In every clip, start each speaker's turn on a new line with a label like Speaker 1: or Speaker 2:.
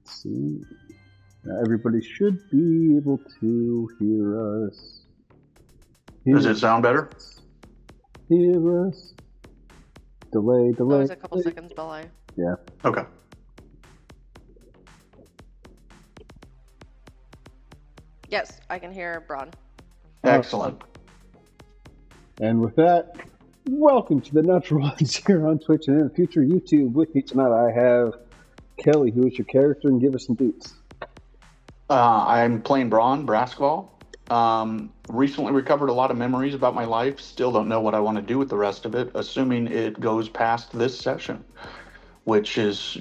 Speaker 1: see. Now everybody should be able to hear us.
Speaker 2: Does it sound better?
Speaker 1: Hear us. Delay.
Speaker 3: Always a couple seconds delay.
Speaker 1: Yeah.
Speaker 2: Okay.
Speaker 3: Yes, I can hear Braun.
Speaker 2: Excellent.
Speaker 1: And with that, welcome to the Natural Ones here on Twitch and in the future YouTube. With me tonight I have Kelly, who is your character, and give us some beats.
Speaker 2: I'm playing Braun Braskval. Recently recovered a lot of memories about my life. Still don't know what I want to do with the rest of it, assuming it goes past this session, which is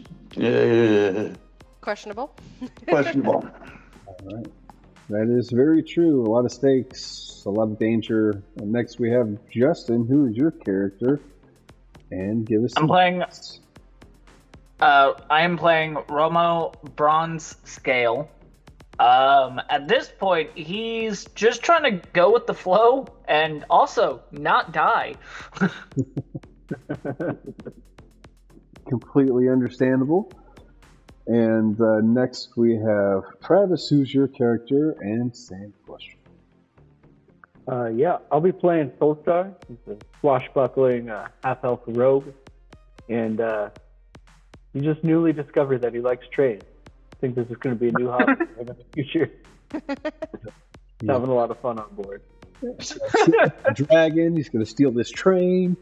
Speaker 3: Questionable.
Speaker 2: questionable.
Speaker 1: All right. That is very true. A lot of stakes, a lot of danger. And next we have Justin, who is your character, and give us some beats.
Speaker 4: I am playing Romo Bronze Scale. At this point, he's just trying to go with the flow and also not die.
Speaker 1: Completely understandable. And next we have Travis, who's your character, and same question.
Speaker 5: Yeah, I'll be playing Soulstar. He's a swashbuckling half-elf rogue. And he just newly discovered that he likes trains. I think this is going to be a new hobby in the future. He's having a lot of fun on board.
Speaker 1: A dragon, he's going to steal this train.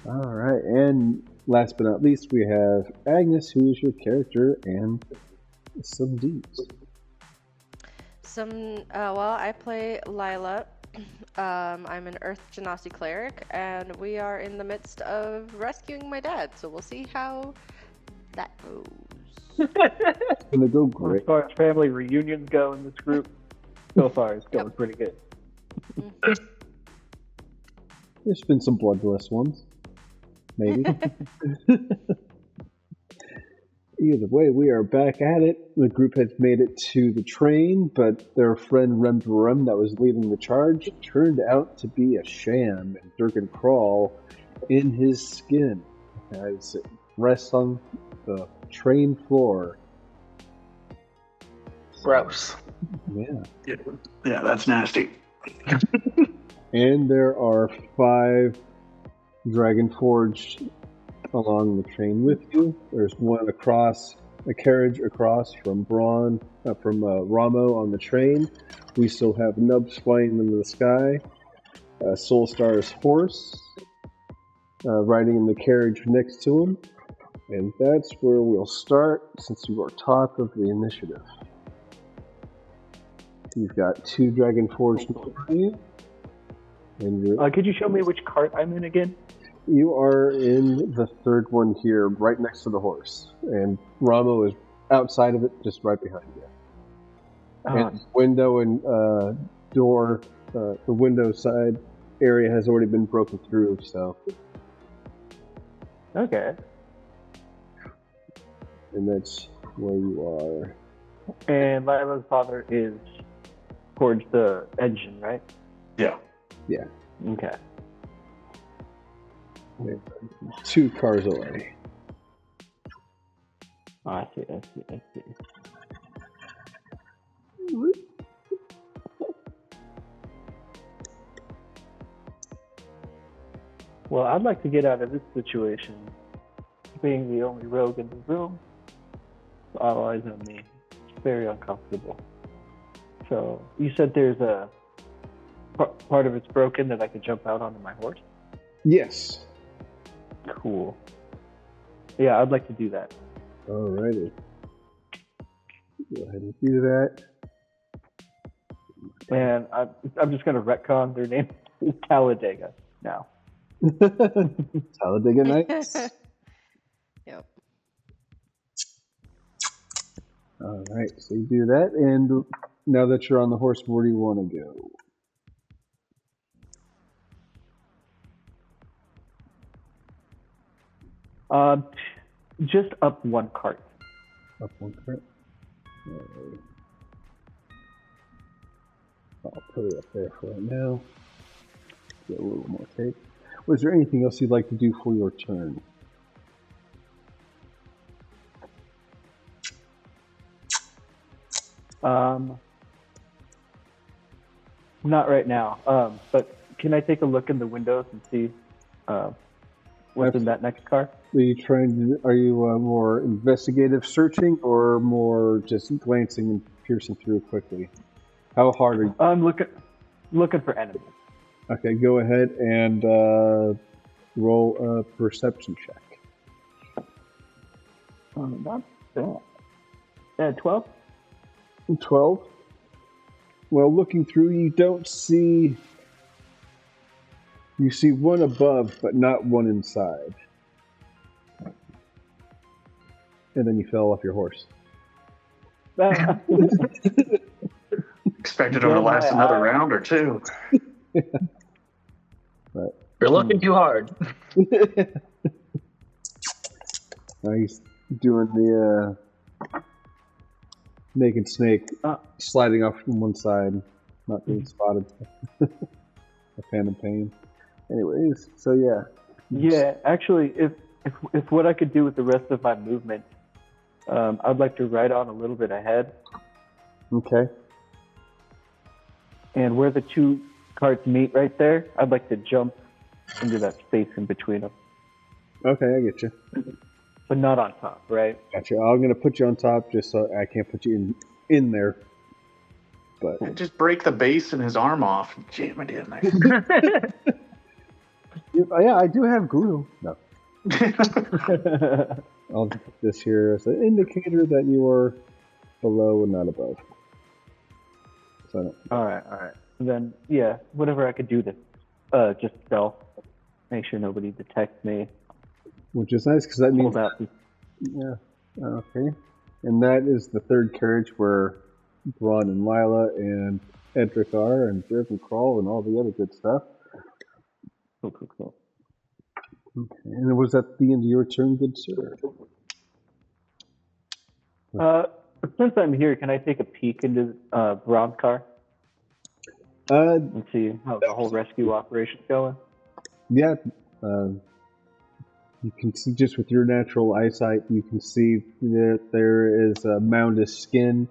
Speaker 1: All right, and last but not least, we have Agnes, who is your character, and some deeds.
Speaker 3: Well, I play Lila. I'm an Earth Genasi cleric, and we are in the midst of rescuing my dad, so we'll see how that goes.
Speaker 1: It's going to go great.
Speaker 5: As far as family reunions go in this group, so far it's going pretty good.
Speaker 1: There's been some bloodless ones. Maybe. Either way, we are back at it. The group has made it to the train, but their friend Rem that was leading the charge turned out to be a sham, and Dergon Krall in his skin as it rests on the train floor.
Speaker 4: Gross.
Speaker 1: Yeah.
Speaker 2: Yeah, that's nasty.
Speaker 1: And there are 5 Dragon Forged along the train with you. There's one across, a carriage across from Ramo on the train. We still have Nubs flying into the sky. Soulstar's horse riding in the carriage next to him. And that's where we'll start since you are top of the initiative. You've got 2 Dragon Forged in you. And
Speaker 5: could you show me which cart I'm in again?
Speaker 1: you are in the 3rd one here, right next to the horse. And Ramo is outside of it, just right behind you. And window and door, the window side area has already been broken through, so.
Speaker 5: Okay.
Speaker 1: And that's where you are.
Speaker 5: And Lila's father is towards the engine, right?
Speaker 2: Yeah.
Speaker 1: Yeah.
Speaker 5: Okay.
Speaker 1: 2 cars away.
Speaker 5: Oh, I see. Well, I'd like to get out of this situation. Being the only rogue in the room, all eyes on me. It's very uncomfortable. So, you said there's a part of it's broken that I could jump out onto my horse?
Speaker 1: Yes.
Speaker 5: Cool. Yeah, I'd like to do that.
Speaker 1: Alrighty. Go ahead and do that.
Speaker 5: And I'm just going to retcon their name. Talladega now.
Speaker 1: Talladega Nights.
Speaker 3: Yep.
Speaker 1: Alright, so you do that, and now that you're on the horse, where do you want to go?
Speaker 5: Just up 1 cart.
Speaker 1: Up 1 cart? Alright. I'll put it up there for right now. Get a little more tape. Was there anything else you'd like to do for your turn?
Speaker 5: Not right now. But can I take a look in the windows and see what's in that next car?
Speaker 1: Are you more investigative searching or more just glancing and piercing through quickly? How hard are you?
Speaker 5: I'm looking for enemies.
Speaker 1: Okay, go ahead and roll a perception check.
Speaker 5: Not bad. 12?
Speaker 1: 12. Well, looking through, you don't see... You see one above, but not one inside. And then you fell off your horse.
Speaker 2: Expected him to last another round or two.
Speaker 1: Right.
Speaker 4: You're looking too hard.
Speaker 1: He's doing the naked snake, sliding off from one side, not being spotted. A phantom pain. Anyways, so yeah.
Speaker 5: Yeah, actually, if what I could do with the rest of my movement, I'd like to ride on a little bit ahead.
Speaker 1: Okay.
Speaker 5: And where the two carts meet right there, I'd like to jump into that space in between them.
Speaker 1: Okay, I get you.
Speaker 5: But not on top, right?
Speaker 1: Gotcha. I'm going to put you on top just so I can't put you in there. But
Speaker 2: Just break the base and his arm off and jam it in there.
Speaker 1: Yeah, I do have glue. No. I'll put this here as an indicator that you are below and not above. So,
Speaker 5: All right. And then, yeah, whatever I could do to just stealth, make sure nobody detects me.
Speaker 1: which is nice because that means...
Speaker 5: Hold out.
Speaker 1: Yeah, okay. And that is the third carriage where Braun and Lila and Edrick are, and Dergon Krall and all the other good stuff.
Speaker 5: Cool.
Speaker 1: Okay, and was that the end of your turn, good sir?
Speaker 5: Since I'm here, can I take a peek into Braun's car and see how the whole rescue operation's going?
Speaker 1: Yeah. You can see, just with your natural eyesight, you can see that there is a mound of skin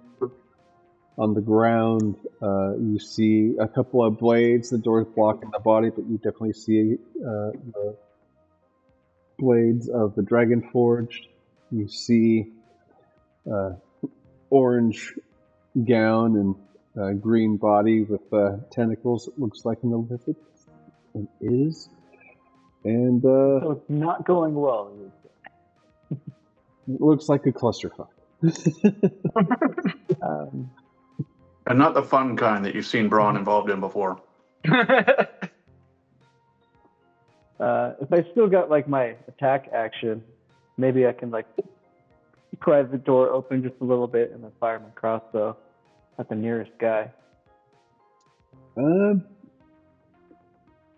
Speaker 1: on the ground. You see a couple of blades. The door's blocking the body, but you definitely see the blades of the Dragon Forged. You see orange gown and green body with tentacles. It looks like an lizard. It is. And
Speaker 5: So it's not going well.
Speaker 1: it looks like a clusterfuck.
Speaker 2: And not the fun kind that you've seen Braun involved in before.
Speaker 5: If I still got like my attack action, maybe I can like pry the door open just a little bit and then fire my crossbow at the nearest guy.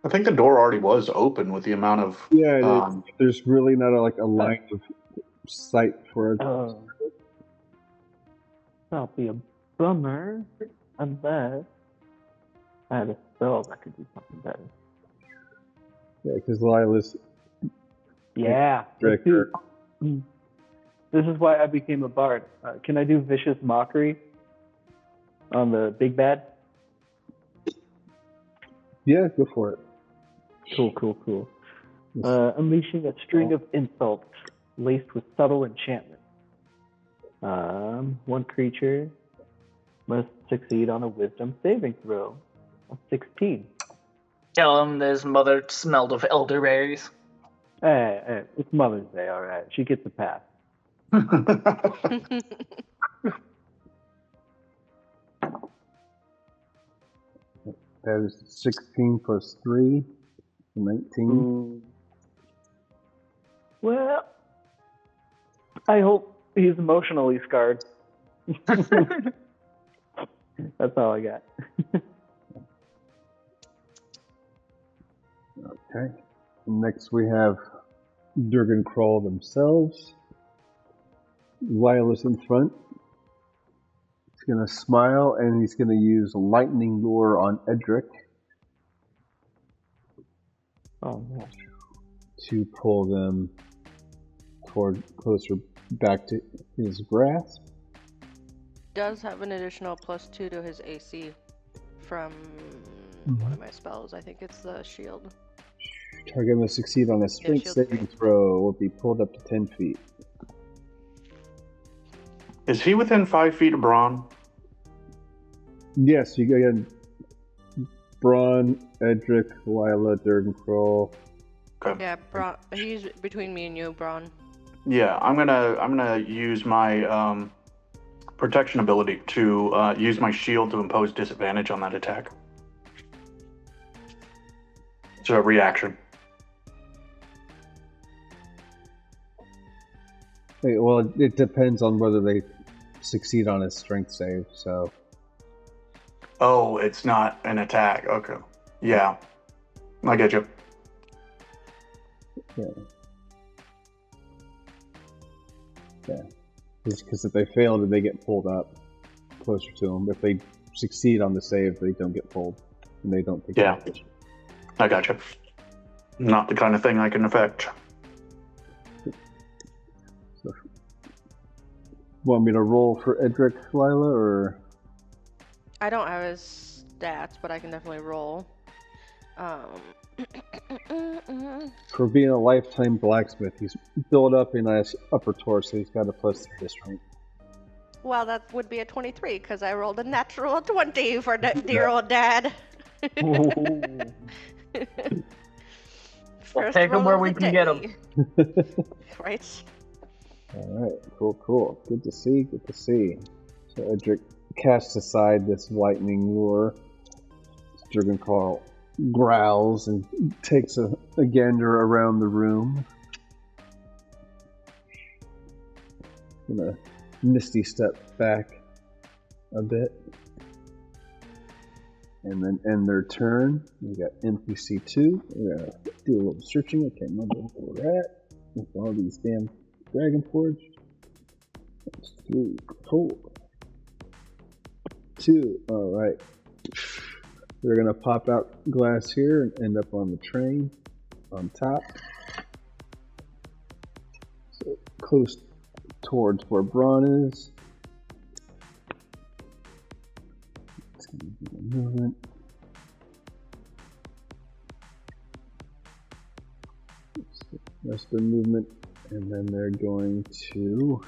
Speaker 2: I think the door already was open with the amount of...
Speaker 1: Yeah, there's really not a line of sight for it.
Speaker 5: That'll be a bummer unless I had a spell that could do something better.
Speaker 1: Yeah, because Lila's...
Speaker 5: Yeah.
Speaker 1: Director.
Speaker 5: This is why I became a bard. Can I do Vicious Mockery on the big bad?
Speaker 1: Yeah, go for it.
Speaker 5: Cool. Unleashing a string of insults laced with subtle enchantment. One creature must succeed on a wisdom saving throw of 16.
Speaker 4: Tell him his mother smelled of elderberries.
Speaker 5: Hey, it's Mother's Day, all right. She gets a pass.
Speaker 1: That is 16 plus 3, 19.
Speaker 5: Well, I hope he's emotionally scarred. That's all I got.
Speaker 1: Okay. Next we have Dergon Krall themselves. Lila's in front. He's going to smile and he's going to use Lightning Lure on Edrick.
Speaker 5: Oh, no.
Speaker 1: To pull them closer back to his grasp.
Speaker 3: does have an additional +2 to his AC from one of my spells. I think it's the shield.
Speaker 1: Target must succeed on a strength
Speaker 3: shield
Speaker 1: saving
Speaker 3: strength.
Speaker 1: throw. Will be pulled up to 10 feet.
Speaker 2: Is he within 5 feet of Braun?
Speaker 1: Yes, you again. Braun, Edrick, Lila, Dergon Krall.
Speaker 2: Okay.
Speaker 3: Yeah, Braun. He's between me and you, Braun.
Speaker 2: Yeah, I'm gonna use my protection ability to use my shield to impose disadvantage on that attack. It's a reaction.
Speaker 1: Hey, well, it depends on whether they succeed on his strength save. So.
Speaker 2: Oh, it's not an attack. Okay. Yeah, I get you.
Speaker 1: Yeah. Yeah. Because if they fail, then they get pulled up closer to him. If they succeed on the save, they don't get pulled, and they don't take damage.
Speaker 2: I got you. Not the kind of thing I can affect.
Speaker 1: So, want me to roll for Edric, Lila, or?
Speaker 3: I don't have his stats, but I can definitely roll.
Speaker 1: For being a lifetime blacksmith, he's built up in his upper torso. He's got a +3 to strength.
Speaker 3: Well, that would be a 23 because I rolled a natural 20 for dear old dad.
Speaker 4: We'll take him where we can get him.
Speaker 3: Right.
Speaker 1: All right, cool. Good to see. So Edric casts aside this lightning lure. Dergon Krall growls and takes a gander around the room. Gonna misty step back a bit. And then end their turn. We got NPC 2. We're gonna do a little searching. I can't remember where we're at. With all these damn Dragon Forge. 3, 4, 2. Alright. We're gonna pop out glass here and end up on the train on top. So close towards where Braun is. It's gonna be a movement. That's the movement, and then they're going to.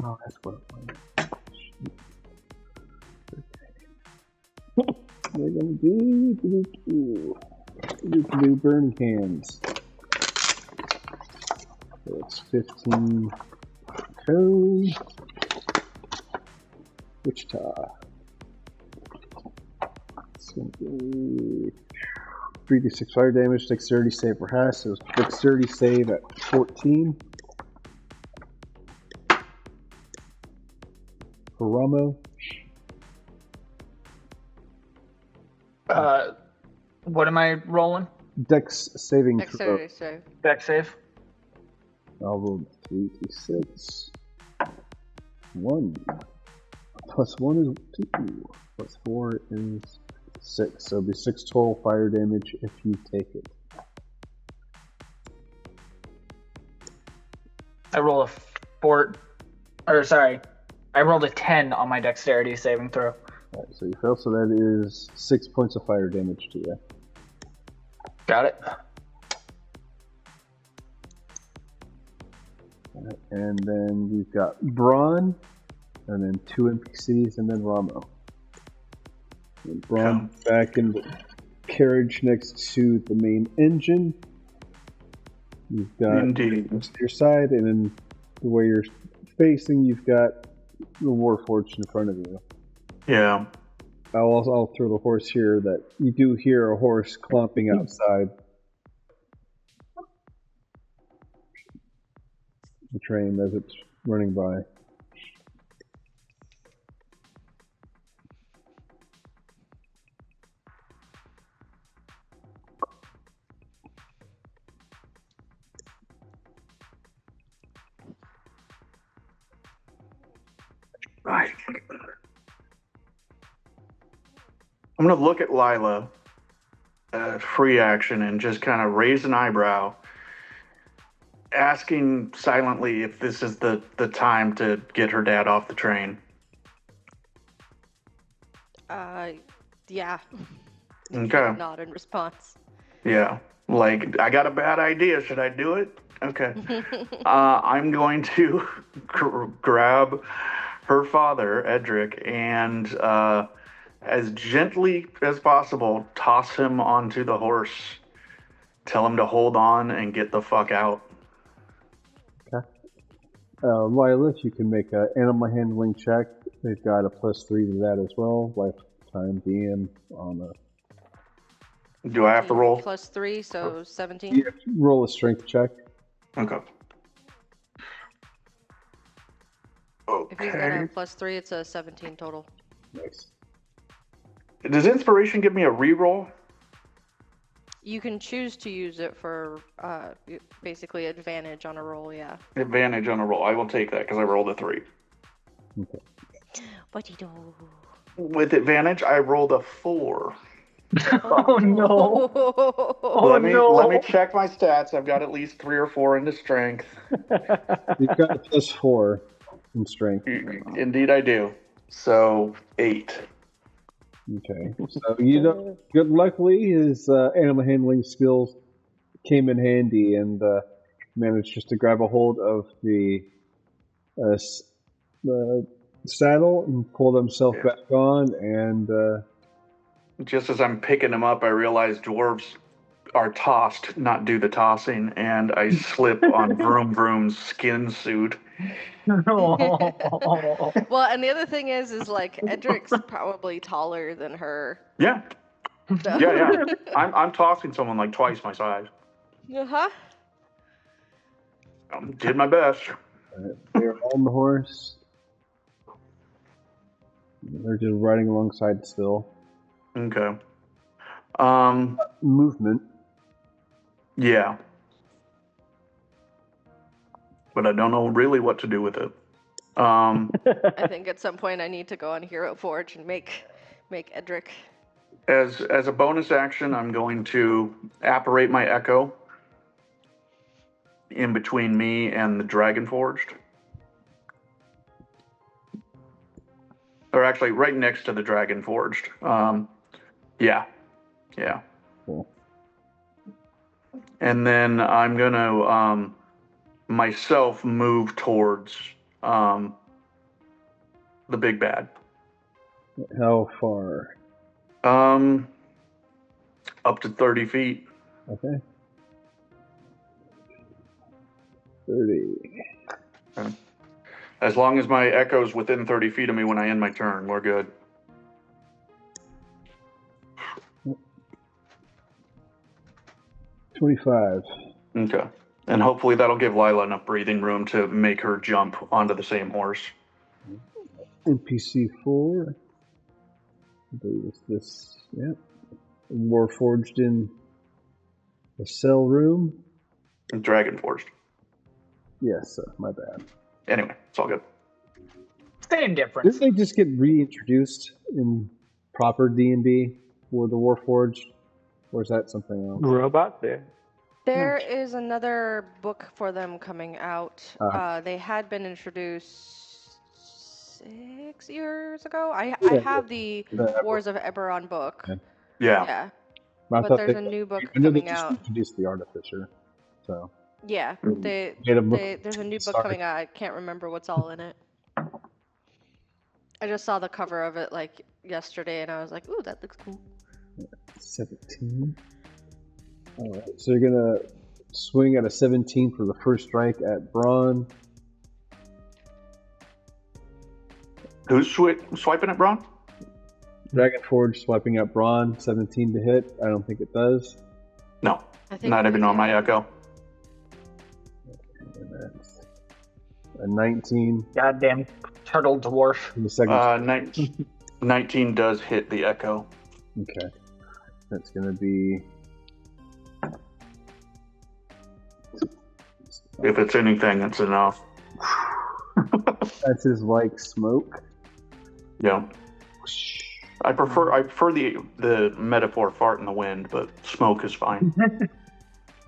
Speaker 1: Oh, that's what it was. They're gonna do burning hands. So it's 15 code. Wichita. It's gonna be 3d6 fire damage, dexterity save for Heist. So dexterity save at 14. For Romo.
Speaker 4: What am I rolling?
Speaker 1: Dex saving throw.
Speaker 3: Dexterity save.
Speaker 4: Dex save.
Speaker 1: I'll roll 3d6. 1. Plus 1 is 2. Plus 4 is 6. So it'll be 6 total fire damage if you take it.
Speaker 4: I rolled I rolled a 10 on my dexterity saving throw.
Speaker 1: Alright, so you fail, so that is 6 points of fire damage to you.
Speaker 4: Got it.
Speaker 1: Right, and then you've got Braun, and then 2 NPCs, and then Ramo. And Braun back in the carriage next to the main engine. You've got
Speaker 2: Indeed.
Speaker 1: to your side, and then the way you're facing, you've got the Warforged in front of you.
Speaker 2: Yeah.
Speaker 1: I'll throw the horse here that you do hear a horse clomping outside the train as it's running by.
Speaker 2: Right. I'm going to look at Lila, free action, and just kind of raise an eyebrow. asking silently if this is the time to get her dad off the train.
Speaker 3: Yeah.
Speaker 2: Okay.
Speaker 3: Nod in response.
Speaker 2: Yeah. Like, I got a bad idea. Should I do it? Okay. I'm going to grab her father, Edrick, and as gently as possible, toss him onto the horse. Tell him to hold on and get the fuck out.
Speaker 1: Okay. Lila, if you can make an animal handling check, they've got a +3 to that as well. Lifetime DM on a.
Speaker 2: Do I have to roll?
Speaker 3: +3, so 17.
Speaker 1: You roll a strength check.
Speaker 2: Okay.
Speaker 3: If he's got a +3, it's a 17 total.
Speaker 1: Nice.
Speaker 2: Does inspiration give me a reroll?
Speaker 3: You can choose to use it for basically advantage on a roll, yeah.
Speaker 2: Advantage on a roll. I will take that because I rolled a 3.
Speaker 1: Okay.
Speaker 3: What do you do?
Speaker 2: With advantage, I rolled a 4.
Speaker 4: Oh no! Oh
Speaker 2: let
Speaker 4: no!
Speaker 2: me check my stats. I've got at least 3 or 4 into strength.
Speaker 1: You've got a +4 in strength.
Speaker 2: Indeed, I do. So 8.
Speaker 1: Okay. So you don't. Good. Luckily, his animal handling skills came in handy, and managed just to grab a hold of the saddle and pull himself back on, and.
Speaker 2: Just as I'm picking him up, I realize dwarves are tossed, not do the tossing, and I slip on Vroom Vroom's skin suit.
Speaker 3: Well, and the other thing is like Edrick's probably taller than her.
Speaker 2: Yeah.
Speaker 3: So.
Speaker 2: Yeah. I'm tossing someone like twice my size.
Speaker 3: Uh-huh.
Speaker 2: Did my best.
Speaker 1: They're on the horse. They're just riding alongside still.
Speaker 2: Okay.
Speaker 1: Movement.
Speaker 2: Yeah. But I don't know really what to do with it.
Speaker 3: I think at some point I need to go on Hero Forge and make Edrick.
Speaker 2: As a bonus action, I'm going to apparate my echo in between me and the Dragon Forged. Or actually, right next to the Dragon Forged. Yeah.
Speaker 1: Cool.
Speaker 2: And then I'm going to myself move towards the big bad.
Speaker 1: How far?
Speaker 2: Up to 30 feet.
Speaker 1: Okay. 30.
Speaker 2: Okay. As long as my echo's within 30 feet of me when I end my turn, we're good.
Speaker 1: $25.
Speaker 2: Okay. And hopefully that'll give Lila enough breathing room to make her jump onto the same horse.
Speaker 1: NPC 4. I believe it's this. Yeah. Warforged in the cell room.
Speaker 2: Dragon Forged.
Speaker 1: Yes, my bad.
Speaker 2: Anyway, it's all good.
Speaker 4: Same difference.
Speaker 1: Didn't they just get reintroduced in proper D&D for the Warforged? Or is that something else?
Speaker 5: Robot there.
Speaker 3: There is another book for them coming out.
Speaker 1: Ah.
Speaker 3: They had been introduced 6 years ago. I have the Wars of Eberron book.
Speaker 1: Okay.
Speaker 2: Yeah.
Speaker 1: I
Speaker 3: But
Speaker 1: thought
Speaker 3: there's a new book
Speaker 1: I know they
Speaker 3: coming
Speaker 1: just
Speaker 3: out.
Speaker 1: introduced the Artificer. So.
Speaker 3: Yeah,
Speaker 1: Made him look
Speaker 3: there's a new book
Speaker 1: sorry.
Speaker 3: coming out. I can't remember what's all in it. I just saw the cover of it like yesterday, and I was like, "Ooh, that looks cool."
Speaker 1: 17. All right, so you're gonna swing at a 17 for the first strike at Braun.
Speaker 2: Who's swiping at Braun?
Speaker 1: Dragon Forge swiping at Braun, 17 to hit. I don't think it does.
Speaker 2: No,
Speaker 3: I think
Speaker 2: not
Speaker 3: it
Speaker 2: even
Speaker 3: was
Speaker 2: on my echo.
Speaker 1: And that's a 19
Speaker 4: Goddamn turtle dwarf.
Speaker 1: for the second.
Speaker 2: 19 does hit the echo.
Speaker 1: Okay, that's gonna be.
Speaker 2: If it's anything, that's enough.
Speaker 1: That's his like smoke.
Speaker 2: Yeah. I prefer the metaphor fart in the wind, but smoke is fine.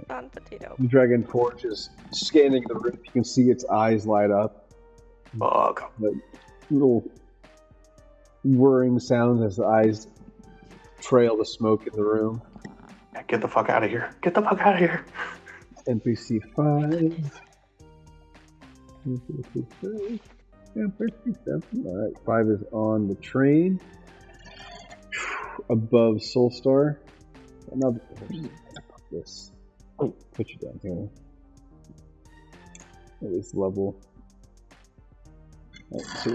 Speaker 3: On potato.
Speaker 1: Dragon Forge is scanning the room. You can see its eyes light up.
Speaker 2: Fuck.
Speaker 1: The little whirring sounds as the eyes trail the smoke in the room.
Speaker 2: Get the fuck out of here. Get the fuck out of here.
Speaker 1: NPC 5. Alright, 5 is on the train. Above Soulstar. Another this. Oh, put you down here. At this level. Right, so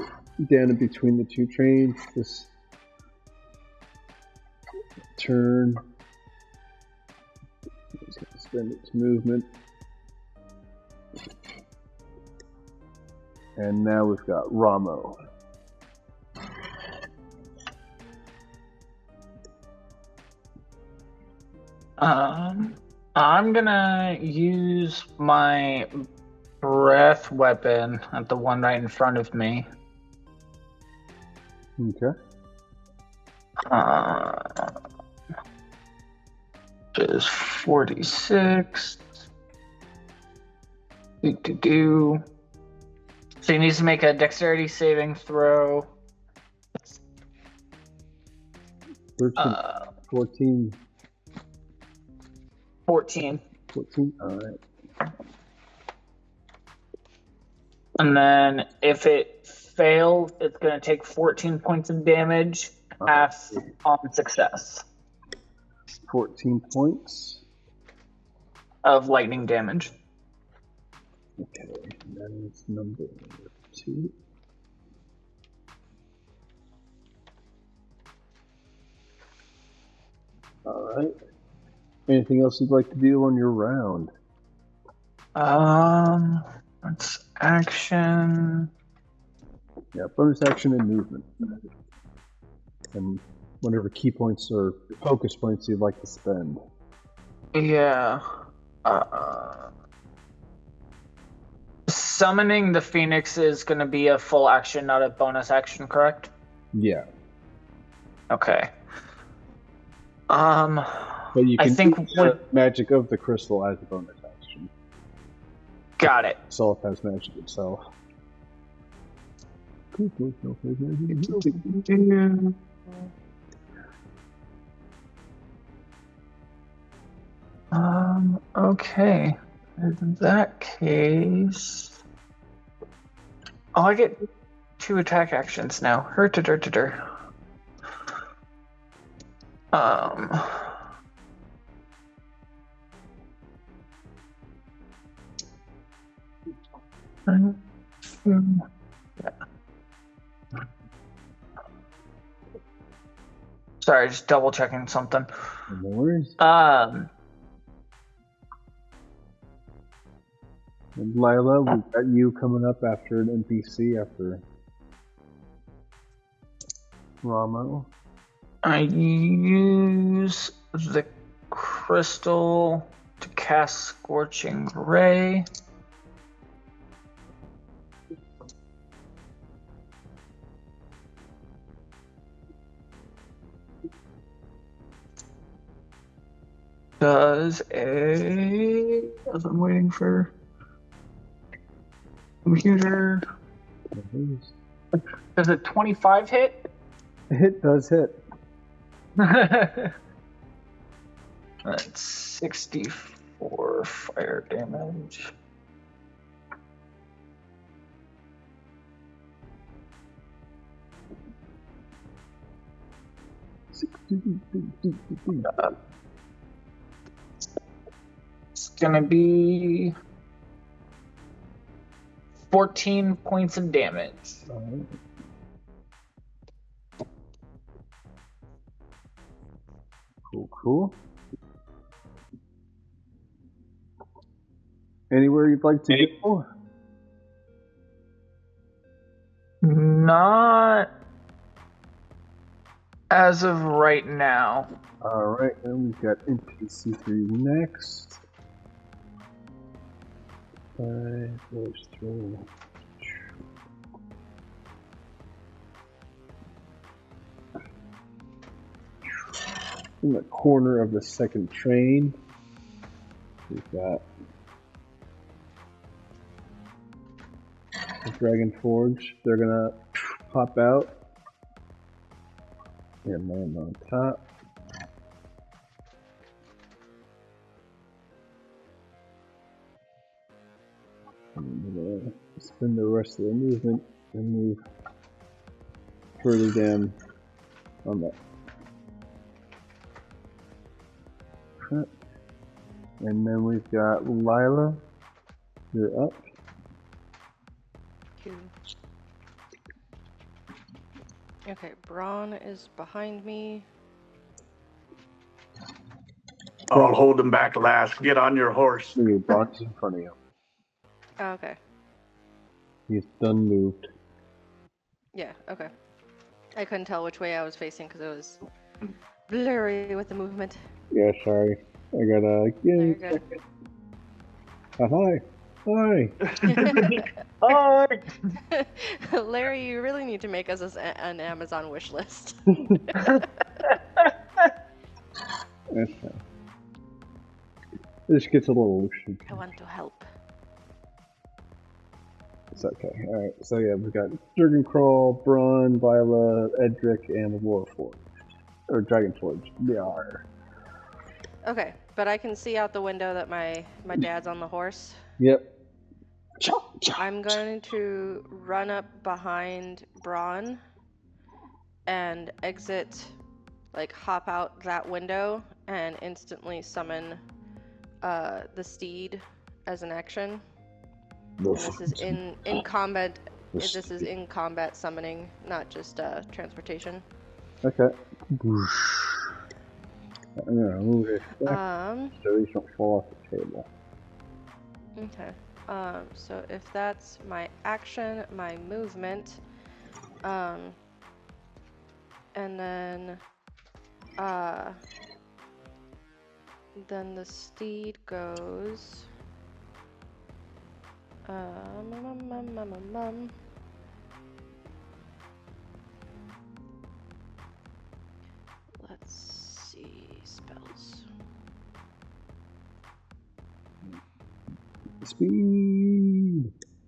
Speaker 1: down in between the two trains, this turn. It's going to spend its movement. And now we've got Ramo.
Speaker 4: I'm gonna use my breath weapon at the one right in front of me.
Speaker 1: Okay.
Speaker 4: Which is 46. Do. So he needs to make a dexterity saving throw.
Speaker 1: 13, 14.
Speaker 4: 14.
Speaker 1: 14? Alright.
Speaker 4: And then if it fails, it's going to take 14 points of damage, half on success
Speaker 1: 14 points.
Speaker 4: of lightning damage.
Speaker 1: Okay, that is number 2. Alright. Anything else you'd like to do on your round?
Speaker 4: That's action.
Speaker 1: Yeah, bonus action and movement. And whatever key points or focus points you'd like to spend.
Speaker 4: Yeah. Summoning the Phoenix is going to be a full action, not a bonus action, correct?
Speaker 1: Yeah.
Speaker 4: Okay.
Speaker 1: But you can
Speaker 4: I think
Speaker 1: use the magic of the crystal as a bonus action.
Speaker 4: Got it.
Speaker 1: Itself has magic itself.
Speaker 4: Okay. In that case, I get 2 attack actions now. Hurt-a-dirt-a-dirt. Sorry, just double checking something.
Speaker 1: No worries. And Lila, we've got you coming up after an NPC after Ramo.
Speaker 4: I use the crystal to cast Scorching Ray. As I'm waiting for computer. Does a 25 hit?
Speaker 1: It does hit.
Speaker 4: That's 64 fire damage. It's gonna be 14 points of damage.
Speaker 1: Alright. Cool. Anywhere you'd like to go?
Speaker 4: Not as of right now.
Speaker 1: Alright, then we've got NPC 3 next. 5, 4, 3. In the corner of the second train. We've got the Dragon Forge. They're gonna pop out and land on top. And we're gonna spend the rest of the movement and move further down on that front. And then we've got Lila. You're up.
Speaker 3: Cute. Okay, Braun is behind me.
Speaker 2: I'll hold him back last. Get on your horse.
Speaker 1: Your Braun's in front of you.
Speaker 3: Oh, okay.
Speaker 1: He's done moved.
Speaker 3: Yeah, okay. I couldn't tell which way I was facing because it was blurry with the movement.
Speaker 1: Yeah, sorry. I gotta
Speaker 3: No, you're good.
Speaker 1: Hi. Hi.
Speaker 4: Hi!
Speaker 3: Larry, you really need to make us an Amazon wish list.
Speaker 1: That's fine. This gets a little loose.
Speaker 3: I want to help.
Speaker 1: It's okay. Alright, so yeah, we've got Dergon Krall, Braun, Lila, Edrick, and Warforged. Or Dragon Forge. Yeah.
Speaker 3: Okay, but I can see out the window that my dad's on the horse.
Speaker 1: Yep.
Speaker 3: I'm going to run up behind Braun and exit, like hop out that window and instantly summon the steed as an action. And this is in combat. This is in combat summoning, not just transportation.
Speaker 1: Okay. I'm gonna move it back so these don't fall off the table.
Speaker 3: Okay. So if that's my action, my movement, and then the steed goes. Let's see spells.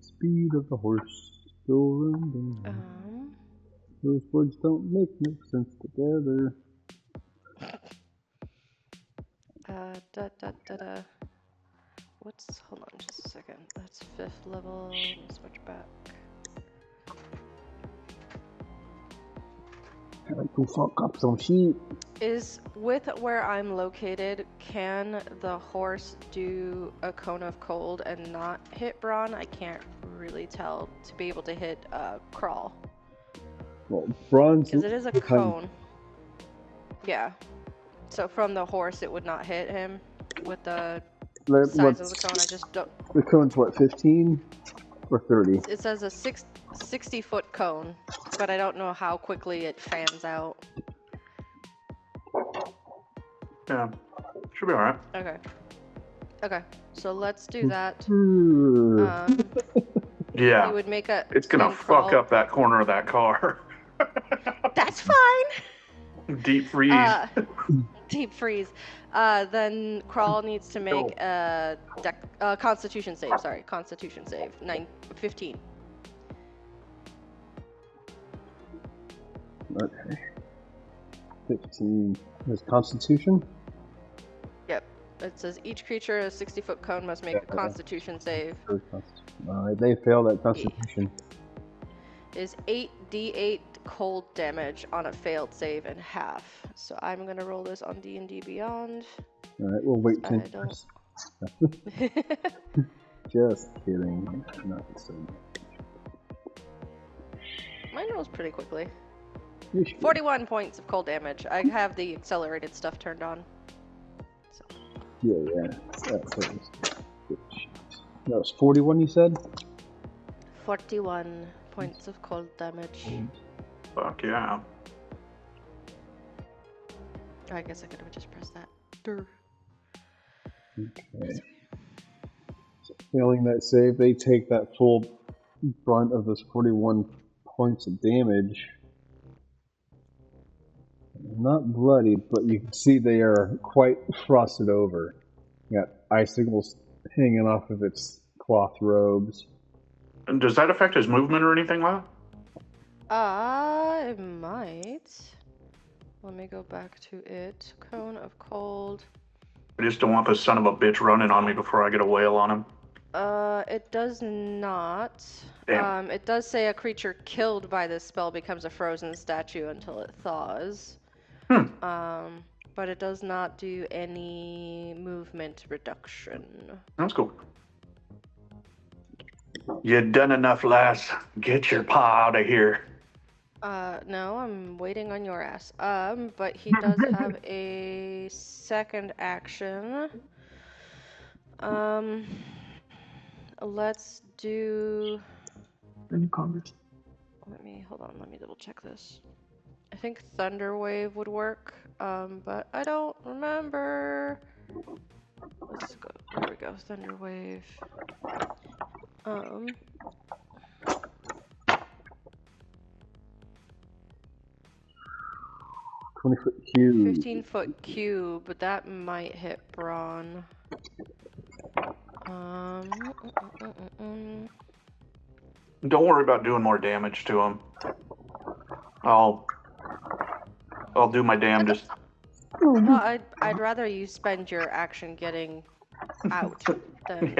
Speaker 1: Speed of the horse. Still running. Those words don't make no sense together.
Speaker 3: Hold on just a second. That's 5th level. Switch back.
Speaker 1: I can fuck up some sheep.
Speaker 3: Is with where I'm located, can the horse do a cone of cold and not hit Braun? I can't really tell to be able to hit Krall.
Speaker 1: Well, Braun's...
Speaker 3: Because it is a cone. Yeah. So from the horse, it would not hit him with the size of the cone. I just don't...
Speaker 1: The cone's what, 15 or 30?
Speaker 3: It says a 60-foot cone, but I don't know how quickly it fans out.
Speaker 2: Yeah, should be alright.
Speaker 3: Okay, so let's do that.
Speaker 2: Yeah,
Speaker 3: You would make a...
Speaker 2: it's gonna fuck up that corner of that car.
Speaker 3: That's fine!
Speaker 2: Deep freeze.
Speaker 3: Deep freeze. Then Krall needs to make a Constitution save. Sorry, Constitution save. 15.
Speaker 1: Okay. 15. Is Constitution?
Speaker 3: Yep. It says each creature in a 60-foot cone must make a Constitution save.
Speaker 1: Alright, they fail that Constitution.
Speaker 3: Is 8d8 cold damage on a failed save and half. So I'm gonna roll this on D&D Beyond.
Speaker 1: Alright, we'll wait 10 minutes. Just kidding. Not so much.
Speaker 3: Mine rolls pretty quickly. 41 points of cold damage. I have the accelerated stuff turned on. So.
Speaker 1: Yeah. That was 41, you said?
Speaker 3: 41 points of cold damage.
Speaker 2: Fuck yeah.
Speaker 3: I guess I could have just pressed that. Durr.
Speaker 1: Okay. So failing that save, they take that full brunt of those 41 points of damage. Not bloody, but you can see they are quite frosted over. Got icicles hanging off of its cloth robes.
Speaker 2: And does that affect his movement or anything like that?
Speaker 3: It might. Let me go back to it. Cone of cold.
Speaker 2: I just don't want this son of a bitch running on me before I get a whale on him.
Speaker 3: It does not.
Speaker 2: Damn.
Speaker 3: It does say a creature killed by this spell becomes a frozen statue until it thaws. But it does not do any movement reduction.
Speaker 2: That's cool. You done enough, lass. Get your paw out of here.
Speaker 3: No, I'm waiting on your ass. But he does have a second action. Let's do... Hold on, let me double check this. I think Thunder Wave would work, but I don't remember. Let's go, there we go, Thunder Wave.
Speaker 1: 20-foot cube.
Speaker 3: 15-foot cube, but that might hit Braun.
Speaker 2: Don't worry about doing more damage to him. I'll do my damnedest.
Speaker 3: Well, I'd rather you spend your action getting out than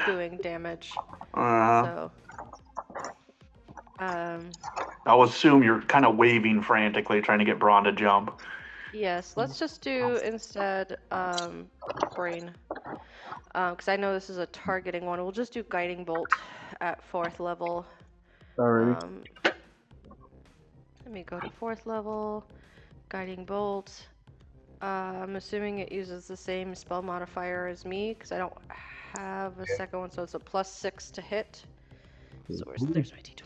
Speaker 3: doing damage. So,
Speaker 2: I'll assume you're kind of waving frantically, trying to get Braun to jump.
Speaker 3: yes, let's just do instead brain, because I know this is a targeting one. We'll just do guiding bolt at 4th level.
Speaker 1: Alrighty.
Speaker 3: Let me go to 4th level. Guiding bolt. I'm assuming it uses the same spell modifier as me, because I don't have a second one, so it's a +6 to hit. So there's my d20.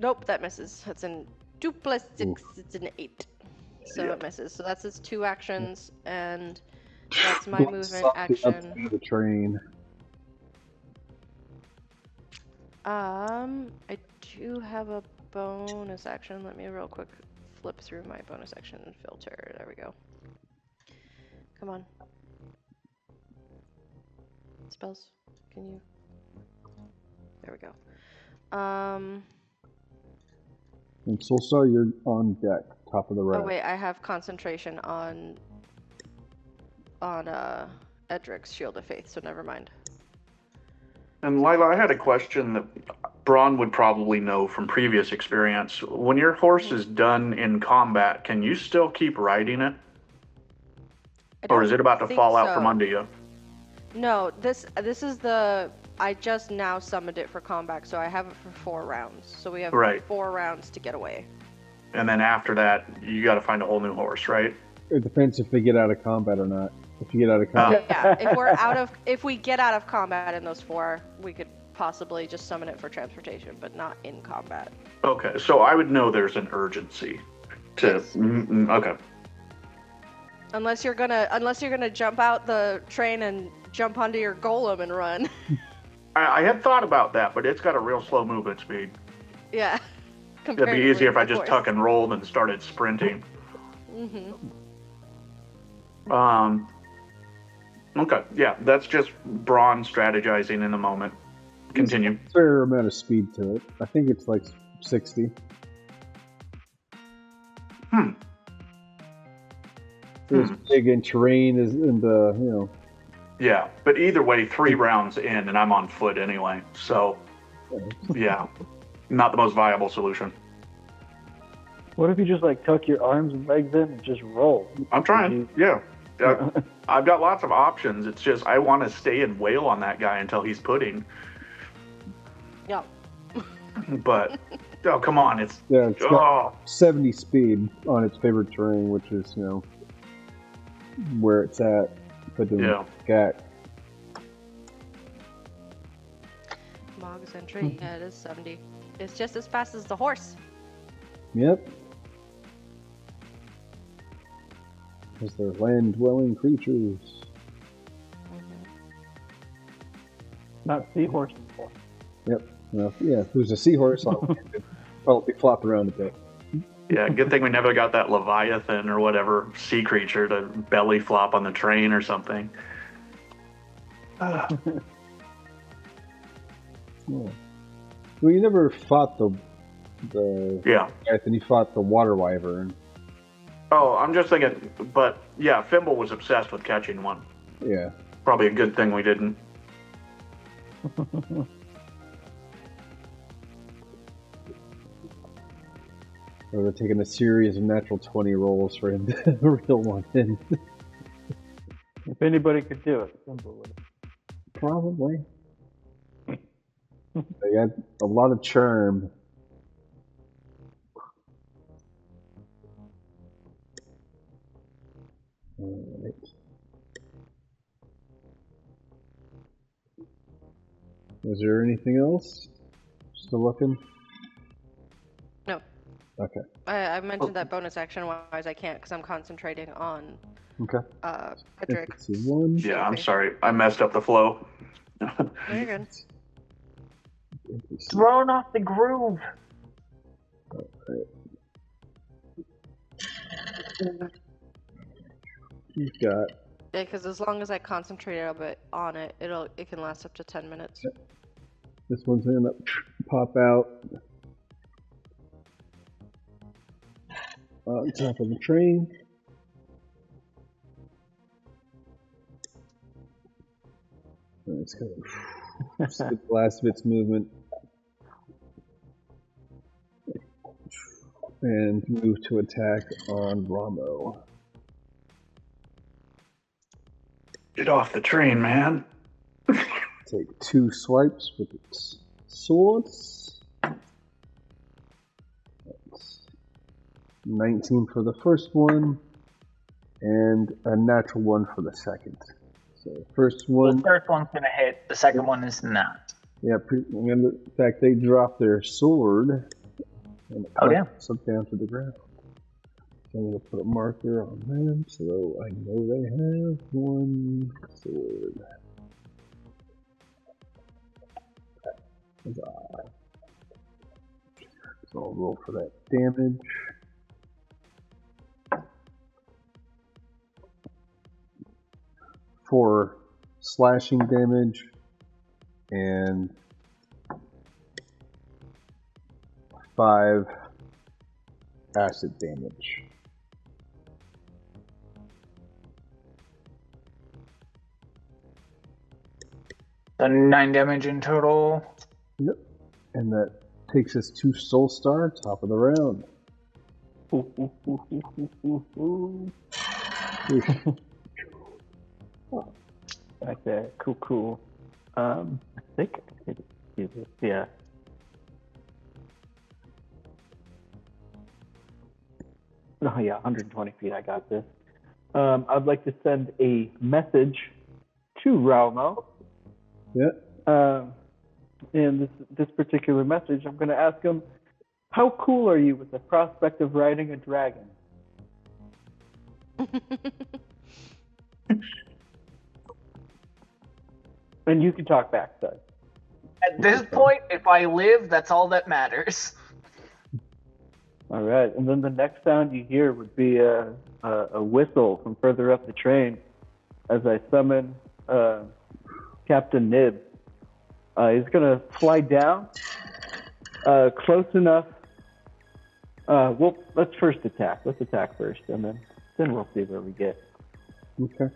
Speaker 3: Nope, that misses. That's an 2 + 6, it's an 8. So it misses. So that's its 2 actions, and that's my movement action.
Speaker 1: The train.
Speaker 3: I do have a bonus action. Let me real quick flip through my bonus action filter. There we go. Come on. Spells. Can you? There we go.
Speaker 1: And Soulstar, you're on deck, top of the rack.
Speaker 3: Oh wait, I have concentration on Edrick's Shield of Faith, so never mind.
Speaker 2: And Lila, I had a question that Braun would probably know from previous experience. When your horse is done in combat, can you still keep riding it? Or is it about to fall out from under you?
Speaker 3: No, this is the... I just now summoned it for combat, so I have it for 4 rounds. So we have 4 rounds to get away.
Speaker 2: And then after that, you got to find a whole new horse, right?
Speaker 1: It depends if they get out of combat or not. If you get out of combat,
Speaker 3: Yeah. If we get out of combat in those 4, we could possibly just summon it for transportation, but not in combat.
Speaker 2: Okay, so I would know there's an urgency to.
Speaker 3: Yes.
Speaker 2: Okay.
Speaker 3: Unless you're gonna jump out the train and jump onto your golem and run.
Speaker 2: I had thought about that, but it's got a real slow movement speed.
Speaker 3: Yeah.
Speaker 2: It'd be easier if I just tuck and rolled and started sprinting. Okay, yeah, that's just Braun strategizing in the moment. Continue.
Speaker 1: There's a fair amount of speed to it. I think it's like 60. It's big in terrain is in the, you know.
Speaker 2: Yeah, but either way, 3 rounds in and I'm on foot anyway. So, yeah, not the most viable solution.
Speaker 5: What if you just like tuck your arms and legs in and just roll?
Speaker 2: I'm trying, yeah. I've got lots of options. It's just I want to stay and wail on that guy until he's pudding.
Speaker 3: Yeah.
Speaker 2: But, oh, come on. It's
Speaker 1: got 70 speed on its favorite terrain, which is, you know, where it's at. But
Speaker 3: Mog's entry, yeah, it is 70. It's just as fast as the horse.
Speaker 1: Yep. Because they're land-dwelling creatures.
Speaker 5: Not seahorses.
Speaker 1: Yep. Well, yeah, if it was a seahorse, I'll probably flop around a bit.
Speaker 2: Yeah, good thing we never got that Leviathan or whatever sea creature to belly flop on the train or something.
Speaker 1: Yeah. Well, you never fought the
Speaker 2: Yeah.
Speaker 1: and you fought the water wyvern.
Speaker 2: Oh, I'm just thinking, but yeah, Fimble was obsessed with catching one.
Speaker 1: Yeah.
Speaker 2: Probably a good thing we didn't.
Speaker 1: I would have taken a series of natural 20 rolls for him to reel one in.
Speaker 5: If anybody could do it, Simple would.
Speaker 1: Probably. They got a lot of charm. Alright. Was there anything else? Still looking?
Speaker 3: No.
Speaker 1: Okay.
Speaker 3: I mentioned that bonus action wise I can't because I'm concentrating on
Speaker 1: Okay.
Speaker 3: Edrick.
Speaker 1: One.
Speaker 2: Yeah, I'm sorry. I messed up the flow.
Speaker 3: No, you're good.
Speaker 4: Thrown off the groove.
Speaker 1: You've got
Speaker 3: Yeah, because as long as I concentrate a bit on it, it can last up to 10 minutes.
Speaker 1: this one's gonna pop out on top of the train. And it's gonna skip the last of its movement and move to attack on Ramo.
Speaker 2: Get off the train, man.
Speaker 1: Take 2 swipes with its swords. That's 19 for the first one, and a natural 1 for the second. So first one.
Speaker 4: The first one's gonna hit. The second one is not.
Speaker 1: Yeah, in fact, they drop their sword and it collapses down to the ground. So I'm going to put a marker on them so I know they have 1 sword. So I'll roll for that damage. For slashing damage and 5 acid damage.
Speaker 4: So 9 damage in total.
Speaker 1: Yep. And that takes us to Soul Star, top of the round.
Speaker 5: Okay, cool. I think I could do this, yeah. Oh yeah, 120 feet, I got this. I'd like to send a message to Ralmo.
Speaker 1: Yeah.
Speaker 5: And this particular message, I'm going to ask him, how cool are you with the prospect of riding a dragon? And you can talk back, son.
Speaker 4: At this point, if I live, that's all that matters.
Speaker 5: All right, and then the next sound you hear would be a whistle from further up the train as I summon Captain Nib. He's going to fly down close enough. Well, let's first attack. Let's attack first, and then we'll see where we get.
Speaker 1: Okay.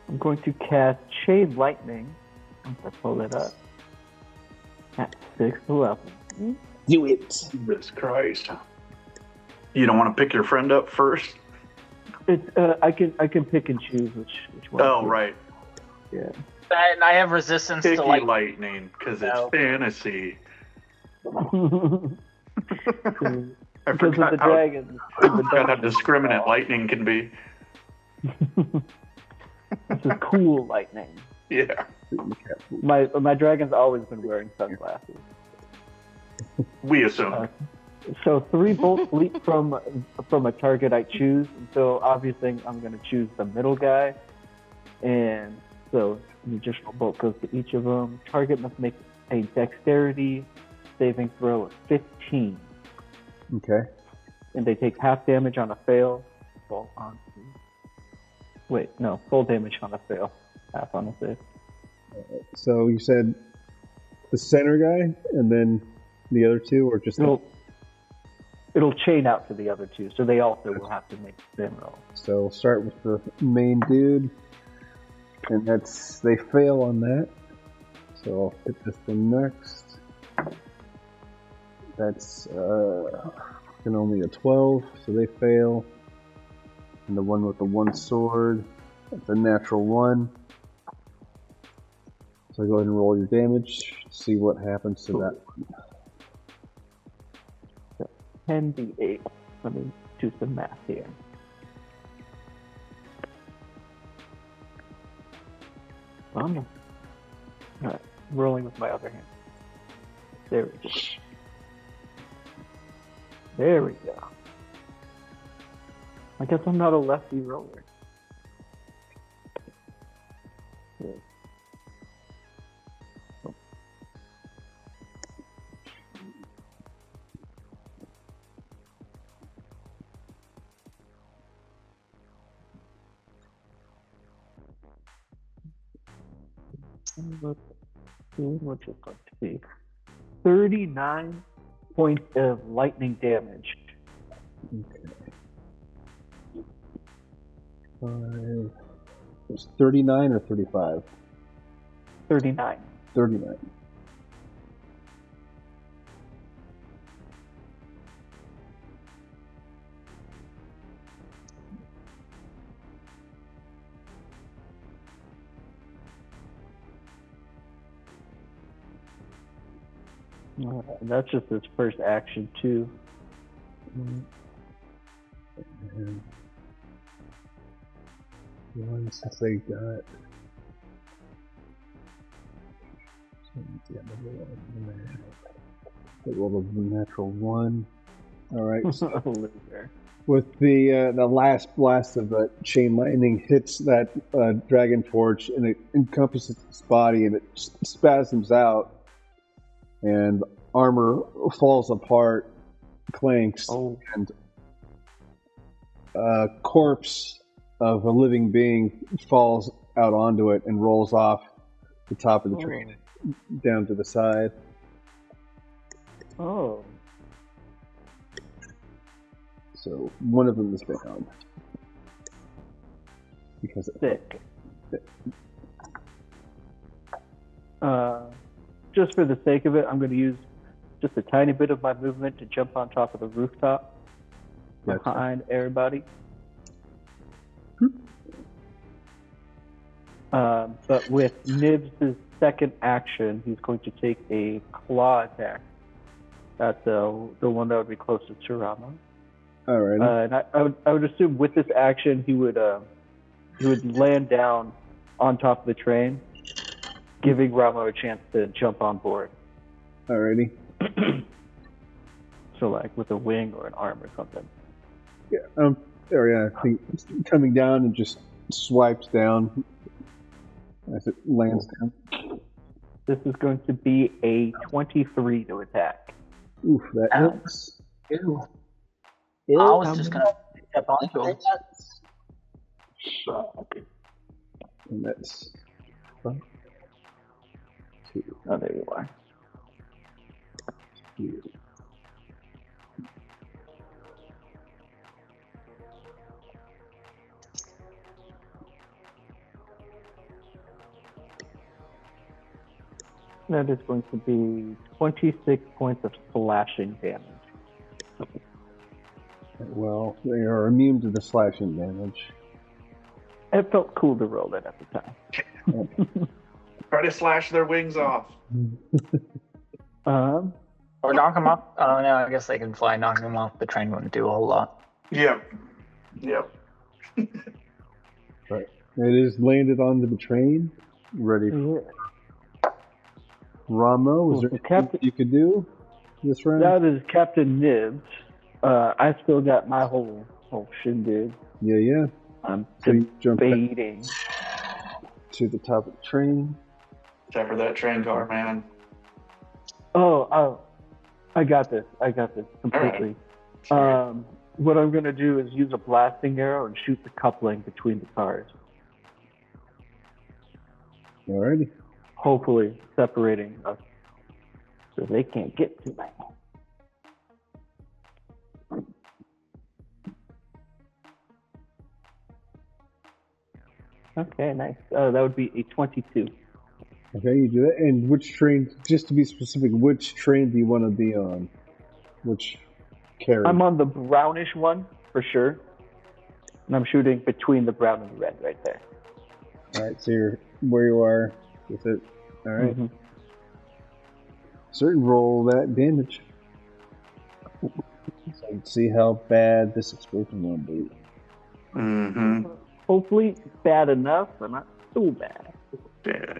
Speaker 5: I'm going to cast Shade Lightning. Once I pull it up. At 6th level.
Speaker 1: Do it.
Speaker 2: Jesus Christ. You don't want to pick your friend up first?
Speaker 5: It's I can pick and choose which one.
Speaker 2: Oh, right.
Speaker 5: Yeah.
Speaker 4: And I have resistance
Speaker 2: Picky
Speaker 4: to like
Speaker 2: lightning, because it's fantasy. I forgot how discriminate lightning can be.
Speaker 5: This is cool lightning.
Speaker 2: Yeah.
Speaker 5: My dragon's always been wearing sunglasses.
Speaker 2: We assume.
Speaker 5: So 3 bolts leap from a target I choose, and so obviously I'm going to choose the middle guy, and so an additional bolt goes to each of them. Target must make a dexterity saving throw of 15.
Speaker 1: Okay.
Speaker 5: And they take half damage on a fail. Full damage on a fail. Half on a save.
Speaker 1: So you said the center guy, and then the other two, or just...
Speaker 5: It'll chain out to the other two, so they also will have to make the same roll.
Speaker 1: So we'll start with the main dude, and they fail on that. So I'll hit this one next. That's only a 12, so they fail. And the one with the one sword, that's a natural 1. So go ahead and roll your damage, see what happens to that one.
Speaker 5: 10d8. Let me do some math here. Alright, rolling with my other hand. There we go. There we go. I guess I'm not a lefty roller. Good. Let's see what it's going to be. 39 points of lightning damage.
Speaker 1: Okay. 5. It's 39 or 35?
Speaker 5: 39.
Speaker 1: 39.
Speaker 5: That's just his first action, too.
Speaker 1: And one since they got. They rolled a natural 1. All right. So with the last blast of the chain lightning hits that dragon forge, and it encompasses its body, and it spasms out. And armor falls apart, clanks, and a corpse of a living being falls out onto it and rolls off the top of the train down to the side.
Speaker 5: Oh.
Speaker 1: So one of them is found. Because it's
Speaker 5: sick. Just for the sake of it, I'm going to use just a tiny bit of my movement to jump on top of the rooftop behind everybody. But with Nibs' second action, he's going to take a claw attack at the one that would be closest to Rama.
Speaker 1: All right.
Speaker 5: And I would assume with this action, he would land down on top of the train, giving Ramo a chance to jump on board.
Speaker 1: Alrighty.
Speaker 5: So like with a wing or an arm or something.
Speaker 1: Yeah. I think it's coming down and just swipes down as it lands down.
Speaker 5: This is going to be a 23 to attack.
Speaker 1: Oof, that hits.
Speaker 4: Ew. I was just gonna step onto him.
Speaker 1: And that's 1, 2.
Speaker 5: Oh, there you are.
Speaker 1: 2.
Speaker 5: That is going to be 26 points of slashing damage.
Speaker 1: Well, they are immune to the slashing damage.
Speaker 5: It felt cool to roll that at the time.
Speaker 2: Try to slash their wings off.
Speaker 4: Or knock them off. Oh no, I guess they can fly. Knocking them off the train wouldn't do a whole lot.
Speaker 2: Yep.
Speaker 1: Right. It is landed onto the train, ready for Ramo. Is there anything you could do this round?
Speaker 5: That is Captain Nibs. I still got my whole shindig.
Speaker 1: Yeah.
Speaker 5: I'm
Speaker 1: So you jump
Speaker 5: debating
Speaker 1: to the top of the train.
Speaker 2: Except for that train car, man.
Speaker 5: Oh, I got this completely. What I'm gonna do is use a blasting arrow and shoot the coupling between the cars.
Speaker 1: Alrighty.
Speaker 5: Hopefully separating us so they can't get to me. Okay, nice. That would be a 22.
Speaker 1: Okay, you do it. And which train, just to be specific, which train do you want to be on? Which carriage?
Speaker 5: I'm on the brownish one, for sure. And I'm shooting between the brown and the red right there.
Speaker 1: Alright, so you're where you are with it. Alright.
Speaker 5: Mm-hmm.
Speaker 1: Certain roll that damage. So let's see how bad this explosion will be.
Speaker 2: Mm-hmm.
Speaker 5: Hopefully bad enough, but not so bad.
Speaker 2: Yeah.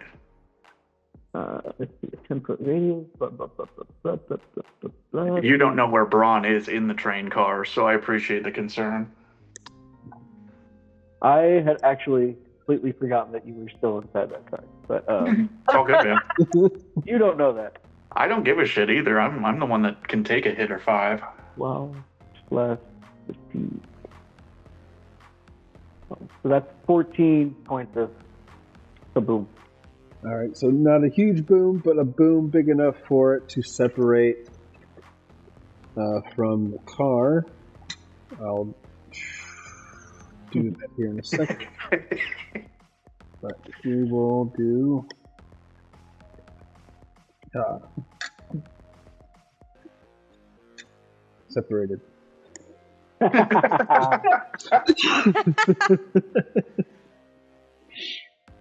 Speaker 5: Let's see, a 10-foot radius. Blah, blah, blah, blah, blah, blah, blah, blah.
Speaker 2: You don't know where Braun is in the train car, so I appreciate the concern.
Speaker 5: I had actually completely forgotten that you were still inside that car, but
Speaker 2: It's all good, man.
Speaker 5: you don't know that.
Speaker 2: I don't give a shit either. I'm the one that can take a hit or 5.
Speaker 5: 12 plus 15. So that's 14 points of kaboom.
Speaker 1: Alright, so not a huge boom, but a boom big enough for it to separate from the car. I'll do that here in a second. But we will do... separated.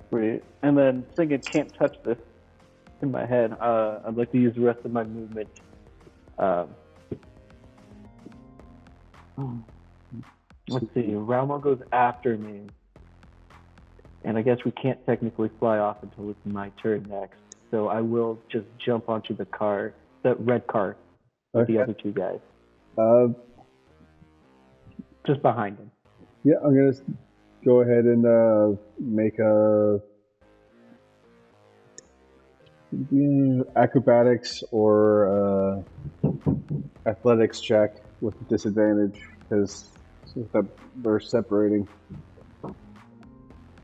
Speaker 5: Great. And then thinking can't touch this in my head, I'd like to use the rest of my movement. Let's see, Raumo goes after me. And I guess we can't technically fly off until it's my turn next. So I will just jump onto the car, the red car, with the other two guys. Just behind him.
Speaker 1: Yeah, I'm going to go ahead and make a acrobatics or athletics check with disadvantage because we're separating.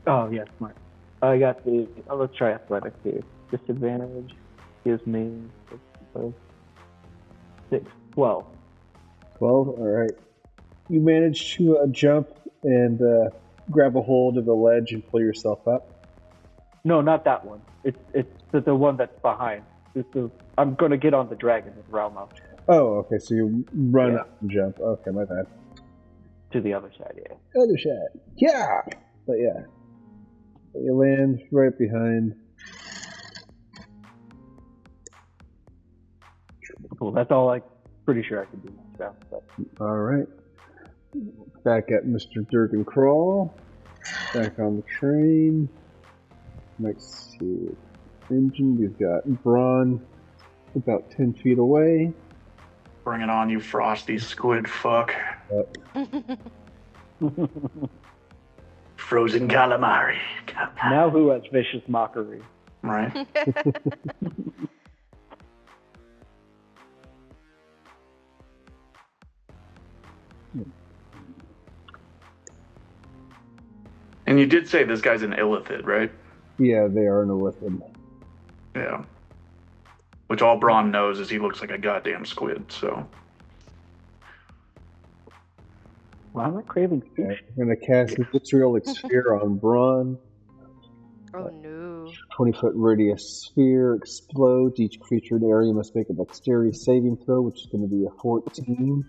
Speaker 5: Oh, yeah, smart. I got the... Oh, let's try athletics here. Disadvantage gives me 6, 12.
Speaker 1: 12? Alright. You manage to jump and grab a hold of the ledge and pull yourself up?
Speaker 5: No, not that one. It's the one that's behind. I'm going to get on the dragon with Raumo.
Speaker 1: Oh, okay, so you run up and jump. Okay, my bad.
Speaker 5: To the other side, yeah.
Speaker 1: Other side. Yeah! But yeah. You land right behind.
Speaker 5: Cool, that's all I'm pretty sure I can do myself. But.
Speaker 1: Alright. Back at Mr. Dergon Krall. Back on the train. Next to engine, we've got Braun about 10 feet away.
Speaker 2: Bring it on, you frosty squid fuck. Frozen calamari.
Speaker 5: Now who has vicious mockery?
Speaker 2: Right? And you did say this guy's an illithid, right?
Speaker 1: Yeah, they are no weapon.
Speaker 2: Yeah. Which all Braun knows is he looks like a goddamn squid, so.
Speaker 5: Well, I'm not craving fish.
Speaker 1: I'm going to cast the vitriolic sphere on Braun.
Speaker 3: Oh no.
Speaker 1: 20-foot radius sphere explodes. Each creature in the area must make a dexterity saving throw, which is going to be a 14.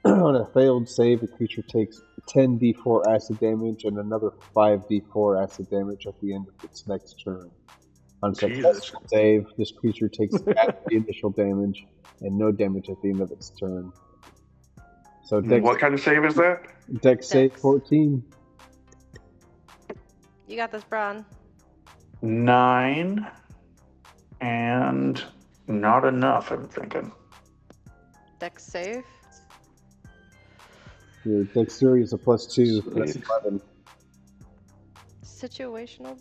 Speaker 1: On a failed save, the creature takes 10d4 acid damage and another 5d4 acid damage at the end of its next turn. On successful save, this creature takes half the initial damage and no damage at the end of its turn. So
Speaker 2: what kind of save is that?
Speaker 1: Dex save 14.
Speaker 3: You got this, Braun.
Speaker 2: 9 and not enough, I'm thinking.
Speaker 3: Dex save.
Speaker 1: Your dexterity is a +2. That's 11.
Speaker 3: Situational.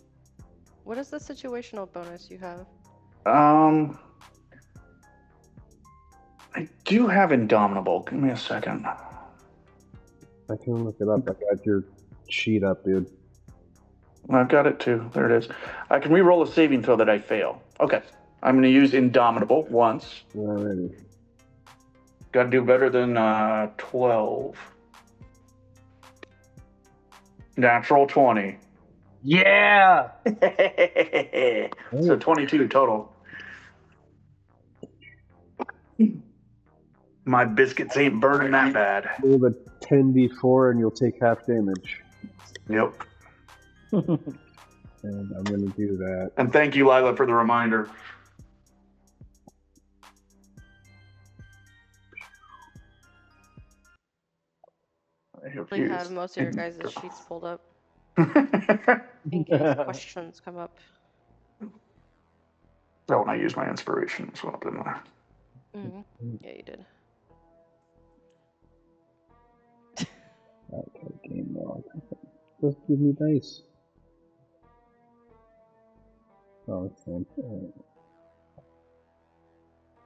Speaker 3: What is the situational bonus you have?
Speaker 2: I do have Indomitable. Give me a second.
Speaker 1: I can look it up. I got your sheet up, dude.
Speaker 2: I've got it too. There it is. I can re-roll a saving throw that I fail. Okay. I'm going to use Indomitable once.
Speaker 1: Alrighty.
Speaker 2: Got to do better than 12. Natural 20.
Speaker 4: Yeah.
Speaker 2: So 22 total. My biscuits ain't burning that bad.
Speaker 1: Roll the 10d4 and you'll take half damage.
Speaker 2: Yep.
Speaker 1: And I'm going to do that.
Speaker 2: And thank you, Lila, for the reminder. I have
Speaker 3: We have most of your guys' sheets pulled up in case questions come up.
Speaker 2: That one I used my inspiration as well, didn't I?
Speaker 3: Mm-hmm. Yeah, you did.
Speaker 1: Okay, game log. Just give me dice. Oh, it's fine.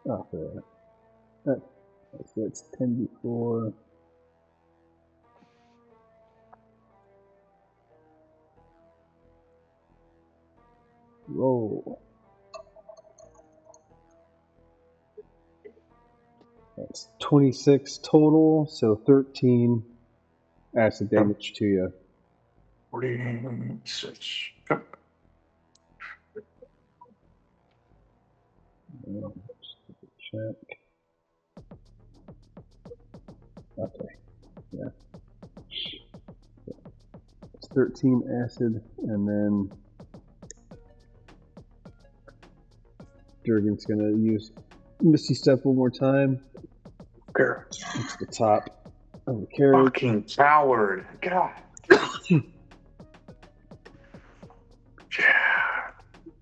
Speaker 1: Oh, there. So it's 10d4. Roll. That's 26 total, so 13 acid damage to you.
Speaker 2: 46.
Speaker 1: Check. Okay, yeah. It's 13 acid, and then Dergon's gonna use Misty Step one more time.
Speaker 2: Okay.
Speaker 1: It's the top of the carriage.
Speaker 2: Fucking coward. God.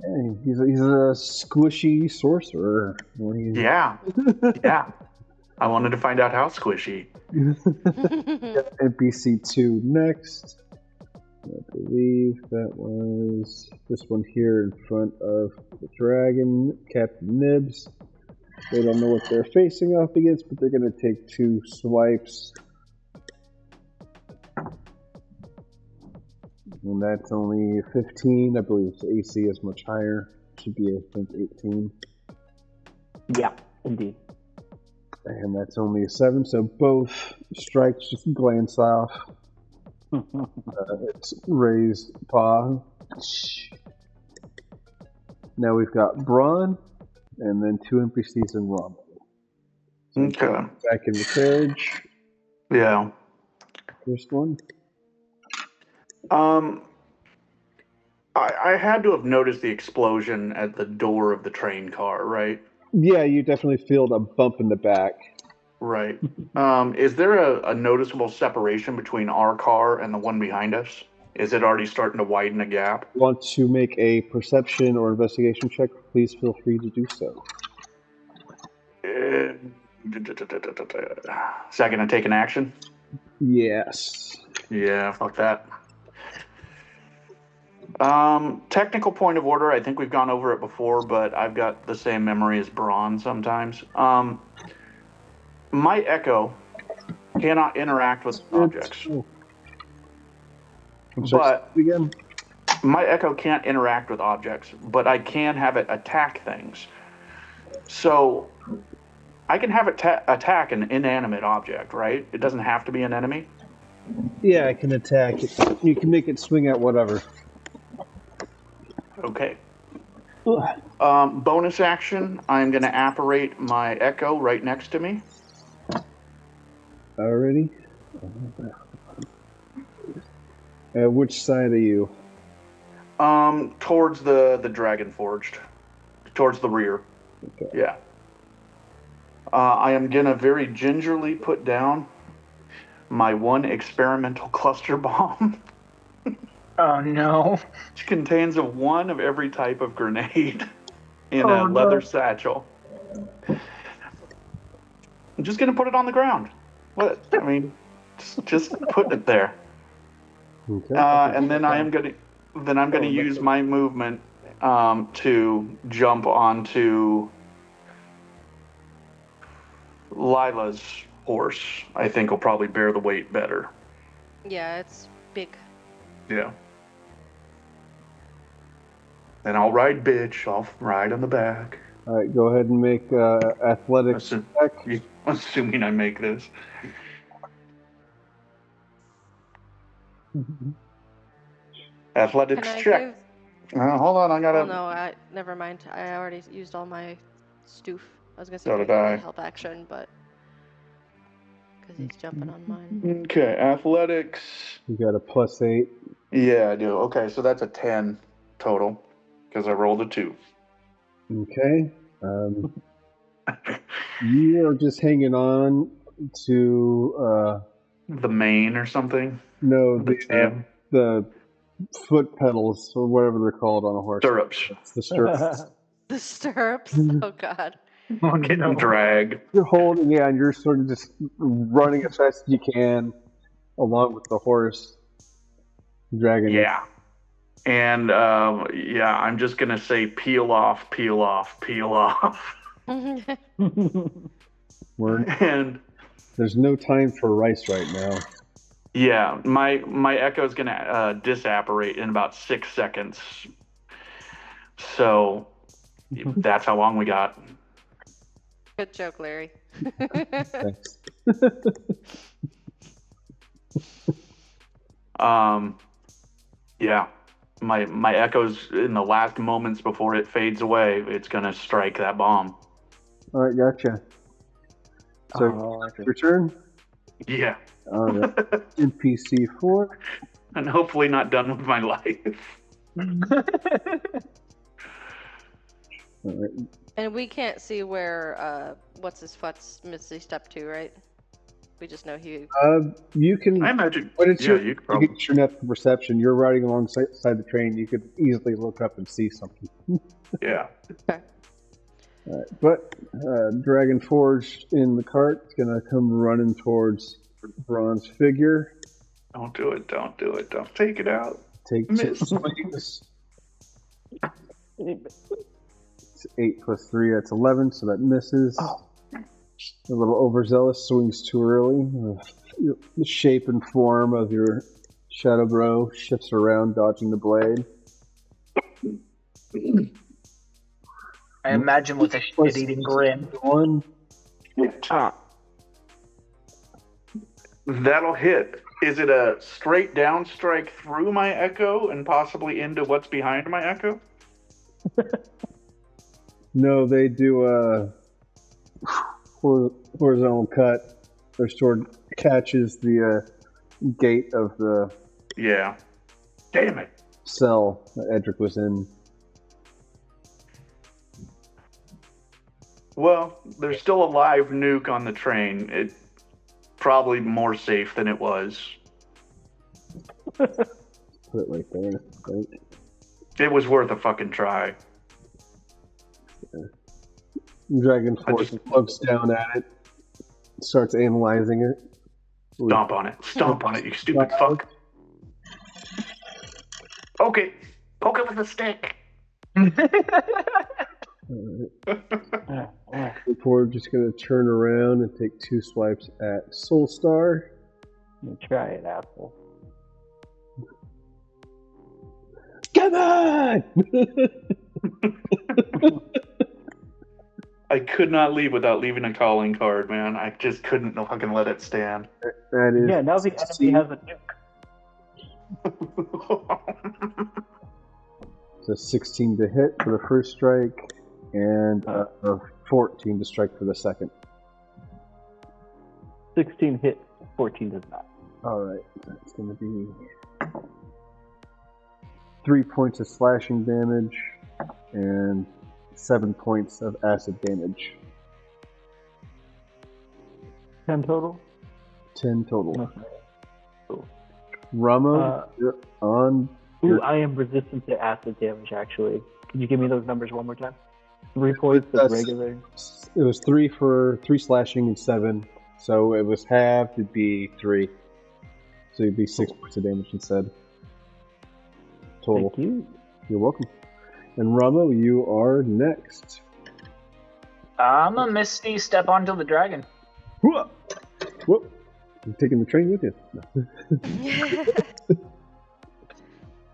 Speaker 1: Hey, he's a squishy sorcerer.
Speaker 2: Yeah. Yeah. I wanted to find out how squishy.
Speaker 1: NPC 2 next. I believe that was this one here in front of the dragon, Captain Nibs. They don't know what they're facing off against, but they're going to take 2 swipes. And that's only 15. I believe its AC is much higher. Should be, I think, 18.
Speaker 5: Yeah, indeed.
Speaker 1: And that's only a 7, so both strikes just glance off. It's raised paw. Now we've got Braun, and then 2 NPCs in Rom. So
Speaker 2: Okay.
Speaker 1: back in the carriage.
Speaker 2: Yeah.
Speaker 1: First one.
Speaker 2: I had to have noticed the explosion at the door of the train car, right?
Speaker 1: Yeah, you definitely feel a bump in the back.
Speaker 2: Right. Is there a noticeable separation between our car and the one behind us? Is it already starting to widen a gap?
Speaker 1: Want to make a perception or investigation check? Please feel free to do so.
Speaker 2: Second to take an action?
Speaker 1: Yes.
Speaker 2: Yeah, fuck that. Technical point of order, I think we've gone over it before, but I've got the same memory as Braun sometimes. My echo cannot interact with objects. But
Speaker 1: again,
Speaker 2: my echo can't interact with objects, but I can have it attack things. So I can have it attack an inanimate object, right? It doesn't have to be an enemy.
Speaker 1: yeah, I can attack it. You can make it swing at whatever.
Speaker 2: Okay. Bonus action, I'm going to apparate my echo right next to me.
Speaker 1: Already? Which side are you?
Speaker 2: Towards the Dragon Forged. Towards the rear.
Speaker 1: Okay.
Speaker 2: Yeah. I am going to very gingerly put down my 1 experimental cluster bomb.
Speaker 4: Oh no.
Speaker 2: Which contains 1 of every type of grenade in a leather satchel. I'm just going to put it on the ground. What? I mean, just put it there.
Speaker 1: Okay.
Speaker 2: And then I'm going to use my movement to jump onto Lila's horse, I think, will probably bear the weight better.
Speaker 3: Yeah, it's big.
Speaker 2: Yeah. Then I'll ride bitch. I'll ride on the back.
Speaker 1: All right, go ahead and make athletics check.
Speaker 2: Assuming I make this. Athletics
Speaker 3: Can I
Speaker 2: check. Hold on, I gotta.
Speaker 3: Oh no, never mind. I already used all my stoof. I was gonna say
Speaker 2: So
Speaker 3: can I
Speaker 2: did
Speaker 3: get
Speaker 2: I.
Speaker 3: a help action, but because he's jumping on mine.
Speaker 2: Okay, athletics.
Speaker 1: You got a +8.
Speaker 2: Yeah, I do. Okay, so that's a 10 total because I rolled a 2.
Speaker 1: Okay. You are just hanging on to
Speaker 2: The mane or something.
Speaker 1: no
Speaker 2: The
Speaker 1: the foot pedals or whatever they're called on a horse.
Speaker 2: stirrups.
Speaker 1: It's the stirrups.
Speaker 3: The stirrups. Oh god.
Speaker 4: I'm getting
Speaker 2: Drag.
Speaker 1: You're holding, yeah, and you're sort of just running as fast as you can along with the horse, dragging it.
Speaker 2: Yeah. And yeah, I'm just gonna say peel off, peel off, peel off. And
Speaker 1: There's no time for rice right now.
Speaker 2: yeah, my echo is gonna disapparate in about 6 seconds. So that's how long we got.
Speaker 3: Good joke, Larry.
Speaker 1: Thanks.
Speaker 2: Yeah, my echoes in the last moments before it fades away, it's gonna strike that bomb.
Speaker 1: All right, gotcha. So, your turn?
Speaker 2: Yeah.
Speaker 1: All right. NPC 4.
Speaker 2: And hopefully not done with my life.
Speaker 1: All right.
Speaker 3: And we can't see where what's his fut's Misty step to, right? We just know he.
Speaker 1: You can.
Speaker 2: I imagine.
Speaker 1: But it's
Speaker 2: Yeah, you could probably.
Speaker 1: get your net perception. You're riding alongside the train. You could easily look up and see something.
Speaker 2: Yeah.
Speaker 3: Okay.
Speaker 1: All right, but Dragon Forge in the cart is gonna come running towards Bronze figure.
Speaker 2: Don't do it. Don't do it. Don't take it out.
Speaker 1: Take 2 swings. It's 8 + 3. That's 11. So that misses.
Speaker 2: Oh.
Speaker 1: A little overzealous, swings too early. The shape and form of your shadow bro shifts around, dodging the blade.
Speaker 4: I imagine with a shit-eating grin.
Speaker 1: 1.
Speaker 2: That'll hit. Is it a straight down strike through my echo and possibly into what's behind my echo?
Speaker 1: No, they do a horizontal cut. Their sword catches the gate of the
Speaker 2: Yeah. Damn it.
Speaker 1: cell that Edrick was in.
Speaker 2: Well, there's still a live nuke on the train. It's probably more safe than it was.
Speaker 1: Put it right there. Right?
Speaker 2: It was worth a fucking try.
Speaker 1: Dragon Force looks down at it, starts analyzing it.
Speaker 2: Stomp on it. Stomp on it, you stupid fuck. Okay. Poke it with a stick.
Speaker 1: We're just going to turn around and take 2 swipes at Soulstar.
Speaker 5: Let me try it, asshole.
Speaker 1: Come on!
Speaker 2: I could not leave without leaving a calling card, man. I just couldn't fucking let it stand.
Speaker 1: That is
Speaker 5: Yeah, now the enemy has a nuke.
Speaker 1: It's a 16 to hit for the first strike, and a 14 to strike for the second.
Speaker 5: 16 hits, 14 does not.
Speaker 1: Alright, that's going to be 3 points of slashing damage, and 7 points of acid damage.
Speaker 5: 10 total?
Speaker 1: 10 total.
Speaker 5: Okay. Cool.
Speaker 1: Ramo, you're on.
Speaker 5: Ooh, I am resistant to acid damage, actually. Can you give me those numbers one more time? 3 points of regular.
Speaker 1: It was 3 for 3 slashing and 7. So it was halved, it'd be 3. So it'd be 6 points of damage instead. Total.
Speaker 5: Thank you.
Speaker 1: You're welcome. And Ramo, you are next.
Speaker 4: I'm a Misty step onto the dragon.
Speaker 1: Whoop! Whoop! You're taking the train with you.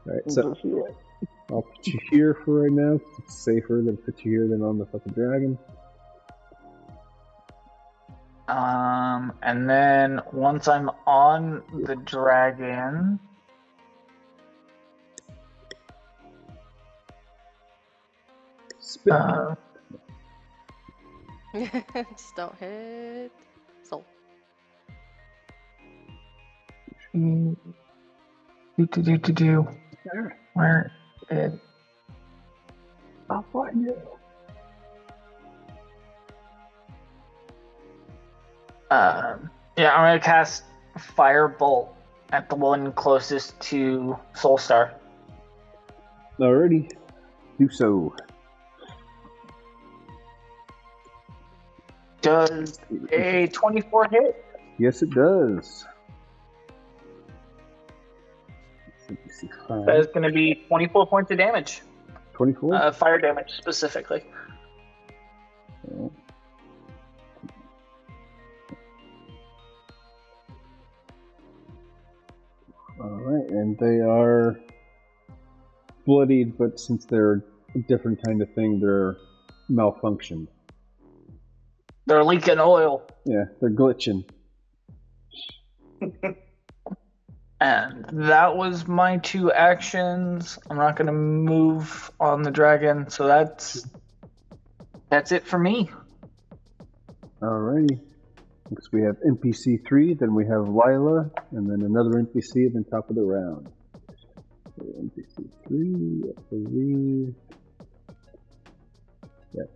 Speaker 1: Alright, so I'll put you here for right now. It's safer to put you here than on the fucking dragon.
Speaker 4: And then once I'm on the dragon,
Speaker 1: Spit.
Speaker 3: Just don't hit soul.
Speaker 4: Where is?
Speaker 5: I'll find you.
Speaker 4: Yeah, I'm gonna cast Firebolt at the one closest to Soulstar.
Speaker 1: Alrighty. Do so.
Speaker 4: Does a 24 hit?
Speaker 1: Yes, it does.
Speaker 4: That is going to be 24 points of damage.
Speaker 1: 24?
Speaker 4: Fire damage specifically.
Speaker 1: Alright, and they are bloodied, but since they're a different kind of thing, they're malfunctioned.
Speaker 4: They're leaking oil.
Speaker 1: Yeah, they're glitching.
Speaker 4: And that was my 2 actions. I'm not going to move on the dragon, so that's it for me.
Speaker 1: Alrighty. Next we have NPC 3, then we have Lila, and then another NPC at the top of the round. So NPC 3, I believe. Yep.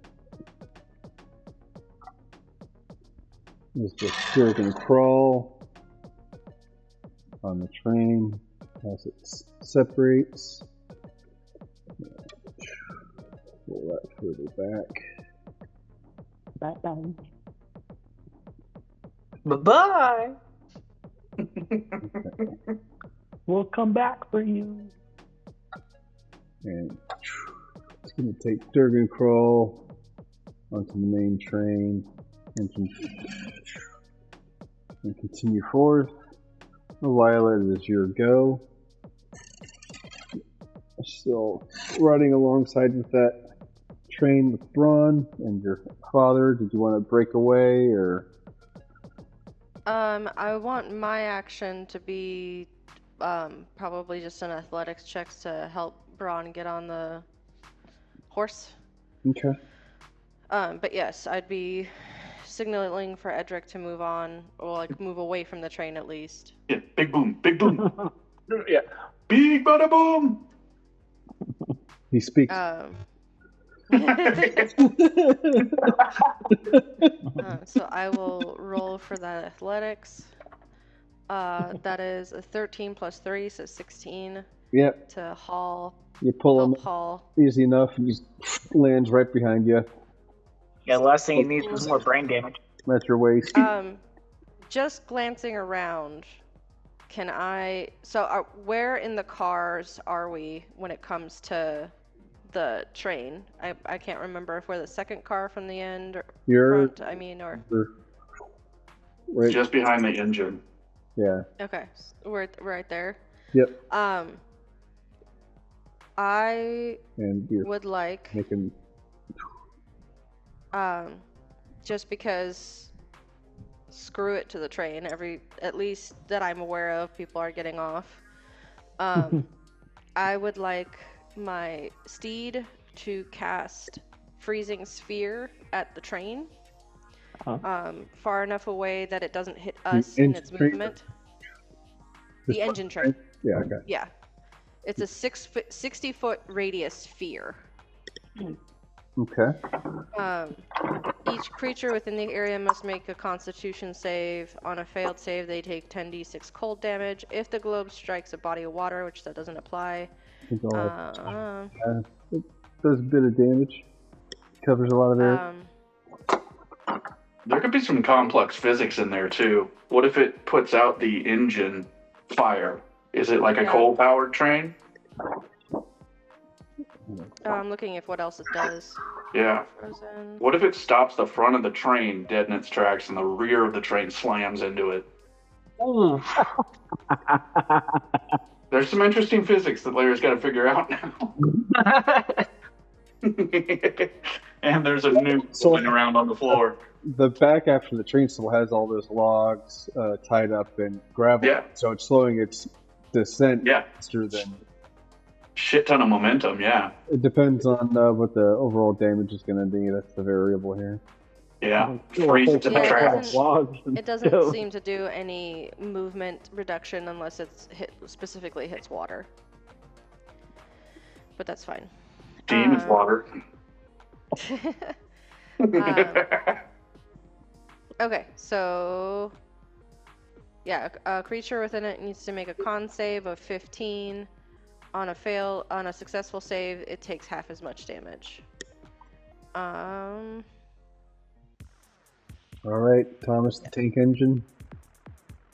Speaker 1: There's the Dergon Krall on the train as it separates. Pull that further back.
Speaker 5: Bye-bye.
Speaker 4: Bye-bye.
Speaker 5: We'll come back for you.
Speaker 1: And it's going to take Dergon Krall onto the main train and continue forth. Lila, it is your go. So, riding alongside with that train with Braun and your father, did you want to break away or?
Speaker 3: I want my action to be probably just an athletics check to help Braun get on the horse.
Speaker 1: Okay.
Speaker 3: But yes, I'd be signaling for Edrick to move on, or like move away from the train at least.
Speaker 2: Yeah, big boom, big boom.
Speaker 4: Yeah.
Speaker 2: Big bada boom.
Speaker 1: He speaks.
Speaker 3: So I will roll for that athletics. That is a 13 plus 3, so 16.
Speaker 1: Yep.
Speaker 3: To haul.
Speaker 1: You pull him
Speaker 3: haul.
Speaker 1: easy enough, and he lands right behind you.
Speaker 4: Yeah, the last thing he needs was more brain damage.
Speaker 1: At your waist.
Speaker 3: Just glancing around, can I? So, where in the cars are we when it comes to the train? I can't remember if we're the second car from the end or front. I mean, or
Speaker 1: right.
Speaker 2: Just behind the engine.
Speaker 1: Yeah.
Speaker 3: Okay, we're right there.
Speaker 1: Yep.
Speaker 3: I
Speaker 1: and
Speaker 3: would like
Speaker 1: making.
Speaker 3: Just because screw it to the train, at least that I'm aware of, people are getting off. I would like my steed to cast freezing sphere at the train, far enough away that it doesn't hit us in its movement. The engine train.
Speaker 1: Yeah, okay.
Speaker 3: Yeah. It's a 60-foot radius sphere.
Speaker 1: Okay.
Speaker 3: Each creature within the area must make a Constitution save. On a failed save, they take 10d6 cold damage. If the globe strikes a body of water, which that doesn't apply.
Speaker 1: It does a bit of damage. Covers a lot of area.
Speaker 2: There could be some complex physics in there too. What if it puts out the engine fire? Is it like a coal-powered train?
Speaker 3: I'm looking at what else it does.
Speaker 2: Yeah.
Speaker 3: Frozen.
Speaker 2: What if it stops the front of the train dead in its tracks and the rear of the train slams into it?
Speaker 4: Ooh.
Speaker 2: There's some interesting physics that Larry's got to figure out now. And there's a nuke rolling around on the floor.
Speaker 1: The back after the train still has all those logs tied up in gravel,
Speaker 2: Yeah.
Speaker 1: so it's slowing its descent
Speaker 2: Yeah.
Speaker 1: faster than.
Speaker 2: Shit ton of momentum, yeah.
Speaker 1: It depends on what the overall damage is going to be. That's the variable here.
Speaker 2: Yeah. Freeze to the
Speaker 3: Yeah,
Speaker 2: tracks.
Speaker 3: It doesn't seem to do any movement reduction unless it's specifically hits water. But that's fine.
Speaker 2: Demon water.
Speaker 3: Okay, so yeah, a creature within it needs to make a con save of 15. On a successful save, it takes half as much damage.
Speaker 1: All right, Thomas the Tank Engine.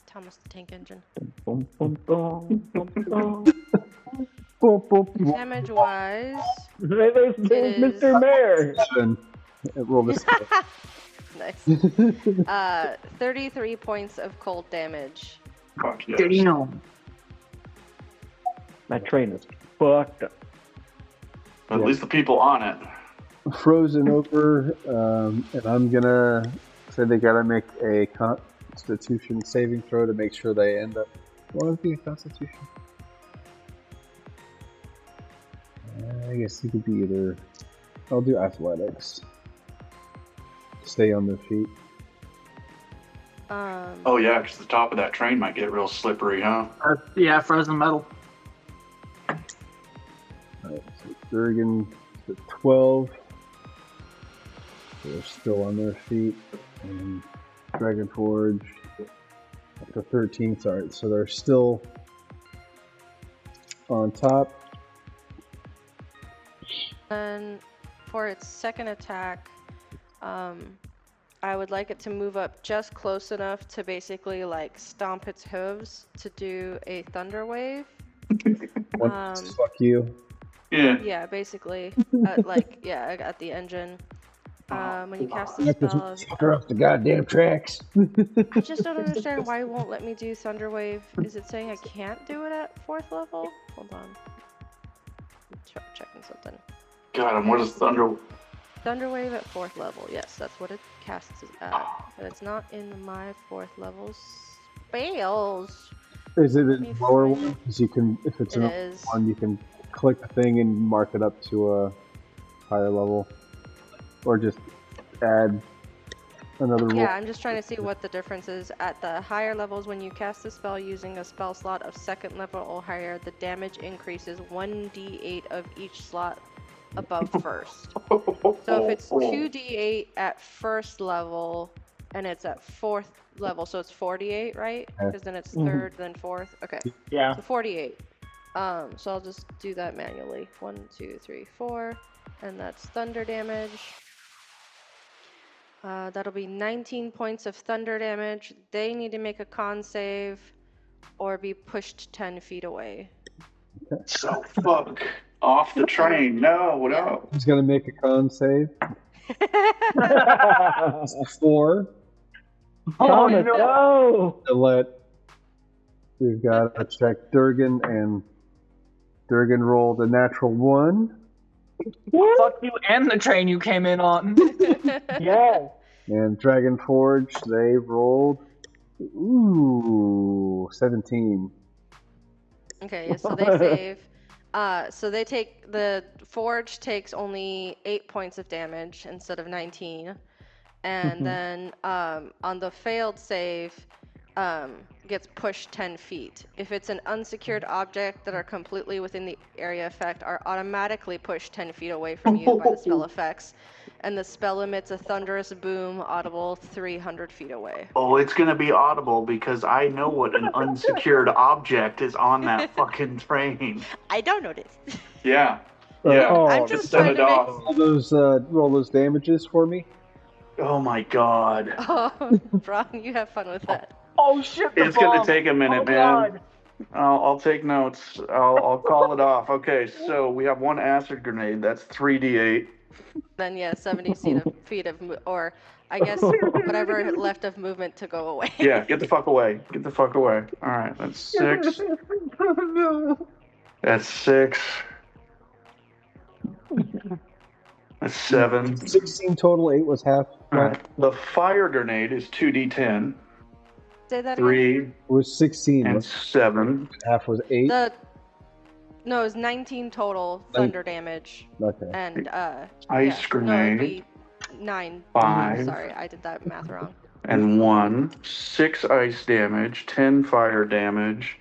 Speaker 3: Thomas the Tank Engine.
Speaker 5: Boom, boom, boom, boom, boom.
Speaker 3: Damage wise,
Speaker 5: There's Mr. Mayor.
Speaker 1: Roll this.
Speaker 3: nice. 33 points of cold damage.
Speaker 2: Fuck yes.
Speaker 5: That train is fucked up.
Speaker 2: At least the people on it.
Speaker 1: Frozen over, and I'm gonna say they gotta make a Constitution saving throw to make sure they end up. What would be a Constitution? I guess it could be either. I'll do athletics. Stay on their feet.
Speaker 2: Oh yeah, because the top of that train might get real slippery, huh?
Speaker 4: Yeah, frozen metal.
Speaker 1: Alright, so Dergon to 12. They're still on their feet. And Dragon Forge up to 13. Sorry, so they're still on top.
Speaker 3: And for its second attack, I would like it to move up just close enough to basically like stomp its hooves to do a thunder wave.
Speaker 1: Fuck you.
Speaker 2: Yeah.
Speaker 3: Yeah, basically, at the engine. When you cast the spell,
Speaker 1: Fucker off the goddamn tracks.
Speaker 3: I just don't understand why it won't let me do thunder wave. Is it saying I can't do it at 4th level? Hold on. I'm checking something.
Speaker 2: God, and what is Thunder?
Speaker 3: Thunderwave at 4th level. Yes, that's what it casts at. But it's not in my 4th level spells.
Speaker 1: Is it a lower one? Because you can, if it's
Speaker 3: It
Speaker 1: an
Speaker 3: is.
Speaker 1: one, you can click the thing and mark it up to a higher level, or just add another roll.
Speaker 3: Yeah, I'm just trying to see what the difference is. At the higher levels, when you cast a spell using a spell slot of 2nd level or higher, the damage increases 1d8 of each slot above 1st. So if it's 2d8 at 1st level and it's at 4th level, so it's 48, right? Because then it's 3rd, then 4th. Okay.
Speaker 4: Yeah.
Speaker 3: So 48. So I'll just do that manually. 1, 2, 3, 4, and that's thunder damage. That'll be 19 points of thunder damage. They need to make a con save or be pushed 10 feet away.
Speaker 2: So fuck off the train. No.
Speaker 1: He's gonna make a con save. 4.
Speaker 5: Oh no!
Speaker 1: To let. We've got to check Dergon, and Dergon rolled a natural 1.
Speaker 4: Fuck you and the train you came in on.
Speaker 5: Yeah.
Speaker 1: And Dragon Forge, they rolled 17.
Speaker 3: Okay, so they save. So they take, the Forge takes only 8 points of damage instead of 19. And then on the failed save, gets pushed 10 feet. If it's an unsecured object that are completely within the area effect, are automatically pushed 10 feet away from you by the spell effects. And the spell emits a thunderous boom, audible 300 feet away.
Speaker 2: Oh, it's gonna be audible because I know what an unsecured object is on that fucking train.
Speaker 3: I don't notice.
Speaker 2: Yeah. Yeah.
Speaker 3: I'm just
Speaker 2: set
Speaker 3: trying
Speaker 2: it
Speaker 3: to make...
Speaker 2: off.
Speaker 1: Roll those damages for me.
Speaker 2: Oh my god.
Speaker 3: Oh, Bron, you have fun with that.
Speaker 4: Oh shit!
Speaker 2: It's gonna take a minute, man.
Speaker 4: God.
Speaker 2: I'll take notes. I'll call it off. Okay, so we have one acid grenade. That's 3d8.
Speaker 3: Then yeah, 70 feet of or I guess whatever left of movement to go away.
Speaker 2: Yeah, get the fuck away. Get the fuck away. All right, that's 6. That's 6. That's 7.
Speaker 1: 16 total, 8 was half.
Speaker 2: All right. The fire grenade is 2d10.
Speaker 3: Say that again.
Speaker 2: 3
Speaker 1: It was 16.
Speaker 2: and 7.
Speaker 1: Half was 8.
Speaker 3: No, it was 19 total thunder damage.
Speaker 1: Okay.
Speaker 3: And
Speaker 2: Ice grenade.
Speaker 3: No, it'd be 9.
Speaker 2: 5.
Speaker 3: Sorry, I did that math wrong.
Speaker 2: And 1. 6 ice damage. 10 fire damage.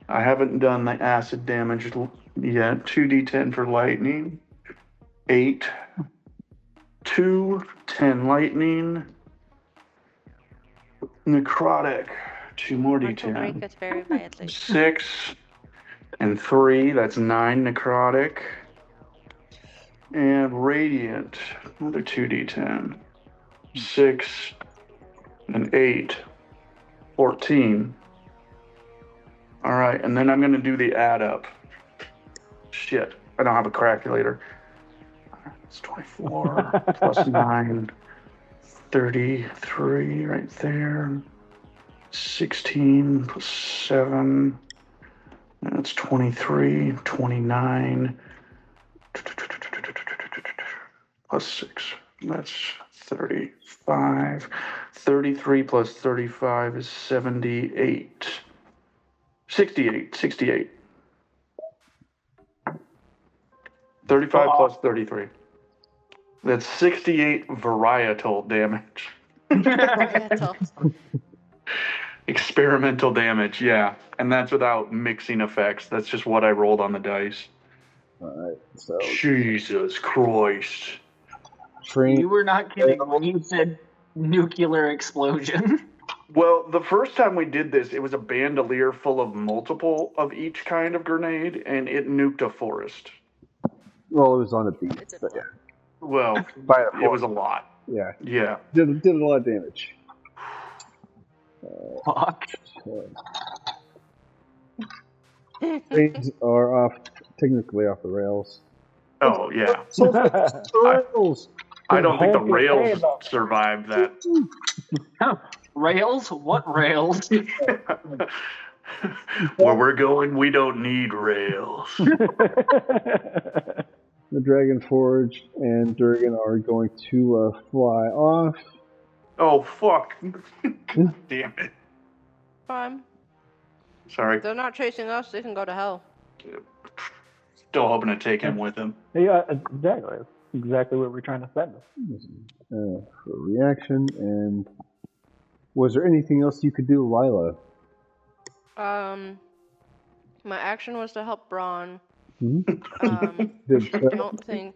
Speaker 2: I haven't done the acid damage yet. 2d10 for lightning. 8. 2. 10 lightning. Necrotic. 2 more
Speaker 3: Mortal break
Speaker 2: d10.
Speaker 3: us very badly.
Speaker 2: 6 and 3. That's 9 necrotic. And radiant. Another 2d10. 6 and 8. 14. All right, and then I'm going to do the add up. Shit, I don't have a calculator. It's 24 plus 9. 33 right there. 16 plus 7. That's 23. 29. Plus 6. That's 35. 33 plus 35 is 78. 68. 68. 35 plus 33. That's 68 varietal damage. Experimental damage, yeah. And that's without mixing effects. That's just what I rolled on the dice.
Speaker 1: Alright, so.
Speaker 2: Jesus Christ.
Speaker 4: You were not kidding when you said nuclear explosion.
Speaker 2: Well, the first time we did this, it was a bandolier full of multiple of each kind of grenade, and it nuked a forest.
Speaker 1: Well, it was on a beat, but yeah.
Speaker 2: Well, it was a lot.
Speaker 1: Yeah.
Speaker 2: Yeah.
Speaker 1: Did a lot of damage.
Speaker 4: Fuck.
Speaker 1: Trains are technically off the rails.
Speaker 2: Oh, yeah.
Speaker 1: Rails!
Speaker 2: I don't think the rails survived that.
Speaker 4: Rails? What rails?
Speaker 2: Where we're going, we don't need rails.
Speaker 1: The Dragon Forge and Dergon are going to fly off.
Speaker 2: Oh, fuck. Damn it.
Speaker 3: Fine.
Speaker 2: Sorry.
Speaker 3: They're not chasing us. They can go to hell.
Speaker 2: Still hoping to take him with him.
Speaker 5: Yeah, exactly. That's exactly what we're trying to send them.
Speaker 1: For reaction, and was there anything else you could do, Lila?
Speaker 3: My action was to help Braun.
Speaker 1: Mm-hmm.
Speaker 3: I don't think.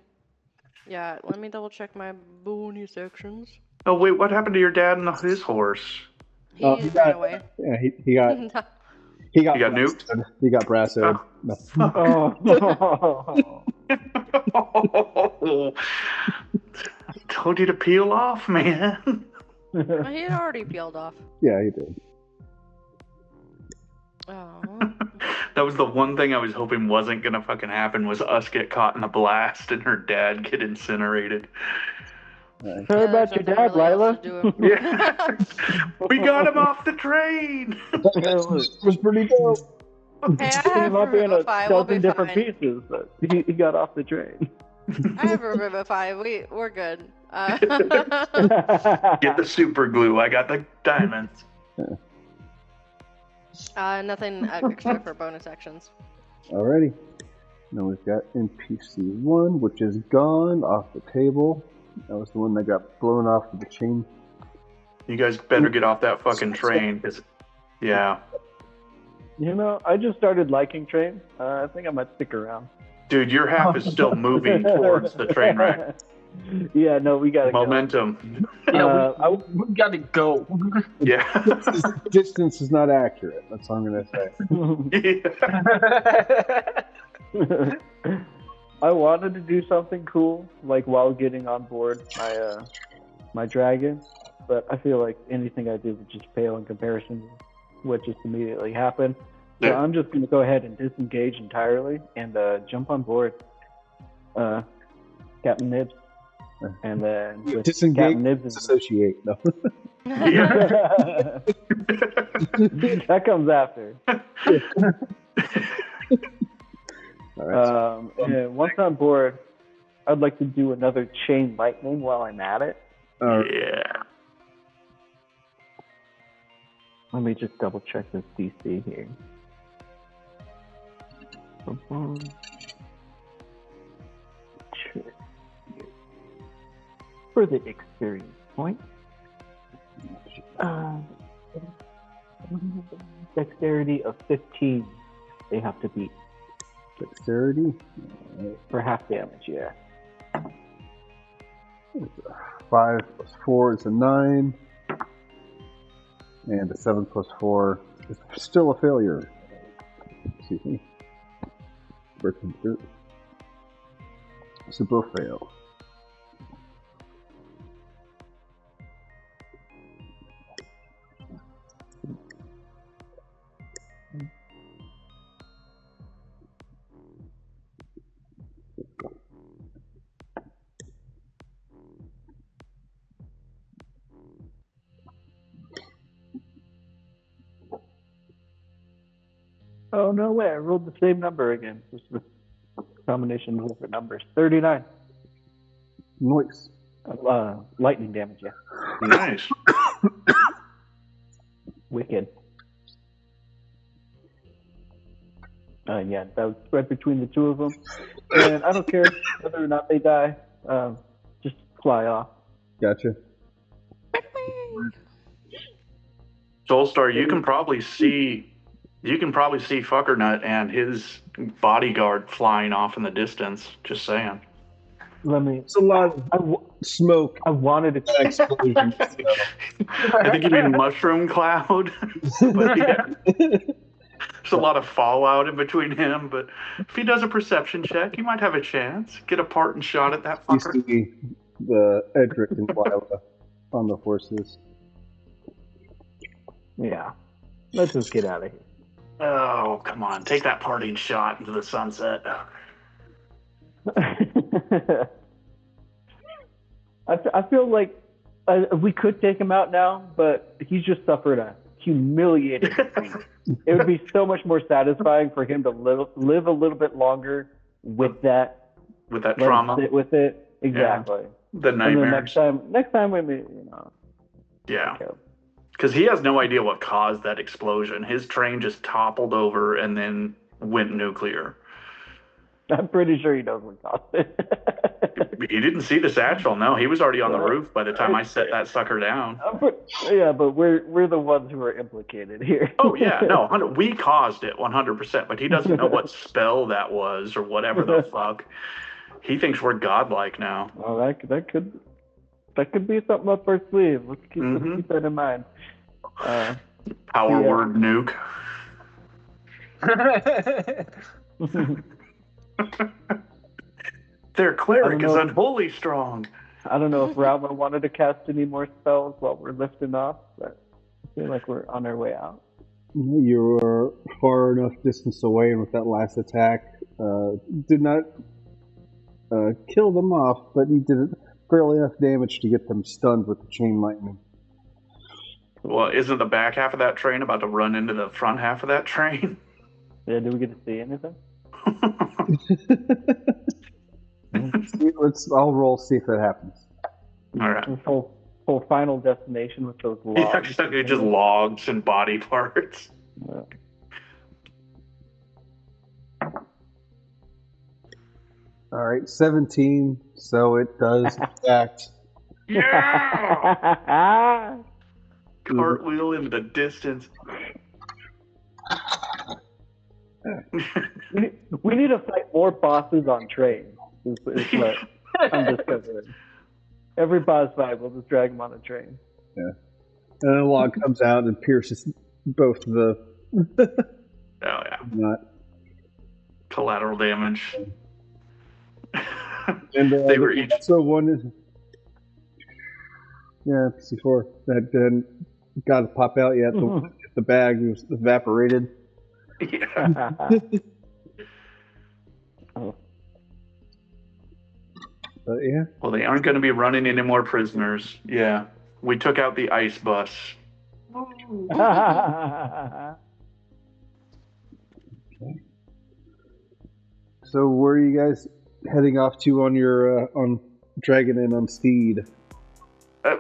Speaker 3: Yeah, let me double check my bonus actions.
Speaker 2: Oh, wait, what happened to your dad and his horse?
Speaker 3: He ran away.
Speaker 1: Yeah, he got
Speaker 2: nuked?
Speaker 1: He got brassoed.
Speaker 2: Oh. Told you to peel off, man.
Speaker 3: He had already peeled off.
Speaker 1: Yeah, he did.
Speaker 3: Oh.
Speaker 2: That was the one thing I was hoping wasn't gonna fucking happen, was us get caught in a blast and her dad get incinerated.
Speaker 5: Sorry about your dad, Lila.
Speaker 2: Yeah. We got him off the train.
Speaker 1: It was pretty dope.
Speaker 3: Hey, I have Revivify. We'll be
Speaker 5: different
Speaker 3: fine.
Speaker 5: pieces, but he got off the train.
Speaker 3: I have Revivify. We're good.
Speaker 2: Get the super glue. I got the diamonds.
Speaker 3: Nothing extra for bonus actions.
Speaker 1: Alrighty. Now we've got NPC 1, which is gone off the table. That was the one that got blown off of the chain.
Speaker 2: You guys better get off that fucking train. 'Cause, yeah.
Speaker 5: You know, I just started liking trains. I think I might stick around.
Speaker 2: Dude, your half is still moving towards the train wreck.
Speaker 5: Yeah, no, we gotta
Speaker 2: Momentum.
Speaker 4: Yeah, we gotta go.
Speaker 2: Yeah.
Speaker 1: Distance is not accurate. That's all I'm going to say.
Speaker 5: I wanted to do something cool, like while getting on board my dragon, but I feel like anything I did would just pale in comparison to what just immediately happened. So I'm just going to go ahead and disengage entirely and jump on board Captain Nibs. And then with
Speaker 1: Disengage,
Speaker 5: Captain Nibs
Speaker 1: disassociate. No.
Speaker 2: Yeah.
Speaker 5: that comes after.
Speaker 1: All right.
Speaker 5: And once on board, I'd like to do another chain lightning while I'm at it.
Speaker 2: Yeah.
Speaker 5: Let me just double check this DC here. For the experience point. Dexterity of 15 they have to beat.
Speaker 1: Dexterity?
Speaker 5: For half damage, yeah.
Speaker 1: 5 plus 4 is a 9. And a 7 plus 4 is still a failure. Excuse me. So both fail.
Speaker 5: Oh, no way. I rolled the same number again. Just with combination of different numbers. 39.
Speaker 1: Noise.
Speaker 5: Lightning damage, yeah.
Speaker 2: Nice.
Speaker 5: Wicked. Yeah, that was spread between the two of them. And I don't care whether or not they die. Just fly off.
Speaker 1: Gotcha.
Speaker 2: Soulstar, you can probably see Fuckernut and his bodyguard flying off in the distance. Just saying.
Speaker 1: It's a lot of smoke.
Speaker 5: I wanted to
Speaker 1: Explosion.
Speaker 2: I think you mean mushroom cloud. But yeah, there's a lot of fallout in between him. But if he does a perception check, he might have a chance. Get a parting shot at that
Speaker 1: You
Speaker 2: fucker.
Speaker 1: see the Edrick and Lila on the horses.
Speaker 5: Yeah. Let's just get out of here.
Speaker 2: Oh, come on. Take that parting shot into the sunset.
Speaker 5: I feel like we could take him out now, but he's just suffered a humiliating defeat. It would be so much more satisfying for him to live a little bit longer with that.
Speaker 2: With that
Speaker 5: let him
Speaker 2: trauma.
Speaker 5: sit with it. Exactly.
Speaker 2: The
Speaker 5: And then
Speaker 2: nightmares.
Speaker 5: next time we meet,
Speaker 2: Yeah.
Speaker 5: okay.
Speaker 2: Because he has no idea what caused that explosion. His train just toppled over and then went nuclear.
Speaker 5: I'm pretty sure he knows what caused it.
Speaker 2: He didn't see the satchel. No, he was already on the roof by the time I set that sucker down.
Speaker 5: Yeah, but we're the ones who are implicated here.
Speaker 2: Oh yeah, no, we caused it 100%. But he doesn't know what spell that was or whatever the fuck. He thinks we're godlike now.
Speaker 5: Well, that could be something up our sleeve. Let's keep that in mind.
Speaker 2: Power word nuke. Their cleric is unholy strong.
Speaker 5: I don't know if Ralma wanted to cast any more spells while we're lifting off, but I feel like we're on our way out.
Speaker 1: You were far enough distance away, and with that last attack, did not kill them off, but you did fairly enough damage to get them stunned with the chain lightning.
Speaker 2: Well, isn't the back half of that train about to run into the front half of that train?
Speaker 5: Yeah, did we get to see anything?
Speaker 1: I'll roll, see if that happens.
Speaker 2: All right.
Speaker 5: This whole final destination with those logs.
Speaker 2: Yeah, just logs and body parts.
Speaker 5: Yeah.
Speaker 1: All right, 17, so it does in fact.
Speaker 2: Yeah! Cartwheel into the distance.
Speaker 5: We need to fight more bosses on trains. Is what I'm discovering. Every boss fight, we'll just drag them on a train.
Speaker 1: Yeah. And a log comes out and pierces both the.
Speaker 2: Oh yeah.
Speaker 1: Not.
Speaker 2: Collateral damage.
Speaker 1: And
Speaker 2: They were each.
Speaker 1: So one is. Yeah, C4. That didn't got to pop out yet. The bag was evaporated.
Speaker 2: Yeah.
Speaker 5: Oh.
Speaker 1: But yeah,
Speaker 2: Well, they aren't going to be running any more prisoners. Yeah. We took out the ice bus.
Speaker 1: so where are you guys heading off to on your on Dragon and on Steed?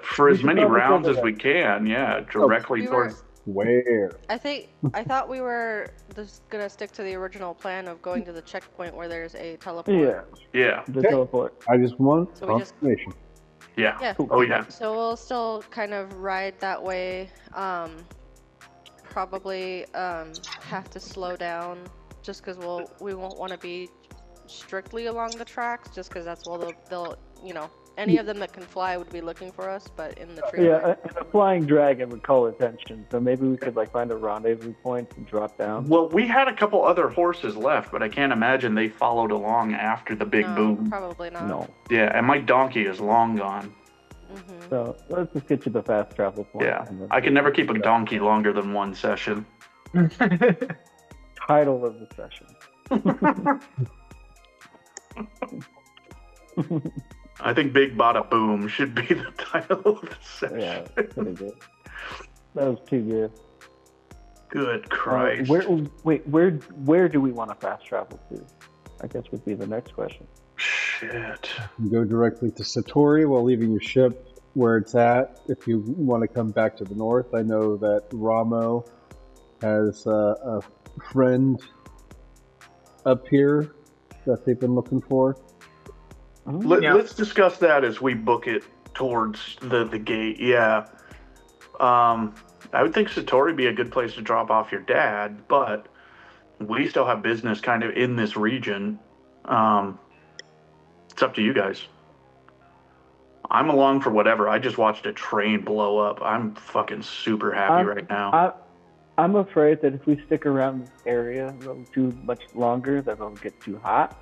Speaker 2: For
Speaker 5: We
Speaker 2: as
Speaker 5: should
Speaker 2: many
Speaker 5: probably
Speaker 2: rounds
Speaker 5: cover
Speaker 2: as we can, yeah, directly
Speaker 3: We were-
Speaker 2: towards.
Speaker 1: Where?
Speaker 3: I thought we were just gonna stick to the original plan of going to the checkpoint where there's a teleport.
Speaker 5: Yeah,
Speaker 2: Yeah,
Speaker 5: the
Speaker 1: Okay.
Speaker 5: teleport.
Speaker 1: I just want
Speaker 3: So we just-
Speaker 1: confirmation.
Speaker 2: yeah.
Speaker 3: Yeah.
Speaker 2: Oh, yeah.
Speaker 3: So we'll still kind of ride that way. Probably have to slow down just because we won't want to be strictly along the tracks, just because that's where they'll any of them that can fly would be looking for us, but in the tree.
Speaker 5: Yeah, and a flying dragon would call attention, so maybe we could like find a rendezvous point and drop down.
Speaker 2: Well, we had a couple other horses left, but I can't imagine they followed along after the big
Speaker 3: No,
Speaker 2: boom.
Speaker 3: probably not.
Speaker 5: No.
Speaker 2: Yeah, and my donkey is long gone.
Speaker 3: Mm-hmm.
Speaker 5: So let's just get to the fast travel point.
Speaker 2: Yeah,
Speaker 5: and then-
Speaker 2: I can never keep a donkey longer than one session.
Speaker 5: Title of the session.
Speaker 2: I think Big Bada Boom should be the title of the session.
Speaker 5: Yeah, that's pretty good. That was too good.
Speaker 2: Good Christ.
Speaker 5: Where do we want to fast travel to? I guess would be the next question.
Speaker 2: Shit.
Speaker 1: You go directly to Satori while leaving your ship where it's at. If you want to come back to the north, I know that Ramo has a friend up here that they've been looking for.
Speaker 2: Let's discuss that as we book it towards the gate. Yeah. I would think Satori would be a good place to drop off your dad, but we still have business kind of in this region. It's up to you guys. I'm along for whatever. I just watched a train blow up. I'm fucking super happy right now.
Speaker 5: I'm afraid that if we stick around this area a little too much longer, that it'll get too hot.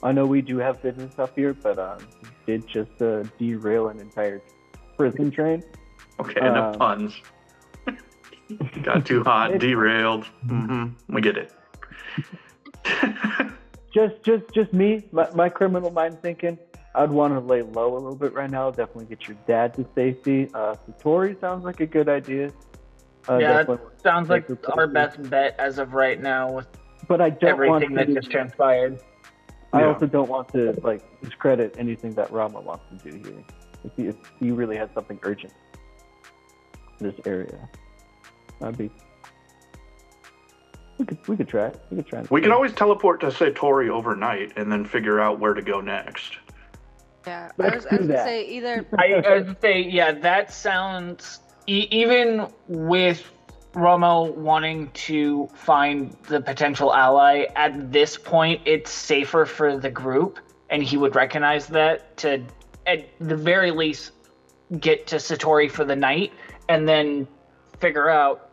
Speaker 5: I know we do have business up here, but we did just derail an entire prison train.
Speaker 2: Okay, enough puns. Got too hot, derailed. Mm-hmm. We get it.
Speaker 5: Just me, my criminal mind thinking. I'd want to lay low a little bit right now. Definitely get your dad to safety. Satori sounds like a good idea.
Speaker 4: Yeah, it sounds like our best bet as of right now with
Speaker 5: but I don't
Speaker 4: everything
Speaker 5: want
Speaker 4: that just transpired.
Speaker 5: I also don't want to like discredit anything that Rama wants to do here. If he really has something urgent in this area, that'd be. We could try it.
Speaker 2: We could always teleport to Satori overnight and then figure out where to go next.
Speaker 3: Yeah, I was gonna say either.
Speaker 4: I was gonna say, yeah, that sounds even with Romo wanting to find the potential ally at this point, it's safer for the group, and he would recognize that to, at the very least, get to Satori for the night, and then figure out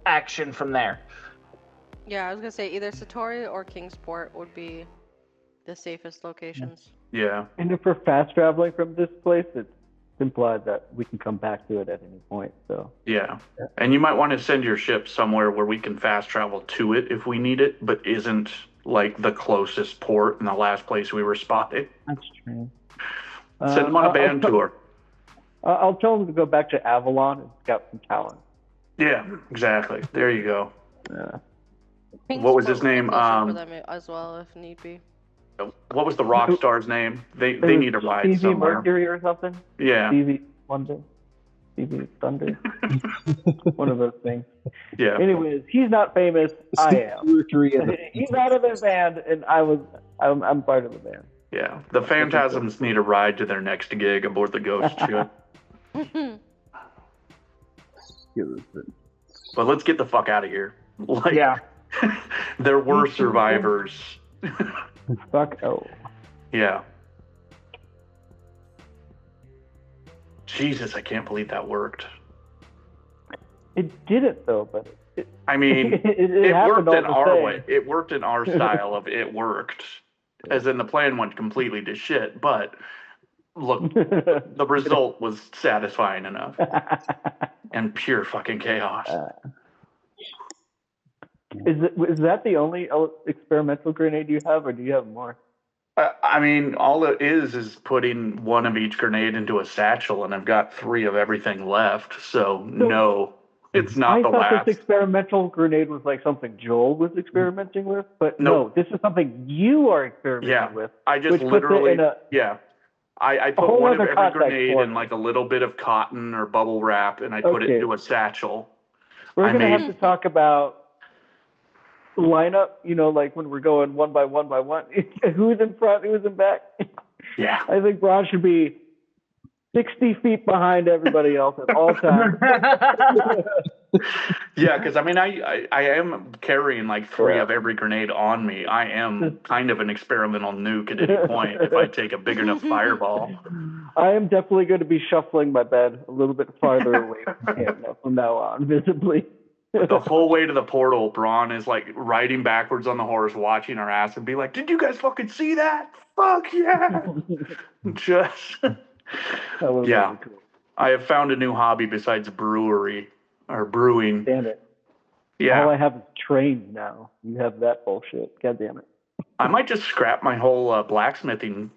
Speaker 4: action from there.
Speaker 3: Yeah, I was gonna say either Satori or Kingsport would be the safest locations.
Speaker 2: Yeah.
Speaker 5: And if we're fast traveling from this place, it's implied that we can come back to it at any point. So
Speaker 2: Yeah. And you might want to send your ship somewhere where we can fast travel to it if we need it, but isn't like the closest port and the last place we were spotted.
Speaker 5: that's true.
Speaker 2: Send them on a band tour.
Speaker 5: I'll tell them to go back to Avalon and scout some talent.
Speaker 2: Yeah, exactly. There you go.
Speaker 5: Yeah.
Speaker 2: What was his
Speaker 3: Kingsport would be
Speaker 2: name?
Speaker 3: closer for them as well, if need be.
Speaker 2: What was the rock star's name? They need a ride
Speaker 5: Stevie
Speaker 2: somewhere.
Speaker 5: Mercury or something?
Speaker 2: Yeah.
Speaker 5: Stevie Wonder? Stevie Thunder? One of those things.
Speaker 2: Yeah.
Speaker 5: Anyways, he's not famous. I am.
Speaker 1: Mercury and
Speaker 5: He's out of the band, and I'm part of the band.
Speaker 2: Yeah. The Phantasms need a ride to their next gig aboard the Ghost ship. But let's get the fuck out of here. Like,
Speaker 4: Yeah.
Speaker 2: there were survivors.
Speaker 5: Fuck oh.
Speaker 2: Yeah. Jesus, I can't believe that worked.
Speaker 5: It didn't though, but
Speaker 2: I mean,
Speaker 5: it
Speaker 2: worked
Speaker 5: happened all
Speaker 2: in
Speaker 5: the
Speaker 2: our
Speaker 5: same.
Speaker 2: way. It worked in our style of it worked. As in the plan went completely to shit, but look, the result was satisfying enough. And pure fucking chaos.
Speaker 5: Is that the only experimental grenade you have, or do you have more?
Speaker 2: I mean, all it is putting one of each grenade into a satchel, and I've got 3 of everything left. So no, it's not
Speaker 5: I
Speaker 2: the
Speaker 5: thought
Speaker 2: last.
Speaker 5: this experimental grenade was like something Joel was experimenting with, but
Speaker 2: Nope.
Speaker 5: no, this is something you are experimenting with.
Speaker 2: I just
Speaker 5: which puts
Speaker 2: literally
Speaker 5: it in
Speaker 2: I put
Speaker 5: whole
Speaker 2: one of
Speaker 5: other
Speaker 2: every
Speaker 5: context
Speaker 2: grenade
Speaker 5: for
Speaker 2: in
Speaker 5: me.
Speaker 2: like a little bit of cotton or bubble wrap, and I put it
Speaker 5: Okay.
Speaker 2: into a satchel.
Speaker 5: We're going to have to talk about lineup, like when we're going one by one by one. Who's in front, who's in back?
Speaker 2: Yeah.
Speaker 5: I think Braun should be 60 feet behind everybody else at all times.
Speaker 2: Yeah, because I mean, I am carrying like 3 of every grenade on me. I am kind of an experimental nuke at any point if I take a big enough fireball.
Speaker 5: I am definitely going to be shuffling my bed a little bit farther away from him from now on, visibly.
Speaker 2: The whole way to the portal, Braun is like riding backwards on the horse, watching our ass, and be like, "Did you guys fucking see that? Fuck yeah!" Just yeah.
Speaker 5: Really cool.
Speaker 2: I have found a new hobby besides brewing.
Speaker 5: Damn it.
Speaker 2: Yeah.
Speaker 5: All I have is trains now. You have that bullshit. God damn it.
Speaker 2: I might just scrap my whole blacksmithing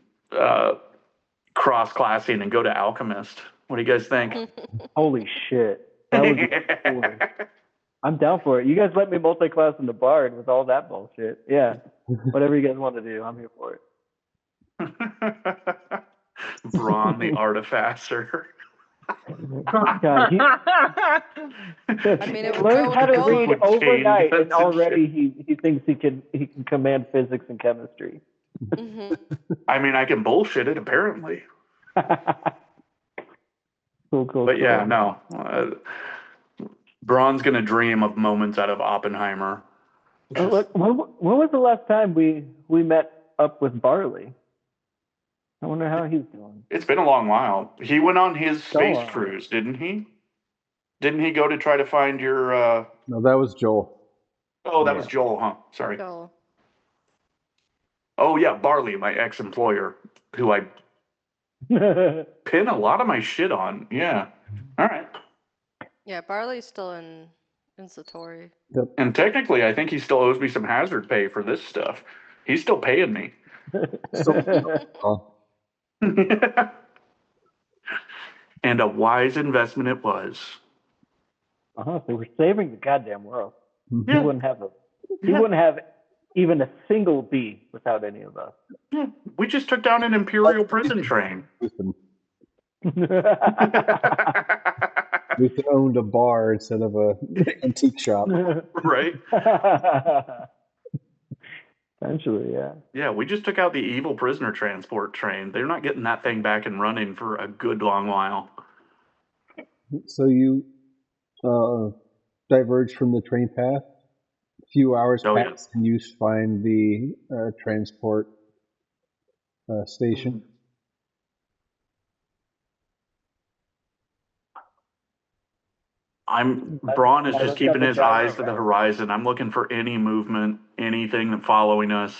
Speaker 2: cross-classing and go to alchemist. What do you guys think?
Speaker 5: Holy shit. That would be cool. I'm down for it. You guys let me multi-class in the bard with all that bullshit. Yeah. Whatever you guys want to do, I'm here for it.
Speaker 2: Braun the Artificer.
Speaker 5: God, he learned how to read overnight, and already he thinks he can command physics and chemistry.
Speaker 2: I mean, I can bullshit it apparently.
Speaker 5: Cool.
Speaker 2: But yeah, no. Braun's gonna dream of moments out of Oppenheimer.
Speaker 5: Look, when was the last time we met up with Barley? I wonder how he's doing.
Speaker 2: It's been a long while. He went on his space cruise, didn't he? Didn't he go to try to find your...
Speaker 1: No, that was Joel.
Speaker 2: Oh, that was Joel, huh? Sorry.
Speaker 3: Joel.
Speaker 2: Oh, yeah, Barley, my ex-employer, who I pin a lot of my shit on. Yeah. All right.
Speaker 3: Yeah, Barley's still in Satori.
Speaker 1: Yep.
Speaker 2: And technically, I think he still owes me some hazard pay for this stuff. He's still paying me. And a wise investment it was.
Speaker 5: So we're saving the goddamn world.
Speaker 2: Yeah.
Speaker 5: You wouldn't have even a single bee without any of us.
Speaker 2: Yeah. We just took down an Imperial prison train.
Speaker 1: We owned a bar instead of a antique shop.
Speaker 2: Right?
Speaker 5: Essentially, yeah.
Speaker 2: Yeah, we just took out the evil prisoner transport train. They're not getting that thing back and running for a good long while.
Speaker 1: So you diverge from the train path. A few hours pass, and you find the transport station.
Speaker 2: Braun is just keeping his eyes to the horizon. I'm looking for any movement, anything following us.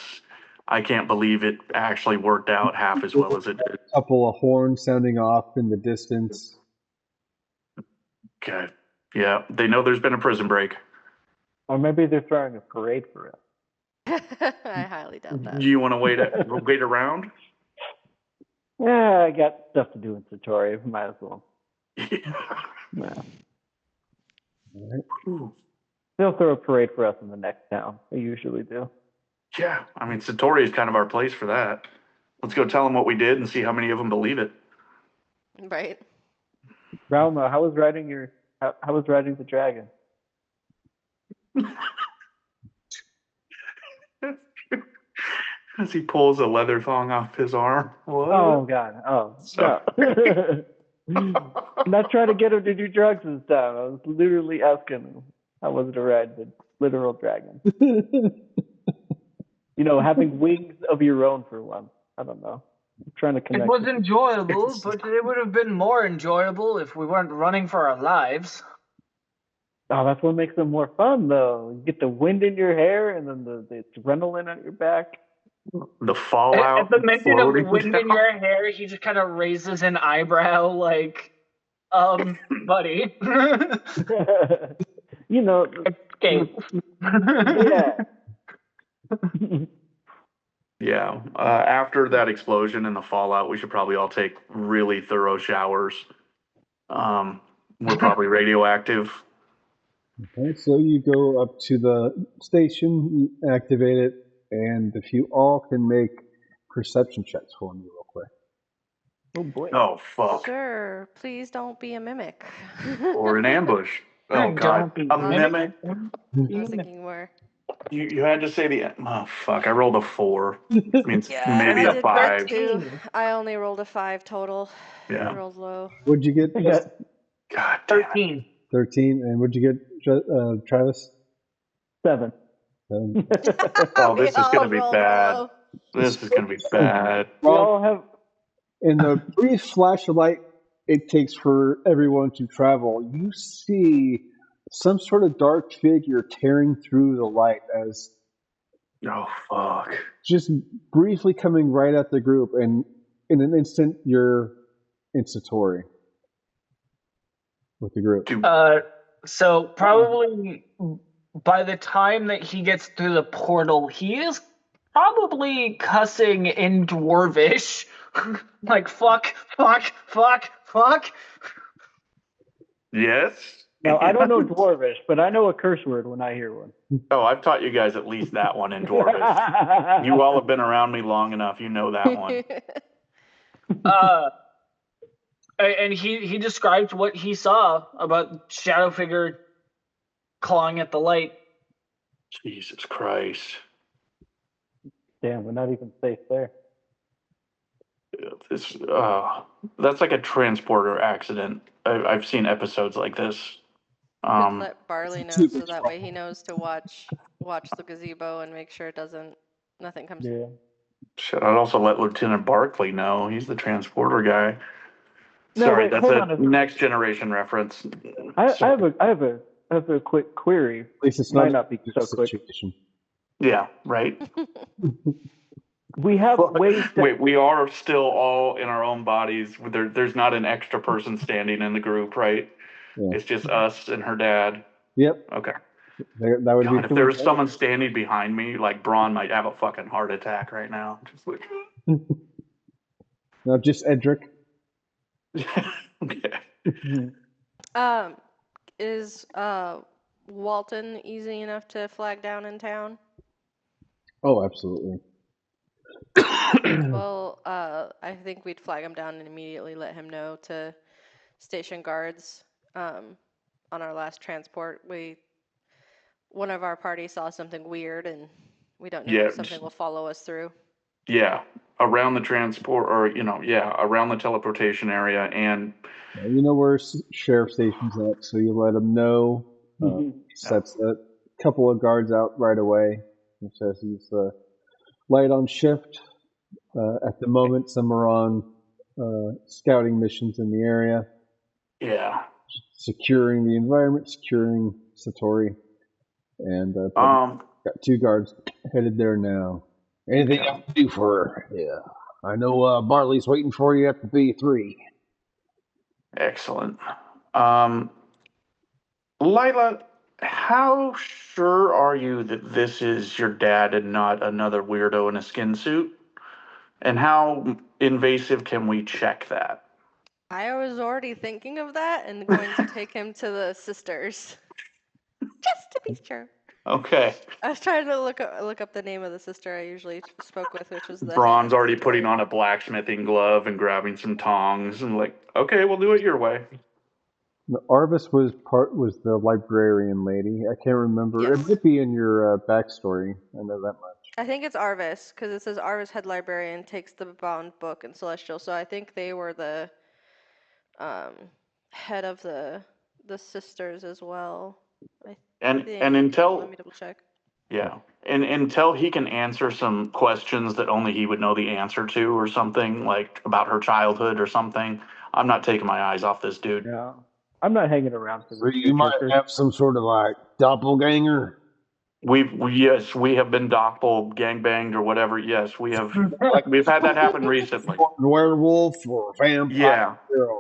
Speaker 2: I can't believe it actually worked out half as well as it did.
Speaker 1: A couple of horns sounding off in the distance.
Speaker 2: Okay. Yeah, they know there's been a prison break.
Speaker 5: Or maybe they're throwing a parade for us.
Speaker 3: I highly doubt that.
Speaker 2: Do you want to wait around?
Speaker 5: Yeah, I got stuff to do in Satori. Might as well. Yeah.
Speaker 1: All right.
Speaker 5: They'll throw a parade for us in the next town. They usually do.
Speaker 2: Yeah, I mean, Satori is kind of our place for that. Let's go tell them what we did and see how many of them believe it.
Speaker 3: Right.
Speaker 5: Rauma, how was riding the dragon?
Speaker 2: As he pulls a leather thong off his arm. What?
Speaker 5: Oh God! Oh, no. I'm not trying to get him to do drugs this time. I was literally asking him how was it to ride the literal dragon. Having wings of your own for once. I don't know. I'm trying to connect.
Speaker 4: It was enjoyable, but it would have been more enjoyable if we weren't running for our lives.
Speaker 5: Oh, that's what makes them more fun, though. You get the wind in your hair and then the adrenaline on your back.
Speaker 2: The fallout.
Speaker 4: At the mention of wind in your hair, he just kind of raises an eyebrow like, buddy. Okay.
Speaker 2: Yeah. After that explosion and the fallout, we should probably all take really thorough showers. We're probably radioactive.
Speaker 1: Okay, so you go up to the station, you activate it, and if you all can make perception checks for me real quick.
Speaker 5: Oh boy.
Speaker 2: Oh, fuck.
Speaker 3: Sure, please don't be a mimic.
Speaker 2: Or an ambush. Oh, God.
Speaker 4: Don't be
Speaker 2: A mimic?
Speaker 3: I was thinking more.
Speaker 2: You had to say the... Oh, fuck. I rolled a 4. Means
Speaker 3: Yeah,
Speaker 2: maybe
Speaker 3: I
Speaker 2: a
Speaker 3: did
Speaker 2: 5.
Speaker 3: that too. I only rolled a 5 total.
Speaker 2: Yeah.
Speaker 3: I rolled low.
Speaker 1: What'd you get?
Speaker 5: I got
Speaker 2: God damn it.
Speaker 4: 13.
Speaker 1: 13. And what'd you get, Travis?
Speaker 5: 7.
Speaker 1: 7.
Speaker 2: Oh,
Speaker 3: We
Speaker 2: this is going
Speaker 3: all
Speaker 2: to be
Speaker 3: rolled
Speaker 2: bad.
Speaker 3: low.
Speaker 2: This is going to be bad.
Speaker 5: We all have.
Speaker 1: In the brief flash of light it takes for everyone to travel, you see some sort of dark figure tearing through the light as
Speaker 2: Oh, fuck.
Speaker 1: just briefly coming right at the group, and in an instant you're in Satori with the group.
Speaker 4: So probably by the time that he gets through the portal, he is probably cussing in Dwarvish. Like, fuck.
Speaker 2: Yes?
Speaker 5: Now, I don't know Dwarvish, but I know a curse word when I hear one.
Speaker 2: Oh, I've taught you guys at least that one in Dwarvish. You all have been around me long enough. You know that one.
Speaker 4: And he described what he saw about shadow figure clawing at the light.
Speaker 2: Jesus Christ.
Speaker 5: Damn, we're not even safe there.
Speaker 2: This, that's like a transporter accident. I've seen episodes like this.
Speaker 3: Could let Barley know so that way he knows to watch the gazebo and make sure nothing comes.
Speaker 5: Yeah.
Speaker 2: Shit, I'd also let Lieutenant Barkley know. He's the transporter guy.
Speaker 5: No,
Speaker 2: Sorry,
Speaker 5: wait,
Speaker 2: that's
Speaker 5: hold
Speaker 2: a
Speaker 5: on.
Speaker 2: next generation reference.
Speaker 5: I have a quick query.
Speaker 1: At least it's
Speaker 5: Might
Speaker 1: not
Speaker 5: not be so quick.
Speaker 1: situation.
Speaker 2: Yeah, right.
Speaker 5: We have ways to.
Speaker 2: Wait, we are still all in our own bodies. There's not an extra person standing in the group, right?
Speaker 1: Yeah.
Speaker 2: It's just us and her dad.
Speaker 1: Yep.
Speaker 2: Okay.
Speaker 1: That would
Speaker 2: God,
Speaker 1: be
Speaker 2: if there was someone standing behind me, like Braun might have a fucking heart attack right now. Just like...
Speaker 1: No, just Edrick.
Speaker 2: Okay.
Speaker 3: Is Walton easy enough to flag down in town?
Speaker 1: Oh, absolutely.
Speaker 3: Well, I think we'd flag him down and immediately let him know to station guards. On our last transport, one of our party saw something weird, and we don't know if something will follow us through.
Speaker 2: Yeah, around the transport, or around the teleportation area, and
Speaker 1: You know where sheriff station's at, so you let him know. He sets a couple of guards out right away. He says he's light on shift. At the moment, some are on scouting missions in the area.
Speaker 2: Yeah.
Speaker 1: Securing the environment, securing Satori, and got 2 guards headed there now. Anything I can do for her? Yeah. I know Barley's waiting for you at the B3.
Speaker 2: Excellent. Lila, how sure are you that this is your dad and not another weirdo in a skin suit? And how invasive can we check that?
Speaker 3: I was already thinking of that and going to take him to the sisters. Just to be sure.
Speaker 2: Okay.
Speaker 3: I was trying to look up the name of the sister I usually spoke with, which was the
Speaker 2: Braun's already putting on a blacksmithing glove and grabbing some tongs and like, okay, we'll do it your way.
Speaker 1: Arvis was the librarian lady. I can't remember.
Speaker 3: Yes.
Speaker 1: It might be in your backstory. I know that much.
Speaker 3: I think it's Arvis, because it says Arvis head librarian takes the bound book in Celestial. So I think they were the head of the sisters as well.
Speaker 2: And until
Speaker 3: let me double check.
Speaker 2: Yeah. And until he can answer some questions that only he would know the answer to or something, like about her childhood or something, I'm not taking my eyes off this dude.
Speaker 5: Yeah. I'm not hanging around for this.
Speaker 1: You might have some sort of like doppelganger.
Speaker 2: We have been gangbanged or whatever. Yes, we have. We've had that happen recently.
Speaker 1: Werewolf or vampire.
Speaker 2: Yeah.
Speaker 1: Or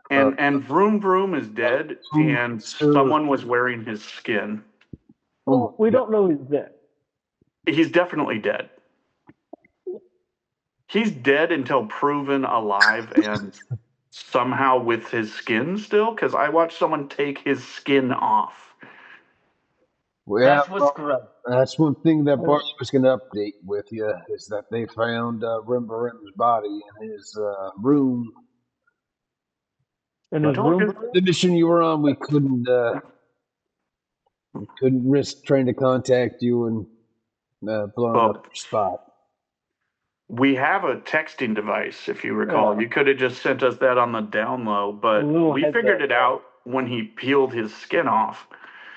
Speaker 2: and Vroom Vroom is dead, and someone was wearing his skin.
Speaker 5: Well, we don't know he's dead.
Speaker 2: He's definitely dead. He's dead until proven alive and somehow with his skin still, because I watched someone take his skin off.
Speaker 1: Well,
Speaker 4: That's what's gross.
Speaker 1: that's one thing that Barley was going to update with you, is that they found Rimbarim's body in his room.
Speaker 5: In his room?
Speaker 1: The mission you were on, we couldn't risk trying to contact you and blowing up your spot.
Speaker 2: We have a texting device, if you recall. Yeah. You could have just sent us that on the down low, but we figured it out when he peeled his skin off.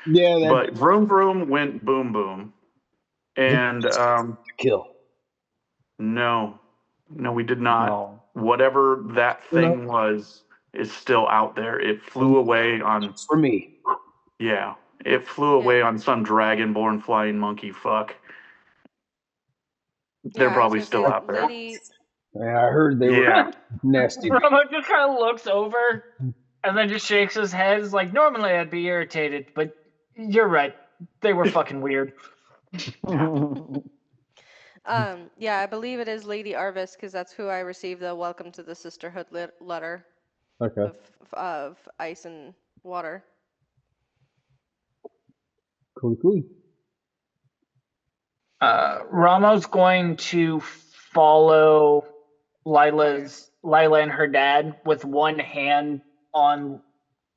Speaker 1: Yeah,
Speaker 2: but vroom vroom went boom boom, and
Speaker 1: kill.
Speaker 2: No, we did not.
Speaker 5: No.
Speaker 2: Whatever that thing was is still out there. It flew away on.
Speaker 1: For me.
Speaker 2: Yeah, it flew away on some dragonborn flying monkey fuck. They're probably still out there.
Speaker 1: Yeah, I heard they were nasty.
Speaker 4: Romo just kind of looks over and then just shakes his head. It's like, normally I'd be irritated, but you're right. They were fucking weird.
Speaker 3: Yeah, I believe it is Lady Arvis, because that's who I received the Welcome to the Sisterhood letter.
Speaker 1: Okay.
Speaker 3: Of ice and water.
Speaker 1: Cool.
Speaker 4: Ramo's going to follow Lila and her dad with one hand on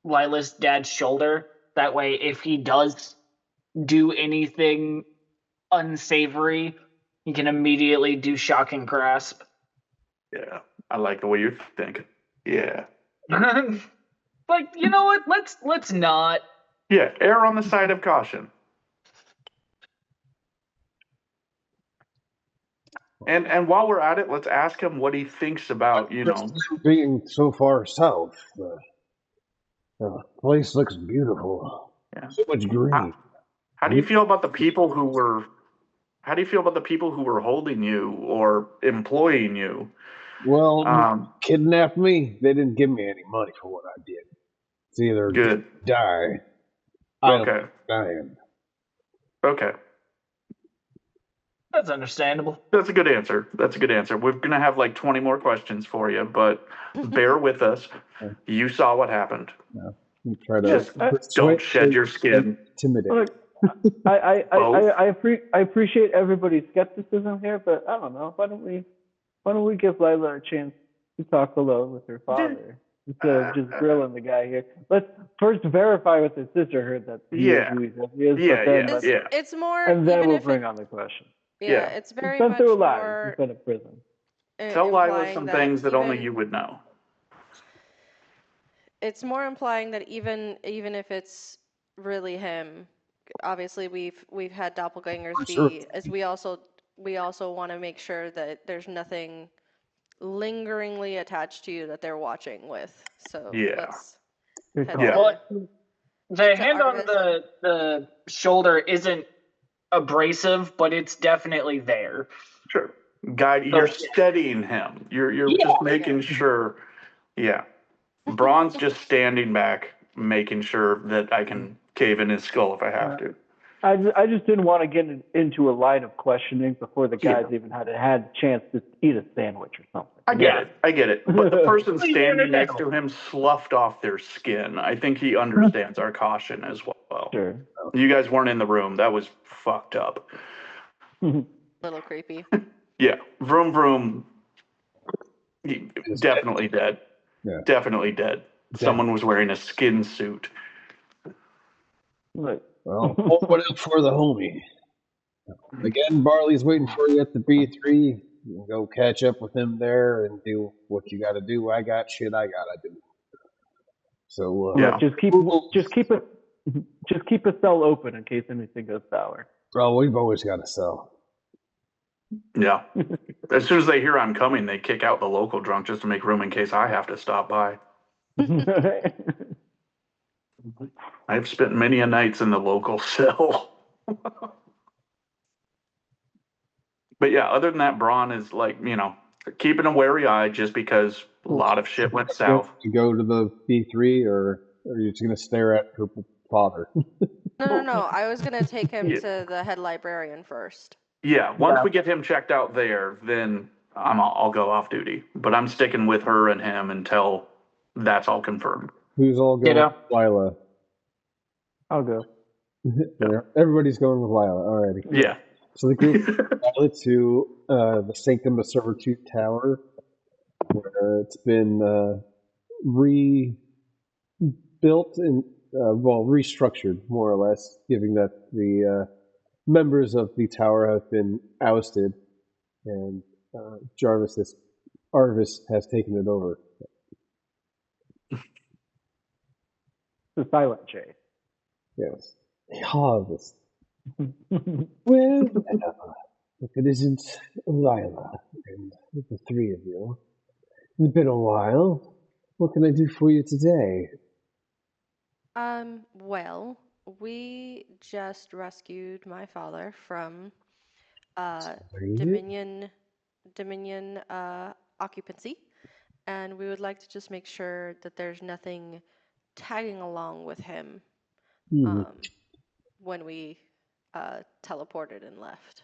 Speaker 4: Lila's dad's shoulder. That way, if he does do anything unsavory, he can immediately do shock and grasp.
Speaker 2: Yeah, I like the way you're thinking. Yeah.
Speaker 4: Like, you know what? Let's not.
Speaker 2: Yeah, err on the side of caution. And while we're at it, let's ask him what he thinks about,
Speaker 1: being so far south. The place looks beautiful. Yeah. So much green.
Speaker 2: How do you feel about the people who were? How do you feel about the people who were holding you or employing you?
Speaker 1: Well, kidnapped me. They didn't give me any money for what I did. It's either die.
Speaker 2: Okay.
Speaker 1: Dying.
Speaker 2: Okay.
Speaker 4: That's understandable.
Speaker 2: That's a good answer. We're going to have like 20 more questions for you, but bear with us. You saw what happened.
Speaker 1: Yeah. Try to
Speaker 2: just don't shed your skin.
Speaker 1: Intimidate.
Speaker 5: I appreciate everybody's skepticism here, but I don't know. Why don't we give Lila a chance to talk alone with her father instead of just grilling the guy here? Let's first verify with his sister heard that he is who he is.
Speaker 3: It's more,
Speaker 5: and then we'll bring on the question.
Speaker 3: Yeah, it's very much more
Speaker 5: instead of prison.
Speaker 2: Tell Lila some things that only you would know.
Speaker 3: It's more implying that even if it's really him, obviously we've had doppelgangers as we also want to make sure that there's nothing lingeringly attached to you that they're watching with. So let's
Speaker 4: well, the hand on the shoulder isn't abrasive, but it's definitely there.
Speaker 2: Sure. Guide, you're steadying him. You're just making sure. Yeah. Braun's just standing back, making sure that I can cave in his skull if I have to.
Speaker 5: I just didn't want to get into a line of questioning before the guys even had a chance to eat a sandwich or something.
Speaker 2: I get it. But the person standing next to him sloughed off their skin. I think he understands our caution as well.
Speaker 5: Sure.
Speaker 2: You guys weren't in the room. That was fucked up.
Speaker 3: Little creepy.
Speaker 2: Yeah. Vroom vroom. Definitely dead. Yeah. Definitely dead. Someone was wearing a skin suit.
Speaker 5: Right.
Speaker 1: Well, open up for the homie. Again, Barley's waiting for you at the B3. You can go catch up with him there and do what you got to do. I got shit I got to do. So
Speaker 5: just keep a cell open in case anything goes sour.
Speaker 1: Well, we've always got a cell.
Speaker 2: Yeah. As soon as they hear I'm coming, they kick out the local drunk just to make room in case I have to stop by. I've spent many a nights in the local cell. But yeah, other than that, Braun is like, keeping a wary eye just because a lot of shit went south.
Speaker 1: You go to the B3 or are you just going to stare at her father.
Speaker 3: No. I was gonna take him
Speaker 2: Yeah.
Speaker 3: to the head librarian first.
Speaker 2: Yeah, once
Speaker 4: Yeah.
Speaker 2: we get him checked out there, then I'll go off duty. But I'm sticking with her and him until that's all confirmed.
Speaker 1: Who's all going
Speaker 4: Ditto.
Speaker 1: with Lila?
Speaker 5: I'll go.
Speaker 1: Everybody's going with Lila. Alrighty.
Speaker 2: Yeah.
Speaker 1: So the group Lila to the Sanctum of Servitude Tower, where it's been rebuilt and restructured more or less, given that the members of the tower have been ousted, and Arvis has taken it over.
Speaker 5: The silent J.
Speaker 1: Yes. Harvest. Well, if it isn't Lila and the three of you, it's been a while. What can I do for you today?
Speaker 3: Well, we just rescued my father from
Speaker 1: Really?
Speaker 3: Dominion occupancy, and we would like to just make sure that there's nothing tagging along with him
Speaker 1: Hmm.
Speaker 3: when we teleported and left.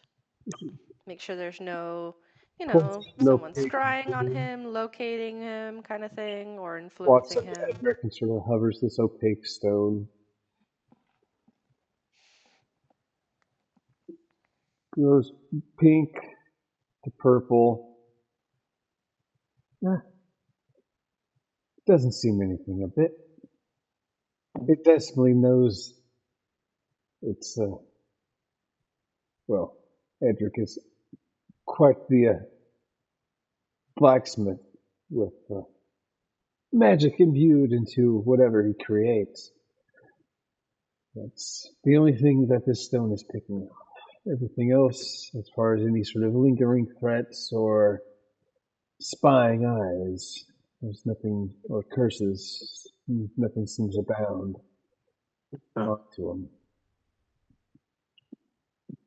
Speaker 3: Make sure there's no,
Speaker 1: No
Speaker 3: someone
Speaker 1: pig.
Speaker 3: scrying on him, locating him, kind of thing, or
Speaker 1: Walks
Speaker 3: influencing
Speaker 1: up to
Speaker 3: him.
Speaker 1: Edrick and sort of hovers this opaque stone. Goes pink to purple. Doesn't seem anything of it. It definitely knows it's, Edric is quite the blacksmith with magic imbued into whatever he creates. That's the only thing that this stone is picking up. Everything else, as far as any sort of lingering threats or spying eyes, there's nothing, or curses, nothing seems abound onto him.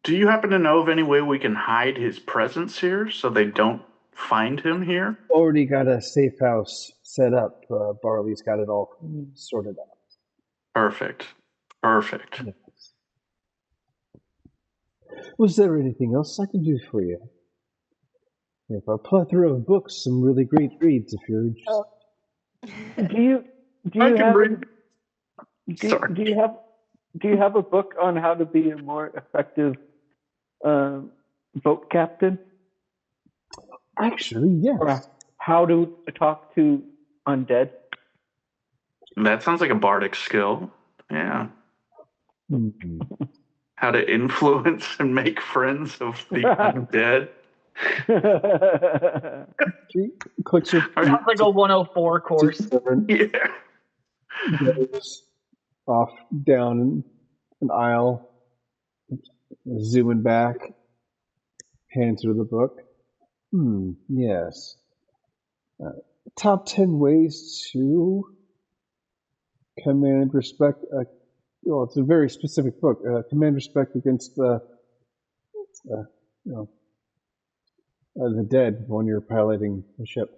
Speaker 2: Do you happen to know of any way we can hide his presence here so they don't find him here?
Speaker 1: Already got a safe house set up. Barley's got it all sorted out.
Speaker 2: Perfect.
Speaker 1: Yes. Was there anything else I can do for you? We have a plethora of books, some really great reads if you're interested.
Speaker 5: Do you have a book on how to be a more effective boat captain?
Speaker 1: Actually, yes.
Speaker 5: Or how to talk to undead?
Speaker 2: That sounds like a bardic skill. Yeah.
Speaker 1: Hmm.
Speaker 2: How to influence and make friends of the undead.
Speaker 1: She clicks her
Speaker 4: Sounds like a 104 course.
Speaker 2: Yeah.
Speaker 1: Goes off down an aisle, zooming back, hands her the book. Yes. Top 10 ways to command respect. It's a very specific book. Command respect against the dead when you're piloting a ship.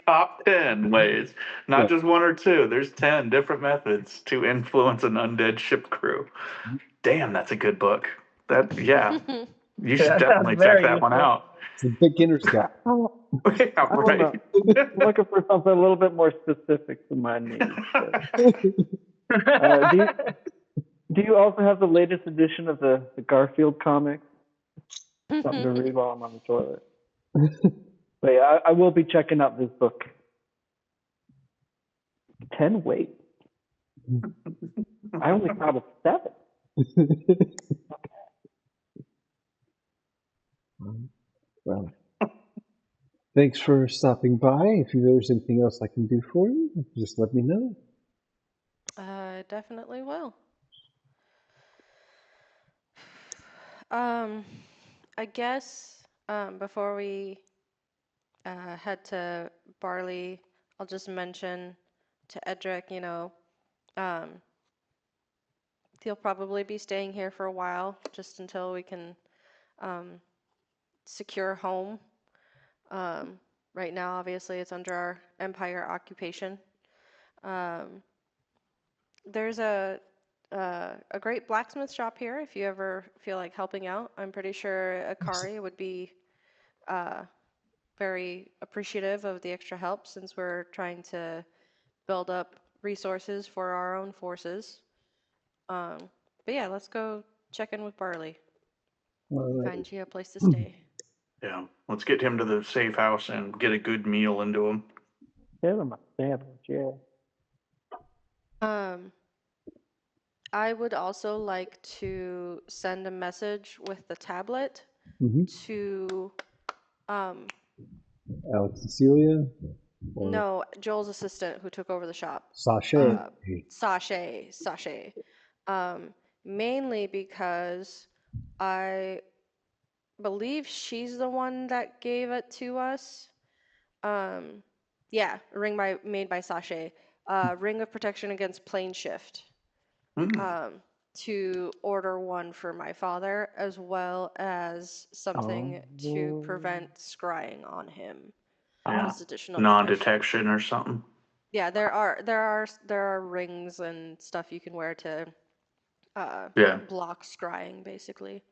Speaker 2: Top 10 ways. Not just one or two. There's 10 different methods to influence an undead ship crew. Damn, that's a good book. Yeah. You should definitely check that one out.
Speaker 1: It's a beginner's guide.
Speaker 2: Yeah,
Speaker 5: I don't
Speaker 2: right.
Speaker 5: know. I'm looking for something a little bit more specific to my needs. Do you also have the latest edition of the Garfield comics? Something to read while I'm on the toilet. But yeah, I will be checking out this book. 10 ways. I only thought of 7.
Speaker 1: Well, thanks for stopping by. If there's anything else I can do for you, just let me know.
Speaker 3: Definitely will. I guess before we head to Barley, I'll just mention to Edric, he'll probably be staying here for a while, just until we can secure home. Right now, obviously, it's under our Empire occupation. there's a great blacksmith shop here if you ever feel like helping out. I'm pretty sure Akari would be very appreciative of the extra help since we're trying to build up resources for our own forces. But yeah, let's go check in with Barley.
Speaker 1: All right.
Speaker 3: Find you a place to stay.
Speaker 2: Yeah, let's get him to the safe house and get a good meal into him.
Speaker 5: Give him a sandwich, yeah.
Speaker 3: I would also like to send a message with the tablet
Speaker 1: Mm-hmm.
Speaker 3: to
Speaker 1: Alex Cecilia? Or
Speaker 3: no, Joel's assistant who took over the shop.
Speaker 1: Sachet?
Speaker 3: Sachet. Mainly because I believe she's the one that gave it to us. Yeah, made by Sachet. Ring of protection against plane shift. To order one for my father, as well as something to prevent scrying on him. Just additional
Speaker 2: Non-detection or something.
Speaker 3: Yeah, there are rings and stuff you can wear to block scrying, basically.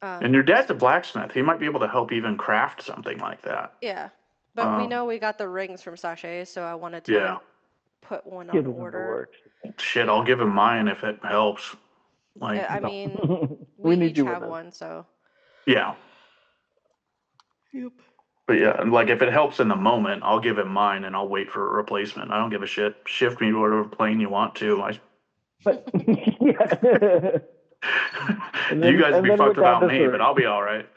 Speaker 2: And your dad's a blacksmith. He might be able to help even craft something like that.
Speaker 3: Yeah, but we know we got the rings from Sachet, so I wanted to
Speaker 2: Yeah.
Speaker 3: put one
Speaker 5: Give
Speaker 3: on
Speaker 5: him the
Speaker 3: order.
Speaker 5: works.
Speaker 2: Shit, I'll give him mine if it helps. Like,
Speaker 3: I mean, we
Speaker 5: need
Speaker 3: each
Speaker 5: you
Speaker 3: have
Speaker 5: with us.
Speaker 3: one, so.
Speaker 2: yeah.
Speaker 3: Yep.
Speaker 2: But yeah, like if it helps in the moment, I'll give him mine and I'll wait for a replacement. I don't give a shit. Shift me to whatever plane you want to.
Speaker 5: But yeah.
Speaker 2: You guys be fucked without me,
Speaker 5: three.
Speaker 2: but I'll be all right.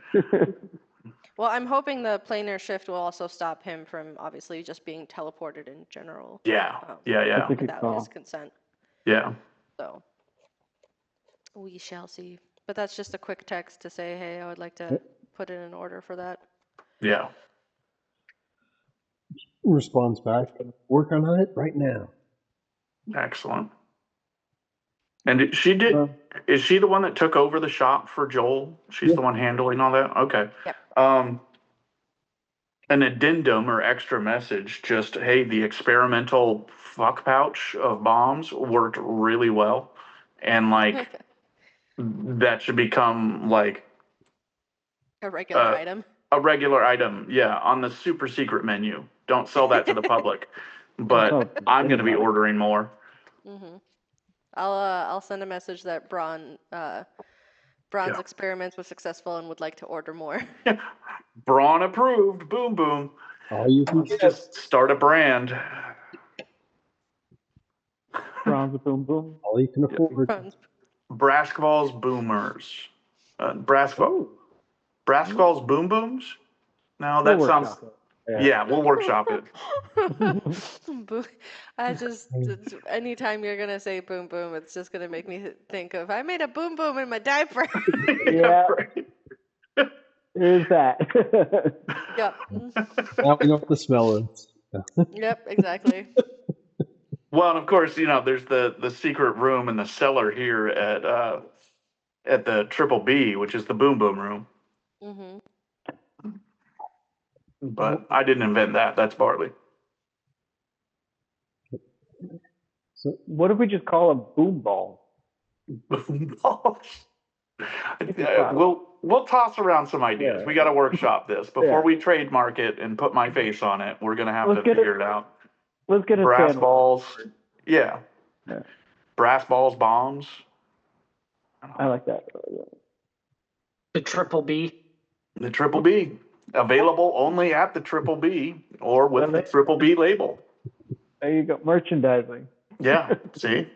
Speaker 3: Well, I'm hoping the planar shift will also stop him from obviously just being teleported in general.
Speaker 2: Yeah.
Speaker 3: Without his consent.
Speaker 2: Yeah.
Speaker 3: So we shall see. But that's just a quick text to say, hey, I would like to put in an order for that.
Speaker 2: Yeah.
Speaker 1: Responds back, work on it right now.
Speaker 2: Excellent. And is she the one that took over the shop for Joel? She's the one handling all that? Okay.
Speaker 3: Yep.
Speaker 2: An addendum or extra message, just, hey, the experimental fuck pouch of bombs worked really well. And like, that should become like
Speaker 3: a regular item.
Speaker 2: A regular item, yeah, on the super secret menu. Don't sell that to the public. But I'm going to be ordering more.
Speaker 3: Mm-hmm. I'll send a message that Braun's experiments was successful and would like to order more.
Speaker 2: Braun approved. Boom, boom.
Speaker 1: All you can
Speaker 2: Let's just start a brand.
Speaker 5: Braun's boom boom.
Speaker 1: All you can afford.
Speaker 2: Braskval's boomers. Braskval's boom booms? No, that sounds. Yeah, we'll workshop it.
Speaker 3: I just, anytime you're going to say boom boom, it's just going to make me think of, I made a boom boom in my diaper.
Speaker 5: Yeah. There's that.
Speaker 3: Yep.
Speaker 1: Now we know what the smell is.
Speaker 3: Yep, exactly.
Speaker 2: Well, and of course, there's the secret room in the cellar here at the Triple B, which is the boom boom room.
Speaker 3: Mm-hmm.
Speaker 2: But I didn't invent that. That's Barley.
Speaker 5: So what if we just call them boom balls?
Speaker 2: Boom balls. We'll toss around some ideas. We got to workshop this before we trademark it and put my face on it. We're gonna have to figure it out.
Speaker 5: Let's get a
Speaker 2: brass balls. Yeah. Brass balls, bombs.
Speaker 5: I like that.
Speaker 4: The Triple B.
Speaker 2: The Triple B. Available only at the Triple B or with the Triple B label.
Speaker 5: There you go. Merchandising.
Speaker 2: Yeah. See?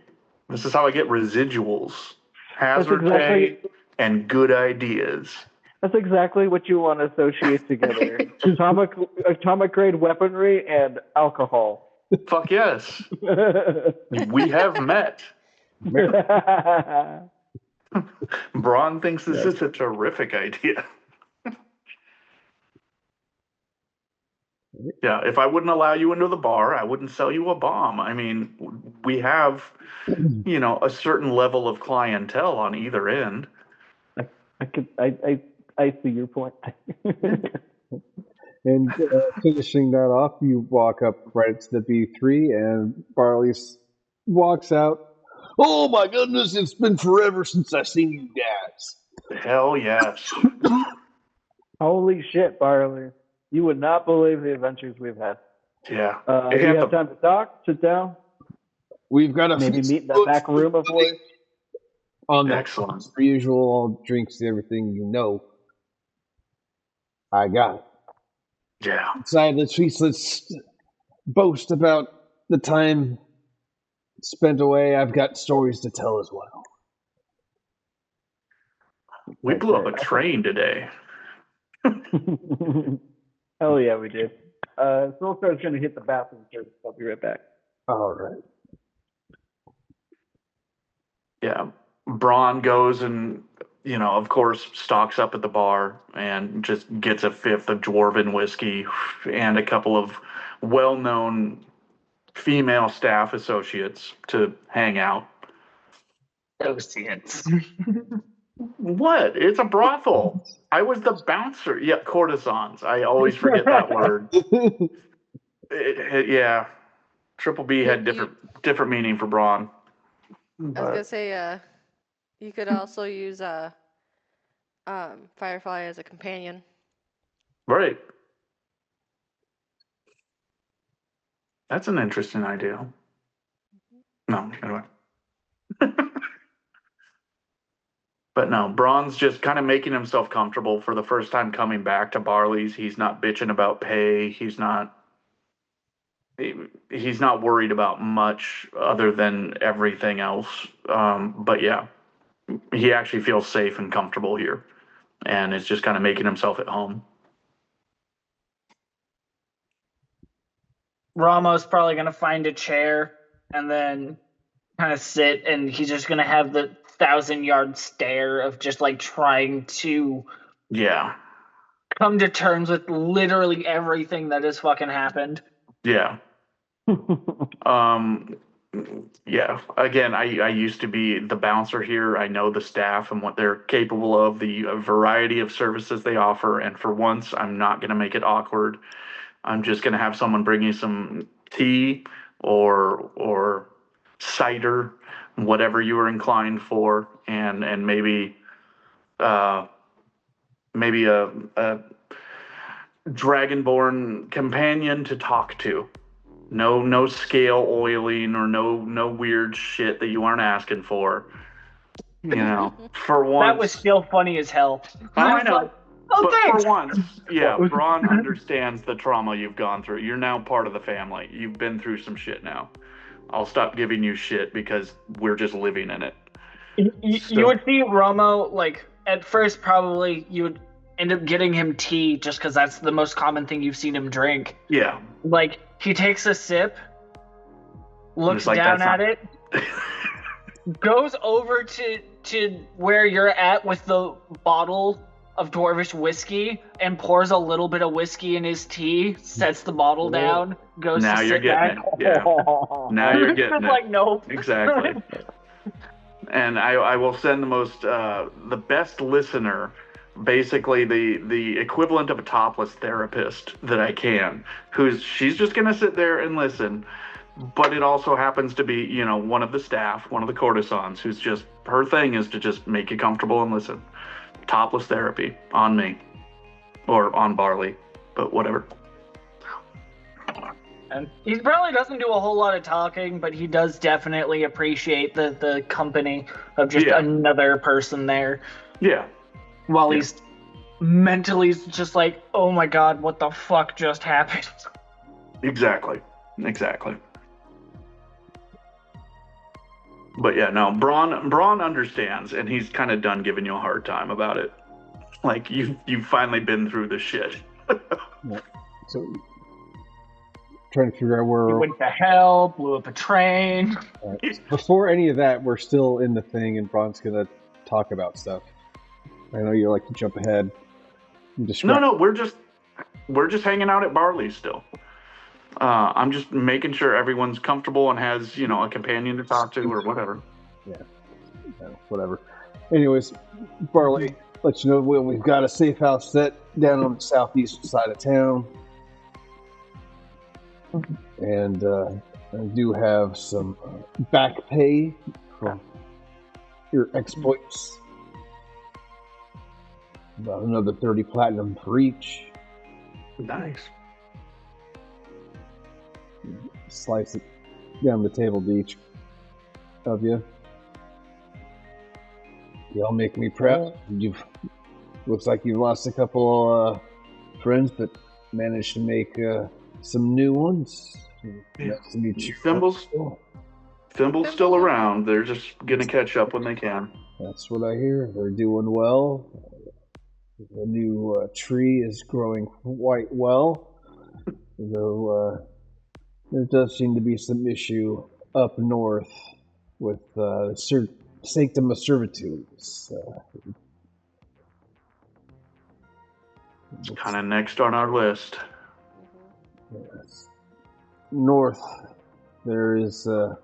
Speaker 2: This is how I get residuals. Hazard pay and good ideas.
Speaker 5: That's exactly what you want to associate together. Atomic grade weaponry and alcohol.
Speaker 2: Fuck yes. We have met. Braun thinks this is a terrific idea. Yeah, if I wouldn't allow you into the bar, I wouldn't sell you a bomb. I mean, we have, a certain level of clientele on either end.
Speaker 5: I see your point.
Speaker 1: And finishing that off, you walk up right to the B3, and Barley walks out Oh my goodness, it's been forever since I've seen you guys.
Speaker 2: Hell yes.
Speaker 5: Holy shit, Barley. You would not believe the adventures we've had.
Speaker 2: Yeah.
Speaker 5: Do you have time to talk? Sit down?
Speaker 1: We've got a
Speaker 5: Maybe meet in the back room of voice?
Speaker 1: on the
Speaker 2: Excellent.
Speaker 1: usual all drinks, everything you know. I got it.
Speaker 2: Yeah.
Speaker 1: Inside, let's boast about the time spent away. I've got stories to tell as well.
Speaker 2: We blew up a train today.
Speaker 5: Hell yeah, we did. Soulstar's going to hit the bathroom first. I'll be right back.
Speaker 1: All right.
Speaker 2: Yeah. Braun goes and, of course, stocks up at the bar and just gets a fifth of dwarven whiskey and a couple of well-known female staff associates to hang out.
Speaker 4: Associates.
Speaker 2: What? It's a brothel. I was the bouncer. Yeah, courtesans. I always forget that word. Yeah. Triple B had different meaning for Braun.
Speaker 3: I was gonna say, you could also use Firefly as a companion.
Speaker 2: Right. That's an interesting idea. No, anyway. But no, Braun's just kind of making himself comfortable for the first time coming back to Barley's. He's not bitching about pay. He's not worried about much other than everything else. But yeah, he actually feels safe and comfortable here, and is just kind of making himself at home.
Speaker 4: Ramo's probably gonna find a chair and then kind of sit, and he's just gonna have the 1,000-yard stare of just like trying to come to terms with literally everything that has fucking happened.
Speaker 2: Yeah. Yeah. Again, I used to be the bouncer here. I know the staff and what they're capable of, the variety of services they offer, and for once, I'm not gonna make it awkward. I'm just gonna have someone bring you some tea or cider, whatever you are inclined for, and maybe a dragonborn companion to talk to. No scale oiling or no weird shit that you aren't asking for. For once.
Speaker 4: That was still funny as hell.
Speaker 2: I know.
Speaker 4: Like, oh,
Speaker 2: but
Speaker 4: thanks.
Speaker 2: for once, yeah, Braun understands the trauma you've gone through. You're now part of the family. You've been through some shit now. I'll stop giving you shit because we're just living in it.
Speaker 4: You would see Romo, like, at first probably you would end up getting him tea just because that's the most common thing you've seen him drink.
Speaker 2: Yeah.
Speaker 4: Like, he takes a sip, looks
Speaker 2: like,
Speaker 4: down at it, goes over to where you're at with the bottle of dwarvish whiskey and pours a little bit of whiskey in his tea, sets the bottle down, goes
Speaker 2: now
Speaker 4: to
Speaker 2: you're
Speaker 4: sit
Speaker 2: getting
Speaker 4: back.
Speaker 2: it. Yeah. Now you're getting it.
Speaker 4: Like, nope.
Speaker 2: Exactly. And I will send the best listener, basically the equivalent of a topless therapist that I can, she's just gonna sit there and listen. But it also happens to be, one of the staff, one of the courtesans, who's just, her thing is to just make you comfortable and listen. Topless therapy on me. Or on Barley, but whatever.
Speaker 4: And he probably doesn't do a whole lot of talking, but he does definitely appreciate the company of just another person there.
Speaker 2: Yeah.
Speaker 4: While he's mentally just like, oh my god, what the fuck just happened?
Speaker 2: Exactly. But yeah, no, Braun understands, and he's kind of done giving you a hard time about it. Like, you've finally been through the shit.
Speaker 1: Yeah. So, trying to figure out where...
Speaker 4: He went to hell, blew up a train.
Speaker 1: Right. Before any of that, we're still in the thing, and Braun's going to talk about stuff. I know you like to jump ahead.
Speaker 2: No, we're just hanging out at Barley's still. I'm just making sure everyone's comfortable and has, a companion to talk to or whatever.
Speaker 1: Yeah, whatever. Anyways, Barley, let you know we've got a safe house set down on the southeast side of town. And I do have some back pay for your exploits. About another 30 platinum for each.
Speaker 2: Nice.
Speaker 1: Slice it down the table to each of you. Y'all make me proud. Looks like you've lost a couple friends, but managed to make some new ones.
Speaker 2: Yeah.
Speaker 1: Nice to meet you.
Speaker 2: Thimble's still around. They're just gonna catch up when they can.
Speaker 1: That's what I hear. They're doing well. The new tree is growing quite well, though there does seem to be some issue up north with Sanctum of Servitudes.
Speaker 2: It's kind of next on our list.
Speaker 1: Yes. North, there is what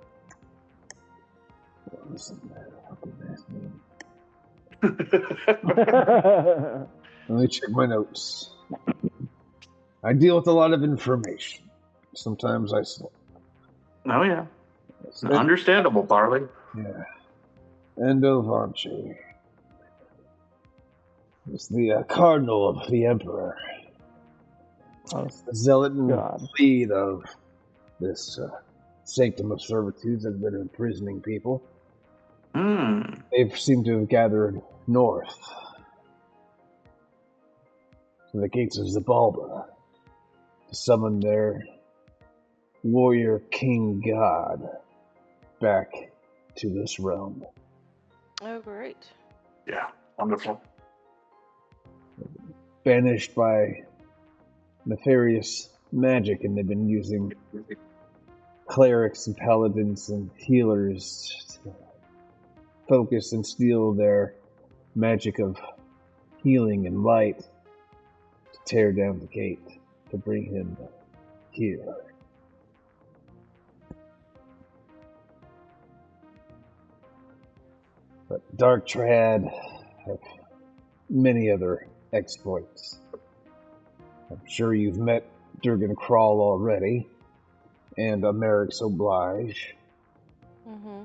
Speaker 1: was that fucking last name? Let me check my notes. I deal with a lot of information. Sometimes I slip.
Speaker 2: Oh yeah, understandable, Barley.
Speaker 1: Yeah. Endo Vanche. It's the Cardinal of the Emperor. The zealot and lead of this Sanctum of Servitudes that have been imprisoning people. They seem to have gathered north to the gates of Zabalba to summon their warrior king god back to this realm.
Speaker 3: Oh, great.
Speaker 2: Yeah, wonderful.
Speaker 1: Banished by nefarious magic, and they've been using clerics and paladins and healers to focus and steal their magic of healing and light to tear down the gate to bring him here. But Dark Trad have many other exploits. I'm sure you've met Dergon Krall already, and Merrick's Oblige.
Speaker 3: Mm-hmm.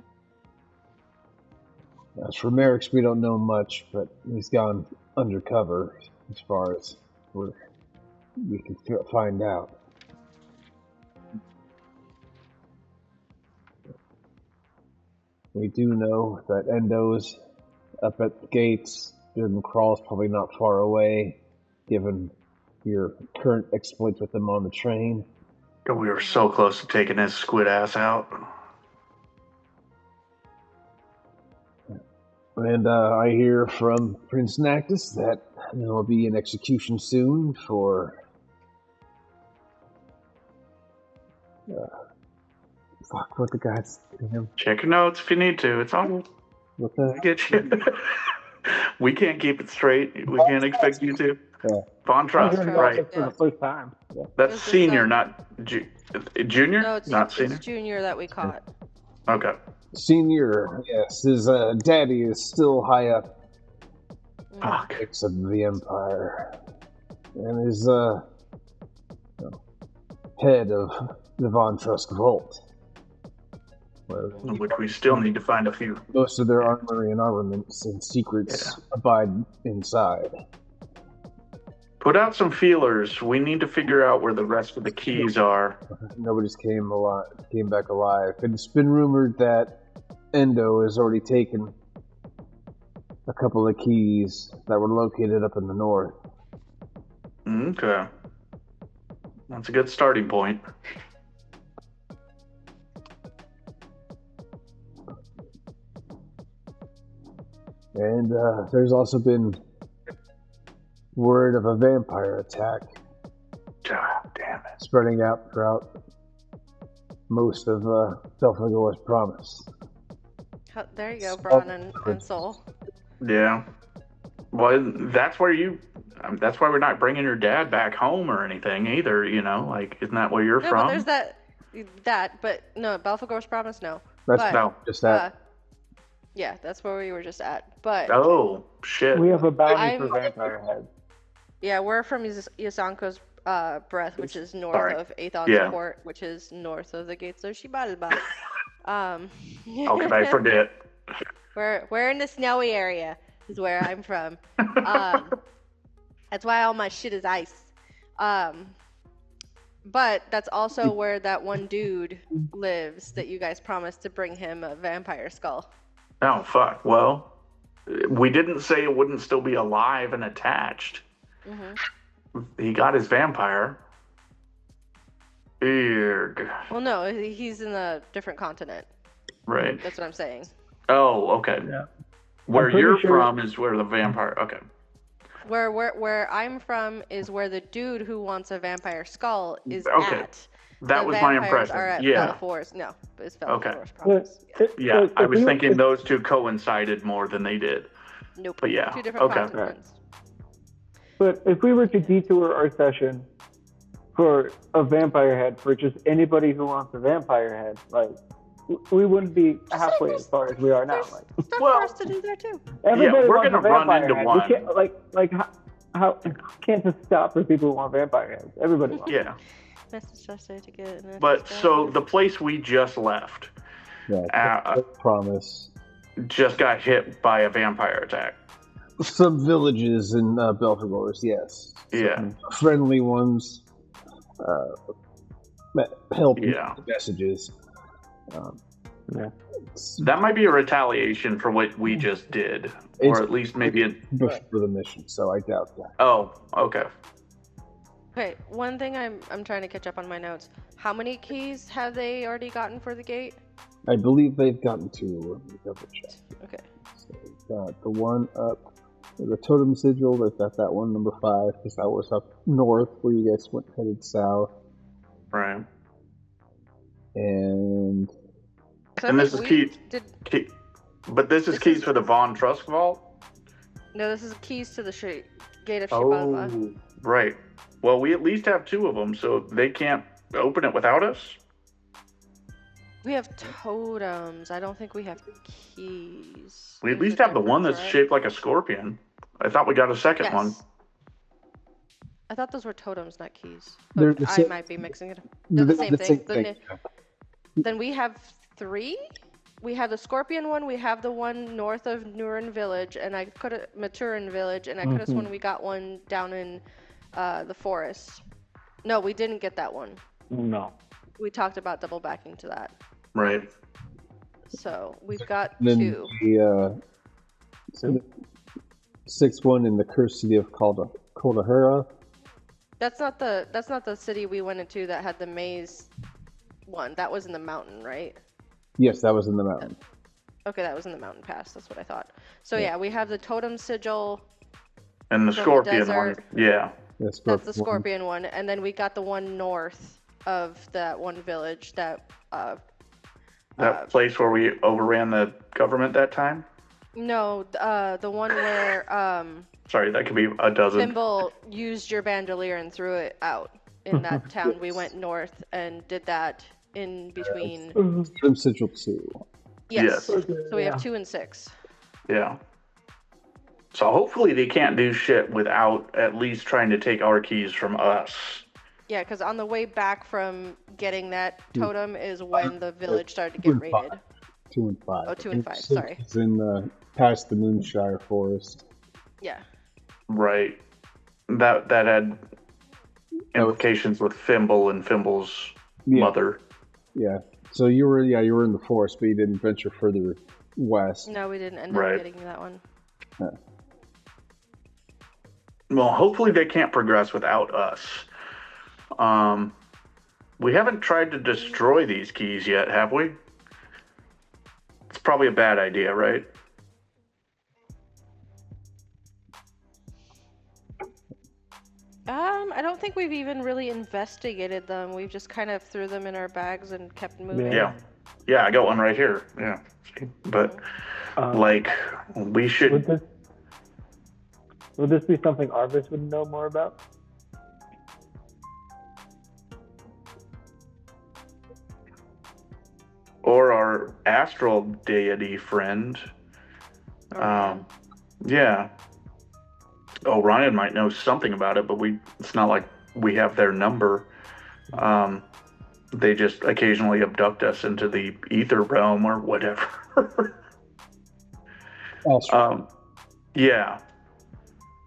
Speaker 1: As for Merrick's, we don't know much, but he's gone undercover as far as we can find out. We do know that Endo's up at the gates. Dergon Krall's probably not far away, given your current exploits with him on the train.
Speaker 2: We were so close to taking his squid ass out.
Speaker 1: And I hear from Prince Nactus that there will be an execution soon for... fuck, what the guy's name?
Speaker 2: Check your notes if you need to. It's all good.
Speaker 1: What the...
Speaker 2: I get you. We can't keep it straight. We can't expect you to.
Speaker 1: Yeah.
Speaker 2: Von Trust, right?
Speaker 5: For the first time. Yeah.
Speaker 2: That's senior, not junior?
Speaker 3: No,
Speaker 2: not senior?
Speaker 3: It's junior that we caught.
Speaker 2: Okay.
Speaker 1: Senior, yes. His daddy is still high up.
Speaker 2: Fuck.
Speaker 1: Of the Empire. And is head of the Von Trusk Vault.
Speaker 2: Which we still need to find a few.
Speaker 1: Most of their armory and armaments and secrets abide inside.
Speaker 2: Put out some feelers. We need to figure out where the rest of the keys are.
Speaker 1: Nobody's came back alive. It's been rumored that Endo has already taken a couple of keys that were located up in the north.
Speaker 2: Okay. That's a good starting point.
Speaker 1: And there's also been word of a vampire attack.
Speaker 2: God damn it.
Speaker 1: Spreading out throughout most of Belphegor's promise.
Speaker 3: There you go, Braun and Soul.
Speaker 2: Yeah. Well, that's why we're not bringing your dad back home or anything either, you know? Like, isn't that where you're from?
Speaker 3: But there's but no, Belphegor's promise, no.
Speaker 1: No, just that.
Speaker 3: Yeah, that's where we were just at. But
Speaker 2: oh, shit.
Speaker 5: We have a bounty for vampire heads.
Speaker 3: Yeah, we're from Yasanko's breath, which is north of Aethon's port, which is north of the gates of Xibalba.
Speaker 2: How could I forget?
Speaker 3: We're in the snowy area, is where I'm from. That's why all my shit is ice. But that's also where that one dude lives that you guys promised to bring him a vampire skull.
Speaker 2: Oh, fuck. Well, we didn't say it wouldn't still be alive and attached.
Speaker 3: Mm-hmm.
Speaker 2: He got his vampire. Erg.
Speaker 3: Well, no, he's in a different continent.
Speaker 2: Right.
Speaker 3: That's what I'm saying.
Speaker 2: Oh, okay.
Speaker 5: Yeah.
Speaker 2: Where
Speaker 5: I'm pretty
Speaker 2: you're
Speaker 5: sure-
Speaker 2: from is where the vampire. Okay.
Speaker 3: Where I'm from is where the dude who wants a vampire skull is
Speaker 2: Okay.
Speaker 3: at.
Speaker 2: That
Speaker 3: The
Speaker 2: was my
Speaker 3: vampires
Speaker 2: impression.
Speaker 3: are at
Speaker 2: Yeah.
Speaker 3: Belphegor's. No, it's
Speaker 2: Okay.
Speaker 3: Belphegor's promise.
Speaker 2: Yeah. I was thinking
Speaker 5: if,
Speaker 2: those two coincided more than they did.
Speaker 3: Nope.
Speaker 2: But yeah.
Speaker 3: Two different
Speaker 2: Okay.
Speaker 3: continents.
Speaker 5: But if we were to detour our session for a vampire head for just anybody who wants a vampire head, like we wouldn't be halfway as far as we are now.
Speaker 3: There's
Speaker 5: Like
Speaker 3: stuff
Speaker 2: Well,
Speaker 3: for us to do there too.
Speaker 5: everybody
Speaker 2: we're
Speaker 5: wants a
Speaker 2: gonna run
Speaker 5: vampire
Speaker 2: into
Speaker 5: head.
Speaker 2: one.
Speaker 5: We can't how can't just stop for people who want vampire heads. Everybody wants.
Speaker 2: Yeah.
Speaker 3: Message just say to get an
Speaker 2: But
Speaker 3: extra
Speaker 2: so
Speaker 3: stuff.
Speaker 2: the place we just left
Speaker 1: Yeah, promise.
Speaker 2: just got hit by a vampire attack.
Speaker 1: Some villages in Belphegor, yes.
Speaker 2: Yeah.
Speaker 1: Some friendly ones. Help
Speaker 2: Yeah.
Speaker 1: messages.
Speaker 5: Yeah.
Speaker 2: That might be a retaliation for what we just did,
Speaker 1: It's-
Speaker 2: or at least maybe
Speaker 1: For the mission, so I doubt that.
Speaker 2: Oh, okay.
Speaker 3: Okay, one thing I'm trying to catch up on my notes. How many keys have they already gotten for the gate?
Speaker 1: I believe they've gotten to. Let me double check.
Speaker 3: Okay.
Speaker 1: So we've got the one up, the totem sigil. They've got that one, number 5, because that was up north where you guys went headed south.
Speaker 2: Right.
Speaker 1: And
Speaker 3: 'Cause I
Speaker 2: And this
Speaker 3: think
Speaker 2: is
Speaker 3: we
Speaker 2: key.
Speaker 3: did-
Speaker 2: But this is keys for the Von Trusk Vault?
Speaker 3: No, this is keys to the gate of
Speaker 2: Oh,
Speaker 3: Shibaba.
Speaker 2: right. Well, we at least have 2 of them, so they can't open it without us?
Speaker 3: We have totems. I don't think we have keys.
Speaker 2: We at
Speaker 3: There's
Speaker 2: least
Speaker 3: a
Speaker 2: have the one
Speaker 3: difference,
Speaker 2: that's
Speaker 3: right?
Speaker 2: shaped like a scorpion. I thought we got a second
Speaker 3: Yes.
Speaker 2: one.
Speaker 3: I thought those were totems, not keys.
Speaker 1: They're
Speaker 3: But
Speaker 1: the
Speaker 3: I
Speaker 1: same-
Speaker 3: might be mixing it up. They're the same thing.
Speaker 1: yeah.
Speaker 3: Then we have 3. We have the scorpion one. We have the one north of Nurin Village, and I could have Maturin Village, and I could have sworn we got one down in the forest. No, we didn't get that one.
Speaker 5: No.
Speaker 3: We talked about double backing to that.
Speaker 2: Right.
Speaker 3: So we've got
Speaker 1: Then
Speaker 3: 2.
Speaker 1: the 6th one in the cursed city of Kaldahura.
Speaker 3: That's not the city we went into that had the maze one. That was in the mountain, right?
Speaker 1: Yes, that was in the mountain.
Speaker 3: Okay, that was in the mountain pass. That's what I thought. So
Speaker 1: Yeah.
Speaker 3: yeah, we have the totem sigil.
Speaker 2: And the
Speaker 3: From the
Speaker 2: scorpion one.
Speaker 3: desert.
Speaker 2: Yeah.
Speaker 1: That's
Speaker 3: That's the scorpion one, and then we got the one north of that one village that.
Speaker 2: That place where we overran the government that time?
Speaker 3: No, the one where
Speaker 2: Sorry, that could be a dozen.
Speaker 3: Thimble used your bandolier and threw it out in that town. We went north and did that in between.
Speaker 1: Totem Sigil 2.
Speaker 3: Yes.
Speaker 2: Yes.
Speaker 3: So we have 2 and 6.
Speaker 2: Yeah. So hopefully they can't do shit without at least trying to take our keys from us.
Speaker 3: Yeah, because on the way back from getting that totem is when the village started to get raided.
Speaker 1: 2 and 5.
Speaker 3: Oh, 2 and 5,
Speaker 1: 6
Speaker 3: sorry.
Speaker 1: is in past the Moonshire Forest.
Speaker 3: Yeah.
Speaker 2: Right. That had implications with Fimble and Fimble's mother.
Speaker 1: Yeah. So you were in the forest, but you didn't venture further west.
Speaker 3: No, we didn't end up
Speaker 2: Right.
Speaker 3: getting that one.
Speaker 2: Well, hopefully they can't progress without us. We haven't tried to destroy these keys yet, have we? It's probably a bad idea, right?
Speaker 3: I don't think we've even really investigated them. We've just kind of threw them in our bags and kept moving.
Speaker 2: Yeah. Yeah, I got one right here. Yeah. But, we should...
Speaker 5: Would this be something Arvis would know more about?
Speaker 2: Or our astral deity friend. Yeah. Orion might know something about it, but it's not like we have their number. they just occasionally abduct us into the ether realm or whatever. Yeah.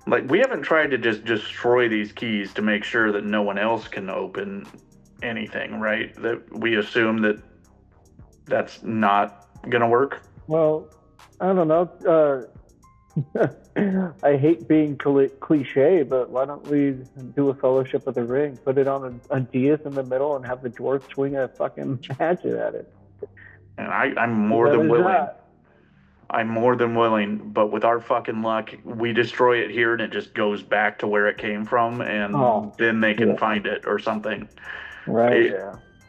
Speaker 2: Like, we haven't tried to just destroy these keys to make sure that no one else can open anything, right? That we assume that that's not gonna work.
Speaker 5: Well, I don't know. I hate being cliche, but why don't we do a Fellowship of the Ring? Put it on a dais in the middle and have the dwarf swing a fucking hatchet at it.
Speaker 2: And I'm more than willing. I'm more than willing, but with our fucking luck, we destroy it here and it just goes back to where it came from, and then they can find it or something.
Speaker 5: Right.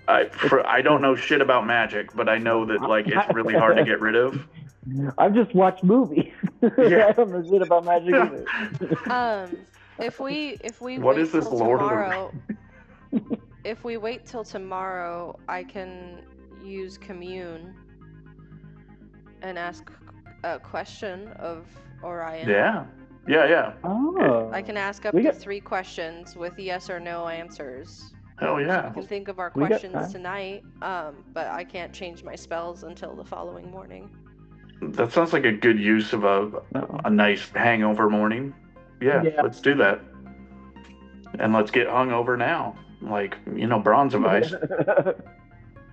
Speaker 2: I don't know shit about magic, but I know that like it's really hard to get rid of.
Speaker 5: I've just watched movies.
Speaker 2: Yeah.
Speaker 5: I don't know shit about magic either.
Speaker 3: If we
Speaker 2: What
Speaker 3: wait
Speaker 2: is this
Speaker 3: till
Speaker 2: Lord of the
Speaker 3: tomorrow, if we wait till tomorrow, I can use commune and ask a question of Orion.
Speaker 2: Yeah.
Speaker 5: Oh.
Speaker 3: I can ask up to 3 questions with yes or no answers.
Speaker 2: Hell yeah.
Speaker 3: We can think of our questions tonight, but I can't change my spells until the following morning.
Speaker 2: That sounds like a good use of a nice hangover morning. Yeah, let's do that. And let's get hungover now. Like, bronze advice.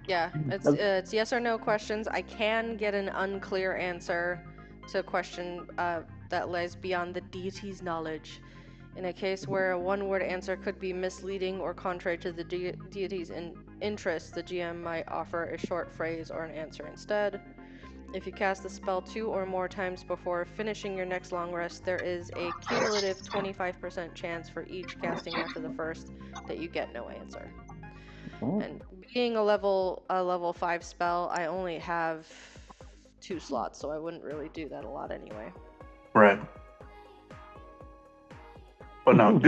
Speaker 3: Yeah, it's yes or no questions. I can get an unclear answer to a question that lies beyond the deity's knowledge. In a case where a one-word answer could be misleading or contrary to the deity's interest, the GM might offer a short phrase or an answer instead. If you cast the spell 2 or more times before finishing your next long rest, there is a cumulative 25% chance for each casting after the first that you get no answer. And being a level 5 spell, I only have 2 slots, so I wouldn't really do that a lot anyway.
Speaker 2: Right. But no,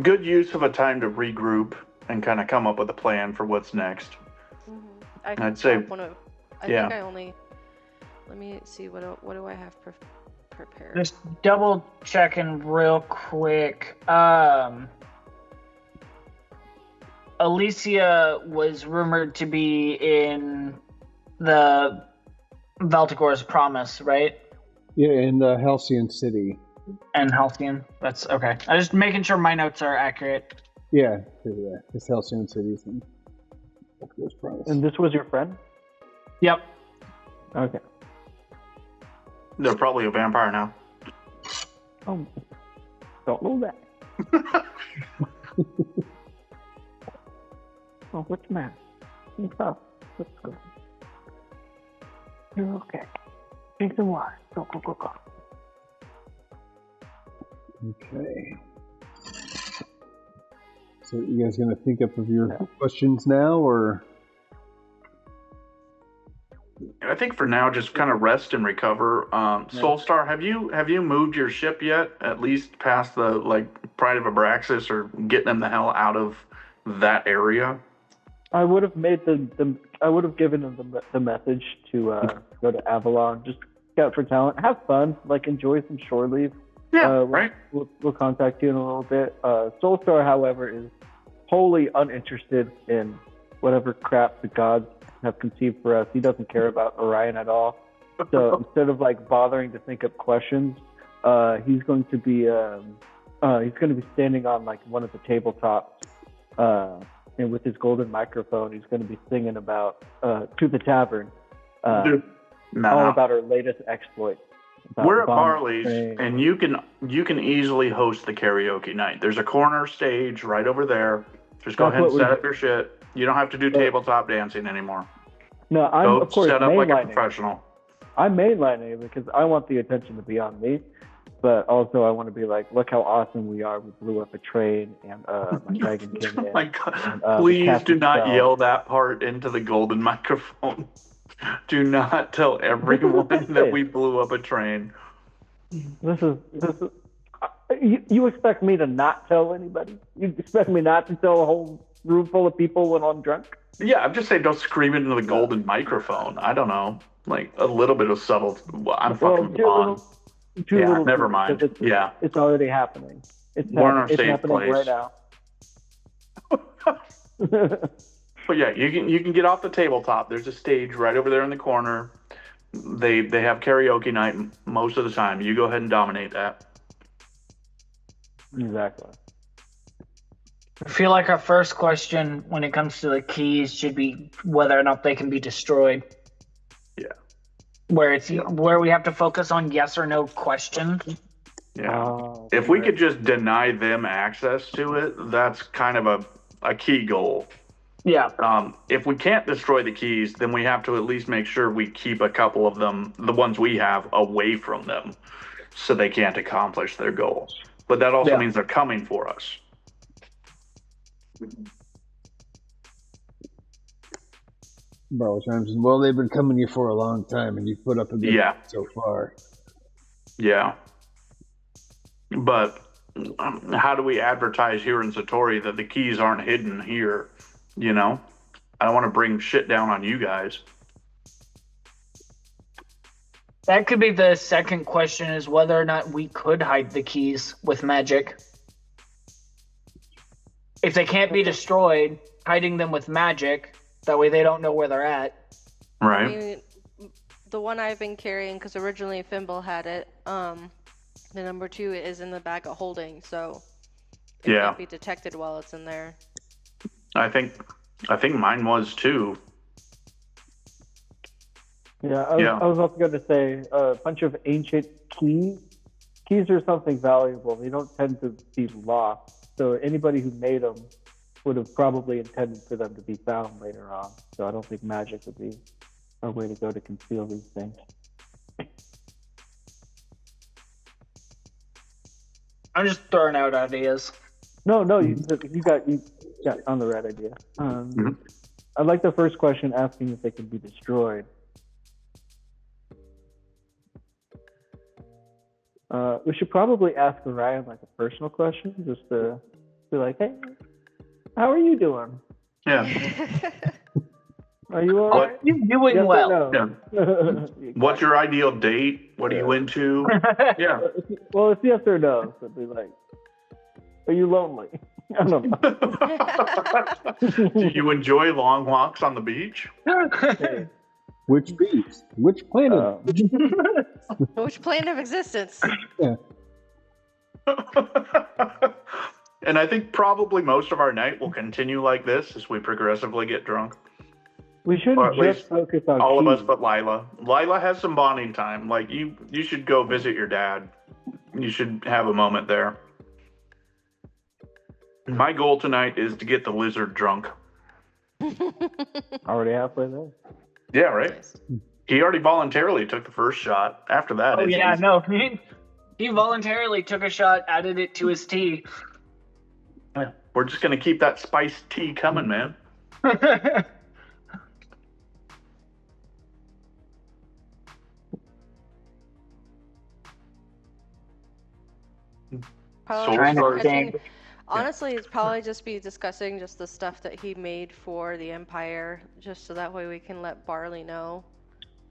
Speaker 2: good use of a time to regroup and kind of come up with a plan for what's next. I'd say
Speaker 3: let me see, what do I have prepared?
Speaker 4: Just double checking real quick. Alicia was rumored to be in the Belphegor's Promise, right?
Speaker 1: Yeah, in the Halcyon City.
Speaker 4: And Halcyon? That's okay. I'm just making sure my notes are accurate.
Speaker 1: Yeah. It's Halcyon City. Belphegor's Promise.
Speaker 5: And this was your friend?
Speaker 4: Yep.
Speaker 5: Okay.
Speaker 2: They're probably a vampire now.
Speaker 5: Oh, don't know that. Oh, what's the matter? What's up? Let's go. You're okay. Drink some water. Go.
Speaker 1: Okay. So you guys gonna think up of your questions now, or?
Speaker 2: I think for now, just kind of rest and recover. Soulstar, have you moved your ship yet? At least past the Pride of Abraxas, or getting them the hell out of that area?
Speaker 5: I would have made I would have given them the message to go to Avalon, just scout for talent, have fun, enjoy some shore leave.
Speaker 2: Yeah, right.
Speaker 5: We'll contact you in a little bit. Soulstar, however, is wholly uninterested in whatever crap the gods have conceived for us. He doesn't care about Orion at all. So instead of bothering to think up questions, he's going to be standing on one of the tabletops, and with his golden microphone, he's going to be singing about to the tavern, all about our latest exploit.
Speaker 2: We're at Barley's, and you can easily host the karaoke night. There's a corner stage right over there. Just go ahead and set up your shit. You don't have to do tabletop dancing anymore.
Speaker 5: No, I'm of course
Speaker 2: set up
Speaker 5: mainlining.
Speaker 2: like a professional.
Speaker 5: I'm mainlining because I want the attention to be on me, but also I want to be look how awesome we are. We blew up a train, and my dragon came in.
Speaker 2: Oh my God. Please do not yell that part into the golden microphone. Do not tell everyone that we blew up a train.
Speaker 5: This is. You expect me to not tell anybody? You expect me not to tell a whole room full of people when I'm drunk?
Speaker 2: Yeah, I'm just saying don't scream into the golden microphone. I don't know. A little bit of subtle. I'm fucking on. Never mind.
Speaker 5: It's already happening. It's
Speaker 2: We're in our safe
Speaker 5: happening
Speaker 2: place
Speaker 5: right now.
Speaker 2: But yeah, you can get off the tabletop. There's a stage right over there in the corner. They have karaoke night most of the time. You go ahead and dominate that.
Speaker 5: Exactly.
Speaker 4: I feel like our first question when it comes to the keys should be whether or not they can be destroyed.
Speaker 2: Yeah.
Speaker 4: Where we have to focus on yes or no questions.
Speaker 2: Yeah. If we could just deny them access to it, that's kind of a key goal.
Speaker 4: Yeah.
Speaker 2: If we can't destroy the keys, then we have to at least make sure we keep a couple of them, the ones we have, away from them so they can't accomplish their goal. But that also means they're coming for us.
Speaker 1: Bro, well, they've been coming here for a long time, and you've put up a good fight so far.
Speaker 2: Yeah. But how do we advertise here in Satori that the keys aren't hidden here? You know? I don't want to bring shit down on you guys.
Speaker 4: That could be the second question, is whether or not we could hide the keys with magic. If they can't be destroyed, hiding them with magic, that way they don't know where they're at.
Speaker 2: Right.
Speaker 3: I mean, the one I've been carrying, because originally Fimble had it, the number 2 is in the bag of holding, so it can't be detected while it's in there.
Speaker 2: I think mine was too.
Speaker 5: Yeah, I was also going to say a bunch of ancient keys. Keys are something valuable. They don't tend to be lost. So anybody who made them would have probably intended for them to be found later on. So I don't think magic would be a way to go to conceal these things.
Speaker 4: I'm just throwing out ideas.
Speaker 5: No, you got on the right idea. I like the first question asking if they can be destroyed. We should probably ask Orion like a personal question, just to be like, hey, how are you doing?
Speaker 2: Yeah.
Speaker 5: Are you all right?
Speaker 4: You're doing well.
Speaker 5: No?
Speaker 2: Yeah. What's your ideal date? What are you into? Yeah.
Speaker 5: Well, it's yes or no. So be like, are you lonely? I don't know.
Speaker 2: Do you enjoy long walks on the beach?
Speaker 5: Hey.
Speaker 1: Which beach? Which planet?
Speaker 3: Which plane of existence?
Speaker 1: Yeah.
Speaker 2: And I think probably most of our night will continue like this as we progressively get drunk.
Speaker 5: We shouldn't just focus on
Speaker 2: all
Speaker 5: keys.
Speaker 2: of us but Lila. Lila has some bonding time. Like you should go visit your dad. You should have a moment there. My goal tonight is to get the lizard drunk.
Speaker 5: Already halfway there.
Speaker 2: Yeah, right? He already voluntarily took the first shot. After that,
Speaker 4: Oh yeah, no. He voluntarily took a shot, added it to his tea.
Speaker 2: Yeah, we're just gonna keep that spiced tea coming, man.
Speaker 3: Honestly, it's probably just be discussing just the stuff that he made for the Empire, just so that way we can let Barley know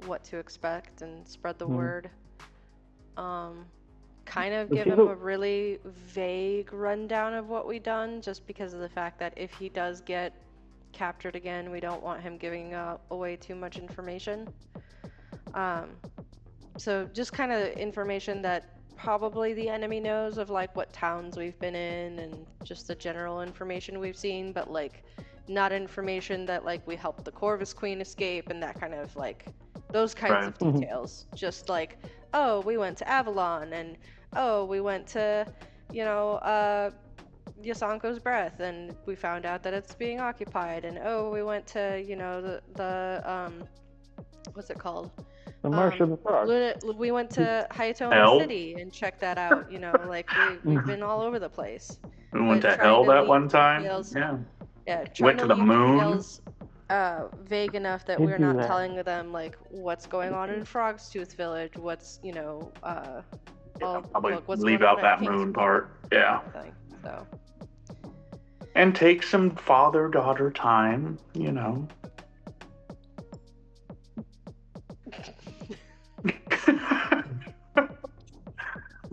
Speaker 3: what to expect and spread the word. Kind of give him a really vague rundown of what we've done, just because of the fact that if he does get captured again, we don't want him giving away too much information. So just kind of information that probably the enemy knows of, like what towns we've been in and just the general information we've seen, but like not information that like we helped the Corvus Queen escape and that kind of like those kinds of details. Just like, oh, we went to Avalon, and oh, we went to, Yasanko's Breath, and we found out that it's being occupied, and oh, we went to, the what's it called?
Speaker 5: The Marsh of the Frogs.
Speaker 3: We went to Hayatoma City and checked that out. Like we've been all over the place.
Speaker 2: We went to hell that one time.
Speaker 3: Yeah.
Speaker 2: Went to the moon.
Speaker 3: Details, vague enough that we're not telling them like what's going on in Frogstooth Village. What's
Speaker 2: probably leave out that moon part. Yeah.
Speaker 3: So.
Speaker 2: And take some father-daughter time.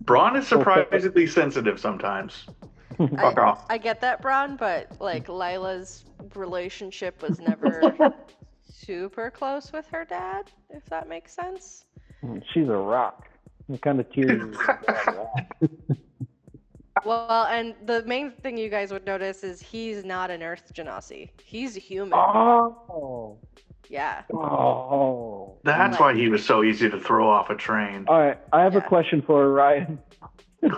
Speaker 2: Braun is surprisingly sensitive sometimes. Fuck off.
Speaker 3: I get that, Bron, but like Lila's relationship was never super close with her dad, if that makes sense.
Speaker 5: She's a rock. What kind of tears is that?
Speaker 3: Well, and the main thing you guys would notice is he's not an Earth Genasi. He's a human.
Speaker 5: Oh.
Speaker 3: Yeah.
Speaker 5: Oh.
Speaker 2: That's why he was so easy to throw off a train.
Speaker 5: All right, I have a question for Ryan.
Speaker 3: You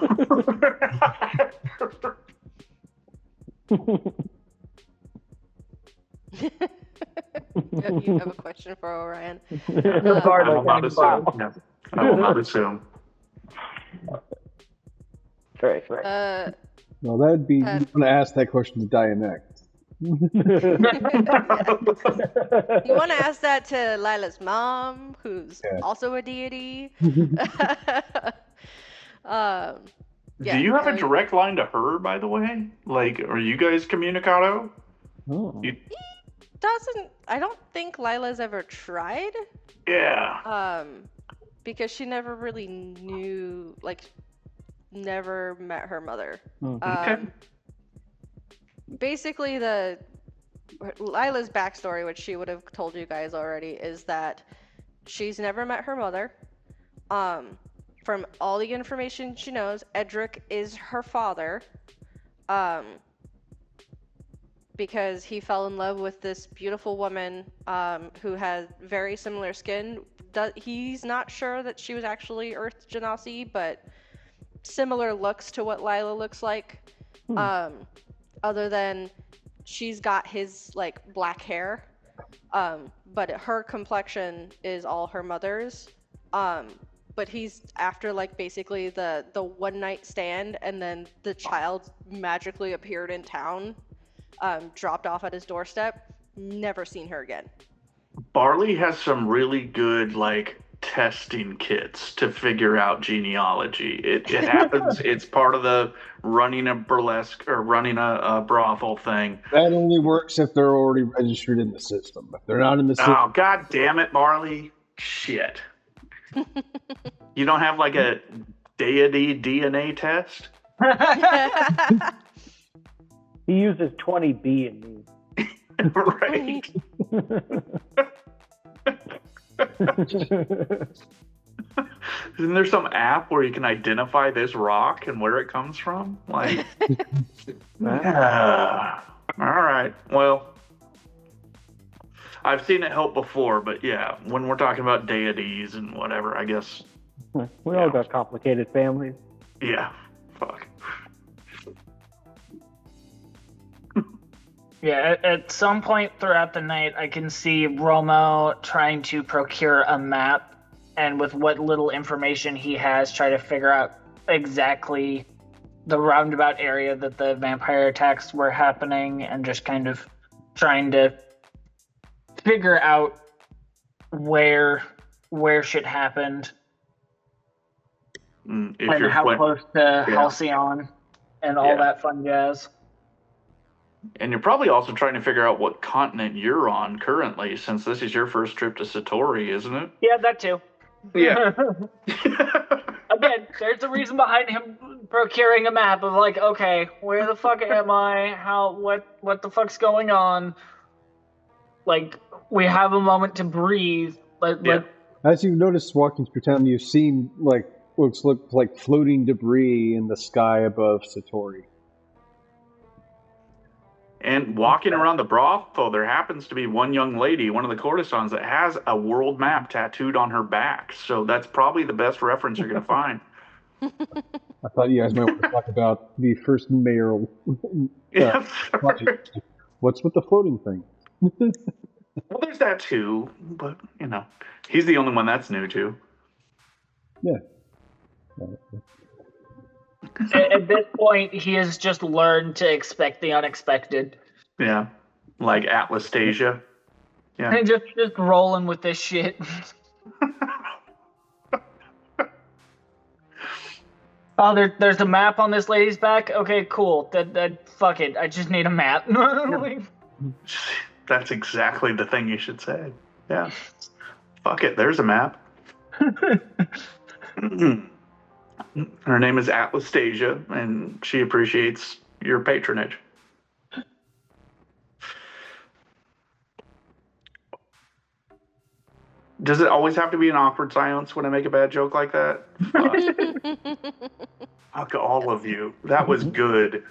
Speaker 3: have a question for Orion.
Speaker 2: I will not assume. No, I will not assume.
Speaker 5: Right.
Speaker 1: Well, that'd be. You want to ask that question to Dianect.
Speaker 3: You want to ask that to Lila's mom, who's also a deity?
Speaker 2: Do you have a direct line to her, by the way? Like, are you guys communicado?
Speaker 5: Oh.
Speaker 3: I don't think Lila's ever tried.
Speaker 2: Yeah.
Speaker 3: Because she never really knew, like, never met her mother.
Speaker 2: Okay.
Speaker 3: Basically, Lila's backstory, which she would have told you guys already, is that she's never met her mother. From all the information she knows, Edrick is her father. Because he fell in love with this beautiful woman who had very similar skin. He's not sure that she was actually Earth Genasi, but similar looks to what Lila looks like. Other than she's got his like black hair, but her complexion is all her mother's. But he's after like basically the one night stand, and then the child magically appeared in town. Dropped off at his doorstep, never seen her again.
Speaker 2: Barley has some really good, like, testing kits to figure out genealogy. It happens, it's part of the running a burlesque or running a brothel thing.
Speaker 1: That only works if they're already registered in the system. If they're not in the system.
Speaker 2: Oh, god damn it, Barley. Shit. You don't have, like, a deity DNA test?
Speaker 5: He uses 20B in me.
Speaker 2: Right. Isn't there some app where you can identify this rock and where it comes from? Like, all right. Well, I've seen it help before, but yeah, when we're talking about deities and whatever, I guess.
Speaker 5: We all got complicated families.
Speaker 2: Yeah. Fuck.
Speaker 4: Yeah, at some point throughout the night, I can see Romo trying to procure a map, and with what little information he has, try to figure out exactly the roundabout area that the vampire attacks were happening, and just kind of trying to figure out where shit happened,
Speaker 2: If
Speaker 4: and
Speaker 2: you're
Speaker 4: how close to
Speaker 2: Yeah.
Speaker 4: Halcyon, and all that fun jazz.
Speaker 2: And you're probably also trying to figure out what continent you're on currently, since this is your first trip to Satori, isn't it?
Speaker 4: Yeah, that too.
Speaker 2: Yeah.
Speaker 4: Again, there's a reason behind him procuring a map of like, okay, where the fuck am I? What the fuck's going on? Like, we have a moment to breathe.
Speaker 1: As you've noticed walking through town, you've seen like looks like floating debris in the sky above Satori.
Speaker 2: And walking around the brothel, there happens to be one young lady, one of the courtesans, that has a world map tattooed on her back. So that's probably the best reference you're going to find.
Speaker 1: I thought you guys might want to talk about the first mayoral project. What's with the floating thing?
Speaker 2: Well, there's that too, but, you know, he's the only one that's new to.
Speaker 1: Yeah.
Speaker 4: At this point, he has just learned to expect the unexpected.
Speaker 2: Yeah. Like Atlastasia. Yeah.
Speaker 4: And just rolling with this shit. Oh, there's a map on this lady's back? Okay, cool. That fuck it. I just need a map.
Speaker 2: That's exactly the thing you should say. Yeah. Fuck it, there's a map. Her name is Atlastasia, and she appreciates your patronage. Does it always have to be an awkward silence when I make a bad joke like that? Fuck all of you. That was good.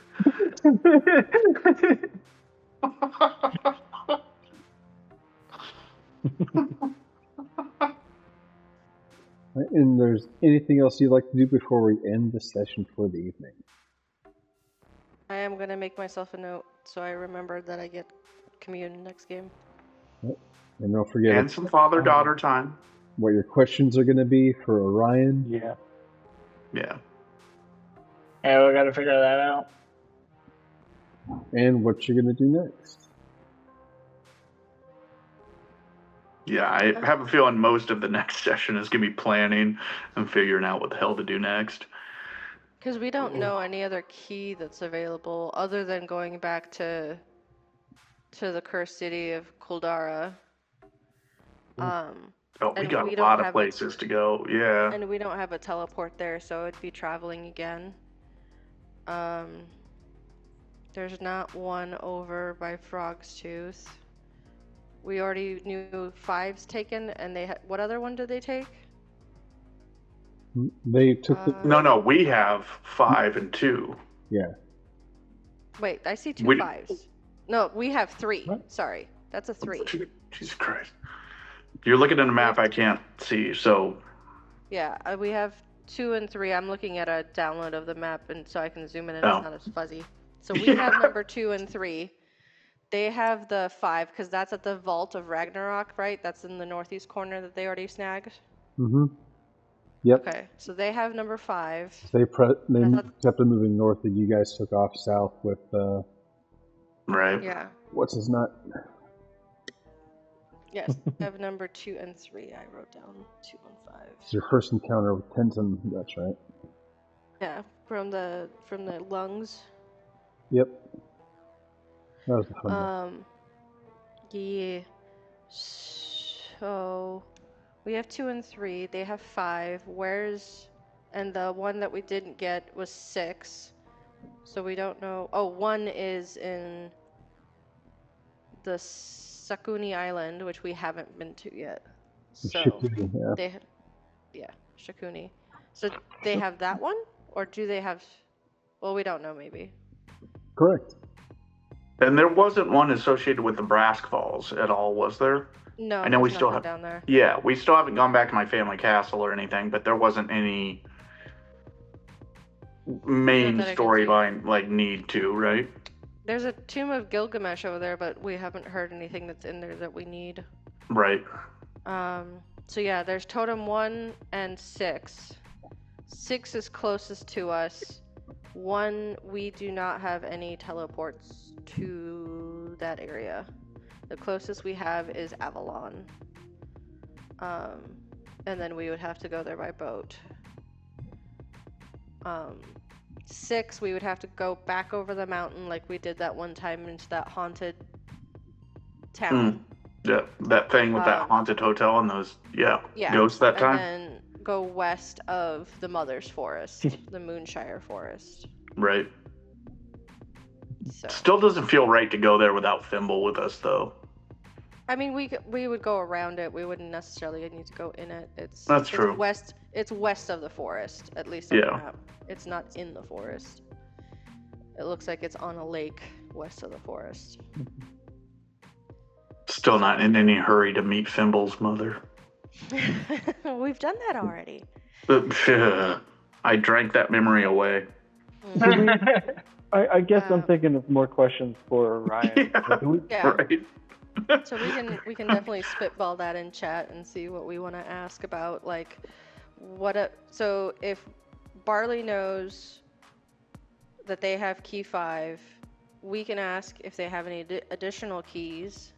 Speaker 1: And there's anything else you'd like to do before we end the session for the evening?
Speaker 3: I am going to make myself a note so I remember that I get commune next game.
Speaker 1: Yep. And don't forget
Speaker 2: And some father-daughter time.
Speaker 1: what your questions are going to be for Orion.
Speaker 5: Yeah.
Speaker 2: Yeah.
Speaker 4: Yeah, we gotta figure that out.
Speaker 1: And what you're going to do next.
Speaker 2: Yeah, I have a feeling most of the next session is going to be planning and figuring out what the hell to do next.
Speaker 3: Because we don't know any other key that's available other than going back to the cursed city of Kuldara.
Speaker 2: We got
Speaker 3: we
Speaker 2: a
Speaker 3: don't
Speaker 2: lot of
Speaker 3: have
Speaker 2: places to go. Yeah.
Speaker 3: And we don't have a teleport there, so it'd be traveling again. There's not one over by Frog's Tooth. We already knew 5's taken, and they what other one did they take?
Speaker 1: They took the...
Speaker 2: No, we have 5 and 2.
Speaker 1: Yeah.
Speaker 3: Wait, I see 2 5s. No, we have 3.
Speaker 5: What?
Speaker 3: Sorry, that's a 3.
Speaker 2: Jesus Christ. You're looking at a map I can't see, so...
Speaker 3: Yeah, we have 2 and 3. I'm looking at a download of the map, and so I can zoom in and
Speaker 2: Oh.
Speaker 3: it's not as fuzzy. So we have number 2 and 3. They have the 5, because that's at the Vault of Ragnarok, right? That's in the northeast corner that they already snagged.
Speaker 1: Mm-hmm. Yep.
Speaker 3: Okay, so they have number 5.
Speaker 1: They kept on moving north, and you guys took off south with
Speaker 2: Right.
Speaker 3: Yeah.
Speaker 1: what's his nut?
Speaker 3: Yes, I have number 2 and 3. I wrote down 2 and 5.
Speaker 1: It's your first encounter with Tenton. That's right.
Speaker 3: Yeah, from the lungs.
Speaker 1: Yep. That was the fun one.
Speaker 3: Yeah. So we have 2 and 3. They have 5. And the one that we didn't get was 6. So we don't know. Oh, 1 is in the Sakuni Island, which we haven't been to yet. So
Speaker 1: Shikuni, yeah.
Speaker 3: Shikuni. So they have that one, or do they have? Well, we don't know. Maybe.
Speaker 1: Correct.
Speaker 2: And there wasn't one associated with the Brask Falls at all, was there?
Speaker 3: No,
Speaker 2: I know we
Speaker 3: there's
Speaker 2: still
Speaker 3: nothing
Speaker 2: have
Speaker 3: down there.
Speaker 2: Yeah, we still haven't gone back to my family castle or anything, but there wasn't any main
Speaker 3: Not that I can see.
Speaker 2: storyline like need to, right?
Speaker 3: There's a Tomb of Gilgamesh over there, but we haven't heard anything that's in there that we need.
Speaker 2: Right.
Speaker 3: So yeah, there's Totem 1 and 6. 6 is closest to us. 1, we do not have any teleports to that area. The closest we have is Avalon. And then we would have to go there by boat. 6, we would have to go back over the mountain like we did that one time into that haunted town.
Speaker 2: Yeah, that thing with that haunted hotel and those, ghosts that time.
Speaker 3: And then go west of the Mother's Forest, the Moonshire Forest.
Speaker 2: Right.
Speaker 3: So.
Speaker 2: Still doesn't feel right to go there without Thimble with us, though.
Speaker 3: I mean, we would go around it. We wouldn't necessarily need to go in it.
Speaker 2: That's true.
Speaker 3: It's west of the forest, at least on the map. It's not in the forest. It looks like it's on a lake west of the forest.
Speaker 2: Still not in any hurry to meet Thimble's mother.
Speaker 3: We've done that already.
Speaker 2: I drank that memory away.
Speaker 5: I guess I'm thinking of more questions for Ryan.
Speaker 2: Right.
Speaker 3: So we can definitely spitball that in chat and see what we want to ask about, like so if Barley knows that they have key 5, we can ask if they have any additional keys.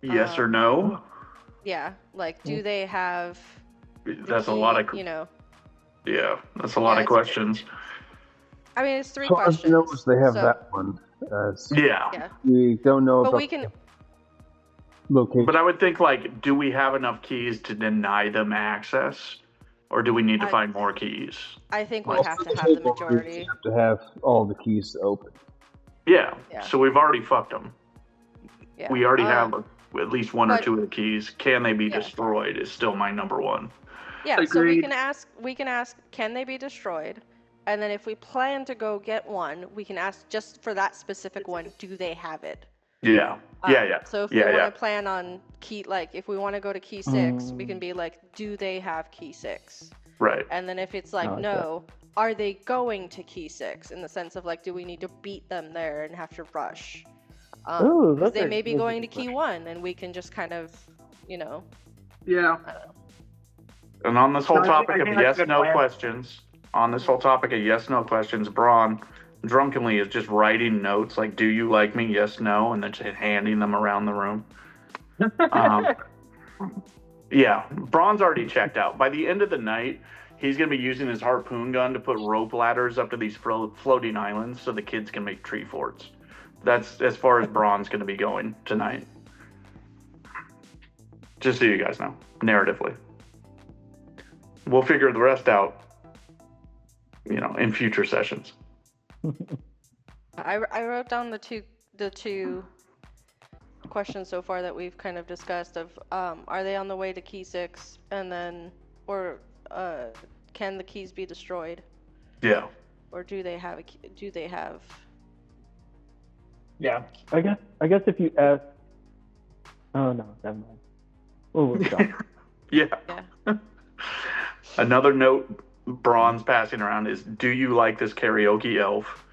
Speaker 2: Yes or no?
Speaker 3: Yeah, like do they have
Speaker 2: That's
Speaker 3: key,
Speaker 2: a lot of Yeah, that's a lot of questions.
Speaker 3: I mean, it's 3
Speaker 1: so
Speaker 3: questions.
Speaker 1: As knows they have that one.
Speaker 2: Yeah.
Speaker 1: We don't know
Speaker 3: but
Speaker 1: about
Speaker 3: we can
Speaker 1: location.
Speaker 2: But I would think, like, do we have enough keys to deny them access? Or do we need to find more keys?
Speaker 3: I think we
Speaker 1: Well,
Speaker 3: have
Speaker 1: for
Speaker 3: to
Speaker 1: the
Speaker 3: have the
Speaker 1: table, we
Speaker 3: majority.
Speaker 1: have to have all the keys open.
Speaker 2: Yeah.
Speaker 3: Yeah.
Speaker 2: So we've already fucked them.
Speaker 3: Yeah.
Speaker 2: We already have at least one or
Speaker 3: but-
Speaker 2: two of the keys. Can they be
Speaker 3: Yeah.
Speaker 2: destroyed is still my number one.
Speaker 3: Yeah, so we
Speaker 4: Agreed.
Speaker 3: can ask, can they be destroyed? And then if we plan to go get one, we can ask just for that specific one, do they have it?
Speaker 2: Yeah. Yeah.
Speaker 3: So if we want to plan on key, like if we want to go to key 6, we can be like, do they have key 6?
Speaker 2: Right.
Speaker 3: And then if it's like,
Speaker 5: Okay.
Speaker 3: no, are they going to key 6? In the sense of like, do we need to beat them there and have to rush?
Speaker 5: Ooh,
Speaker 3: Because
Speaker 5: that's
Speaker 3: they
Speaker 5: a-
Speaker 3: may be
Speaker 5: that's a
Speaker 3: going to
Speaker 5: good
Speaker 3: key
Speaker 5: question.
Speaker 3: 1 and we can just kind of, you know,
Speaker 2: Yeah.
Speaker 3: I don't know.
Speaker 2: And on this whole
Speaker 4: No, I think-
Speaker 2: topic
Speaker 4: I
Speaker 2: of
Speaker 4: think that's a good
Speaker 2: yes/no
Speaker 4: plan.
Speaker 2: questions, Braun drunkenly is just writing notes like, "Do you like me? Yes, no," and then just handing them around the room. Yeah, Braun's already checked out. By the end of the night, he's going to be using his harpoon gun to put rope ladders up to these floating islands so the kids can make tree forts. That's as far as Braun's going to be going tonight. Just so you guys know, narratively. We'll figure the rest out, in future sessions.
Speaker 3: I wrote down the two questions so far that we've kind of discussed of are they on the way to key 6, and then can the keys be destroyed,
Speaker 2: Yeah.
Speaker 3: or do they have
Speaker 4: Yeah.
Speaker 5: I guess if you ask. Oh no, never mind. Oh, we'll stop.
Speaker 2: Yeah.
Speaker 3: Yeah.
Speaker 2: Another note Braun's passing around is, do you like this karaoke elf?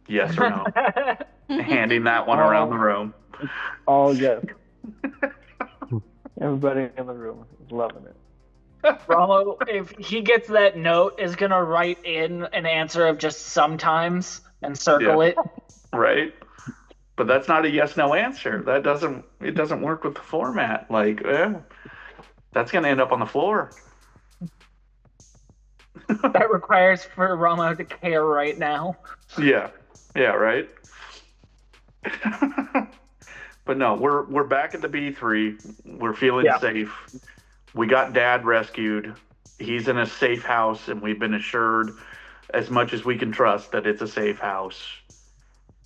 Speaker 2: Yes or no? Handing that one around the room.
Speaker 5: Oh yes. Everybody in the room is loving it.
Speaker 4: Romo, if he gets that note, is gonna write in an answer of just sometimes and circle it.
Speaker 2: Right? But that's not a yes/no answer. It doesn't work with the format. Like, that's gonna end up on the floor.
Speaker 4: That requires for Romo to care right now.
Speaker 2: Yeah, right. But no, we're back at the B3. We're feeling safe. We got Dad rescued. He's in a safe house, and we've been assured, as much as we can trust, that it's a safe house.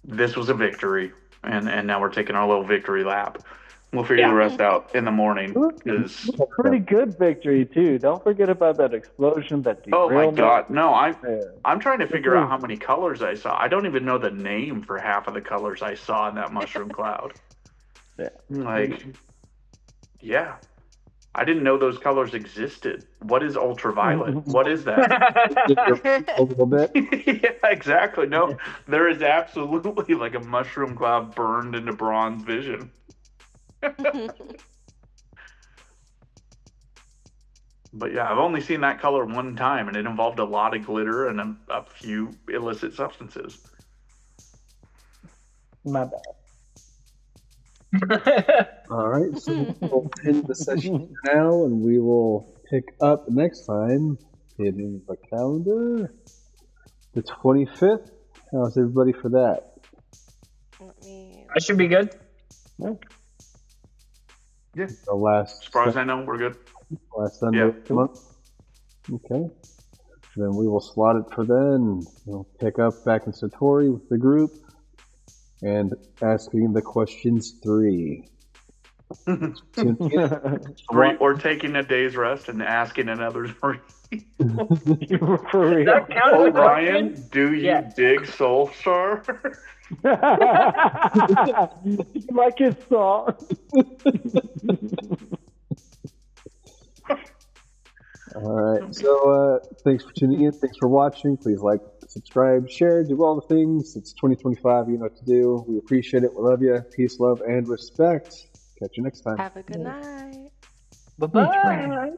Speaker 2: This was a victory, and now we're taking our little victory lap. We'll figure the rest out in the morning. 'Cause
Speaker 5: Pretty good victory too. Don't forget about that explosion. That
Speaker 2: oh my
Speaker 5: derailment.
Speaker 2: God, no!
Speaker 5: Yeah.
Speaker 2: I'm trying to figure out how many colors I saw. I don't even know the name for half of the colors I saw in that mushroom cloud.
Speaker 5: Yeah.
Speaker 2: Like, yeah. I didn't know those colors existed. What is ultraviolet? What is that?
Speaker 1: A little bit.
Speaker 2: Yeah, exactly. No, there is absolutely like a mushroom cloud burned into Braun's vision. But yeah, I've only seen that color one time, and it involved a lot of glitter and a few illicit substances.
Speaker 5: My bad.
Speaker 1: All right, so we'll end the session now, and we will pick up next time in the calendar, the 25th. How's everybody for that?
Speaker 3: Let me.
Speaker 4: I should be good.
Speaker 2: Yeah.
Speaker 1: The last
Speaker 2: As far as I know, we're good.
Speaker 1: last Sunday of the month. Okay. Then we will slot it for then. We'll pick up back in Satori with the group and asking the questions 3.
Speaker 2: Three, or taking a day's rest and asking another 3.
Speaker 5: For real.
Speaker 4: That counts as a
Speaker 2: Ryan,
Speaker 4: question?
Speaker 2: do you
Speaker 4: Yeah.
Speaker 2: dig Soul Star?
Speaker 5: You like his song?
Speaker 1: All right. So thanks for tuning in. Thanks for watching. Please like, subscribe, share, do all the things. It's 2025. You know what to do. We appreciate it. We love you. Peace, love, and respect. Catch you next time.
Speaker 3: Have a good night.
Speaker 4: Bye-bye.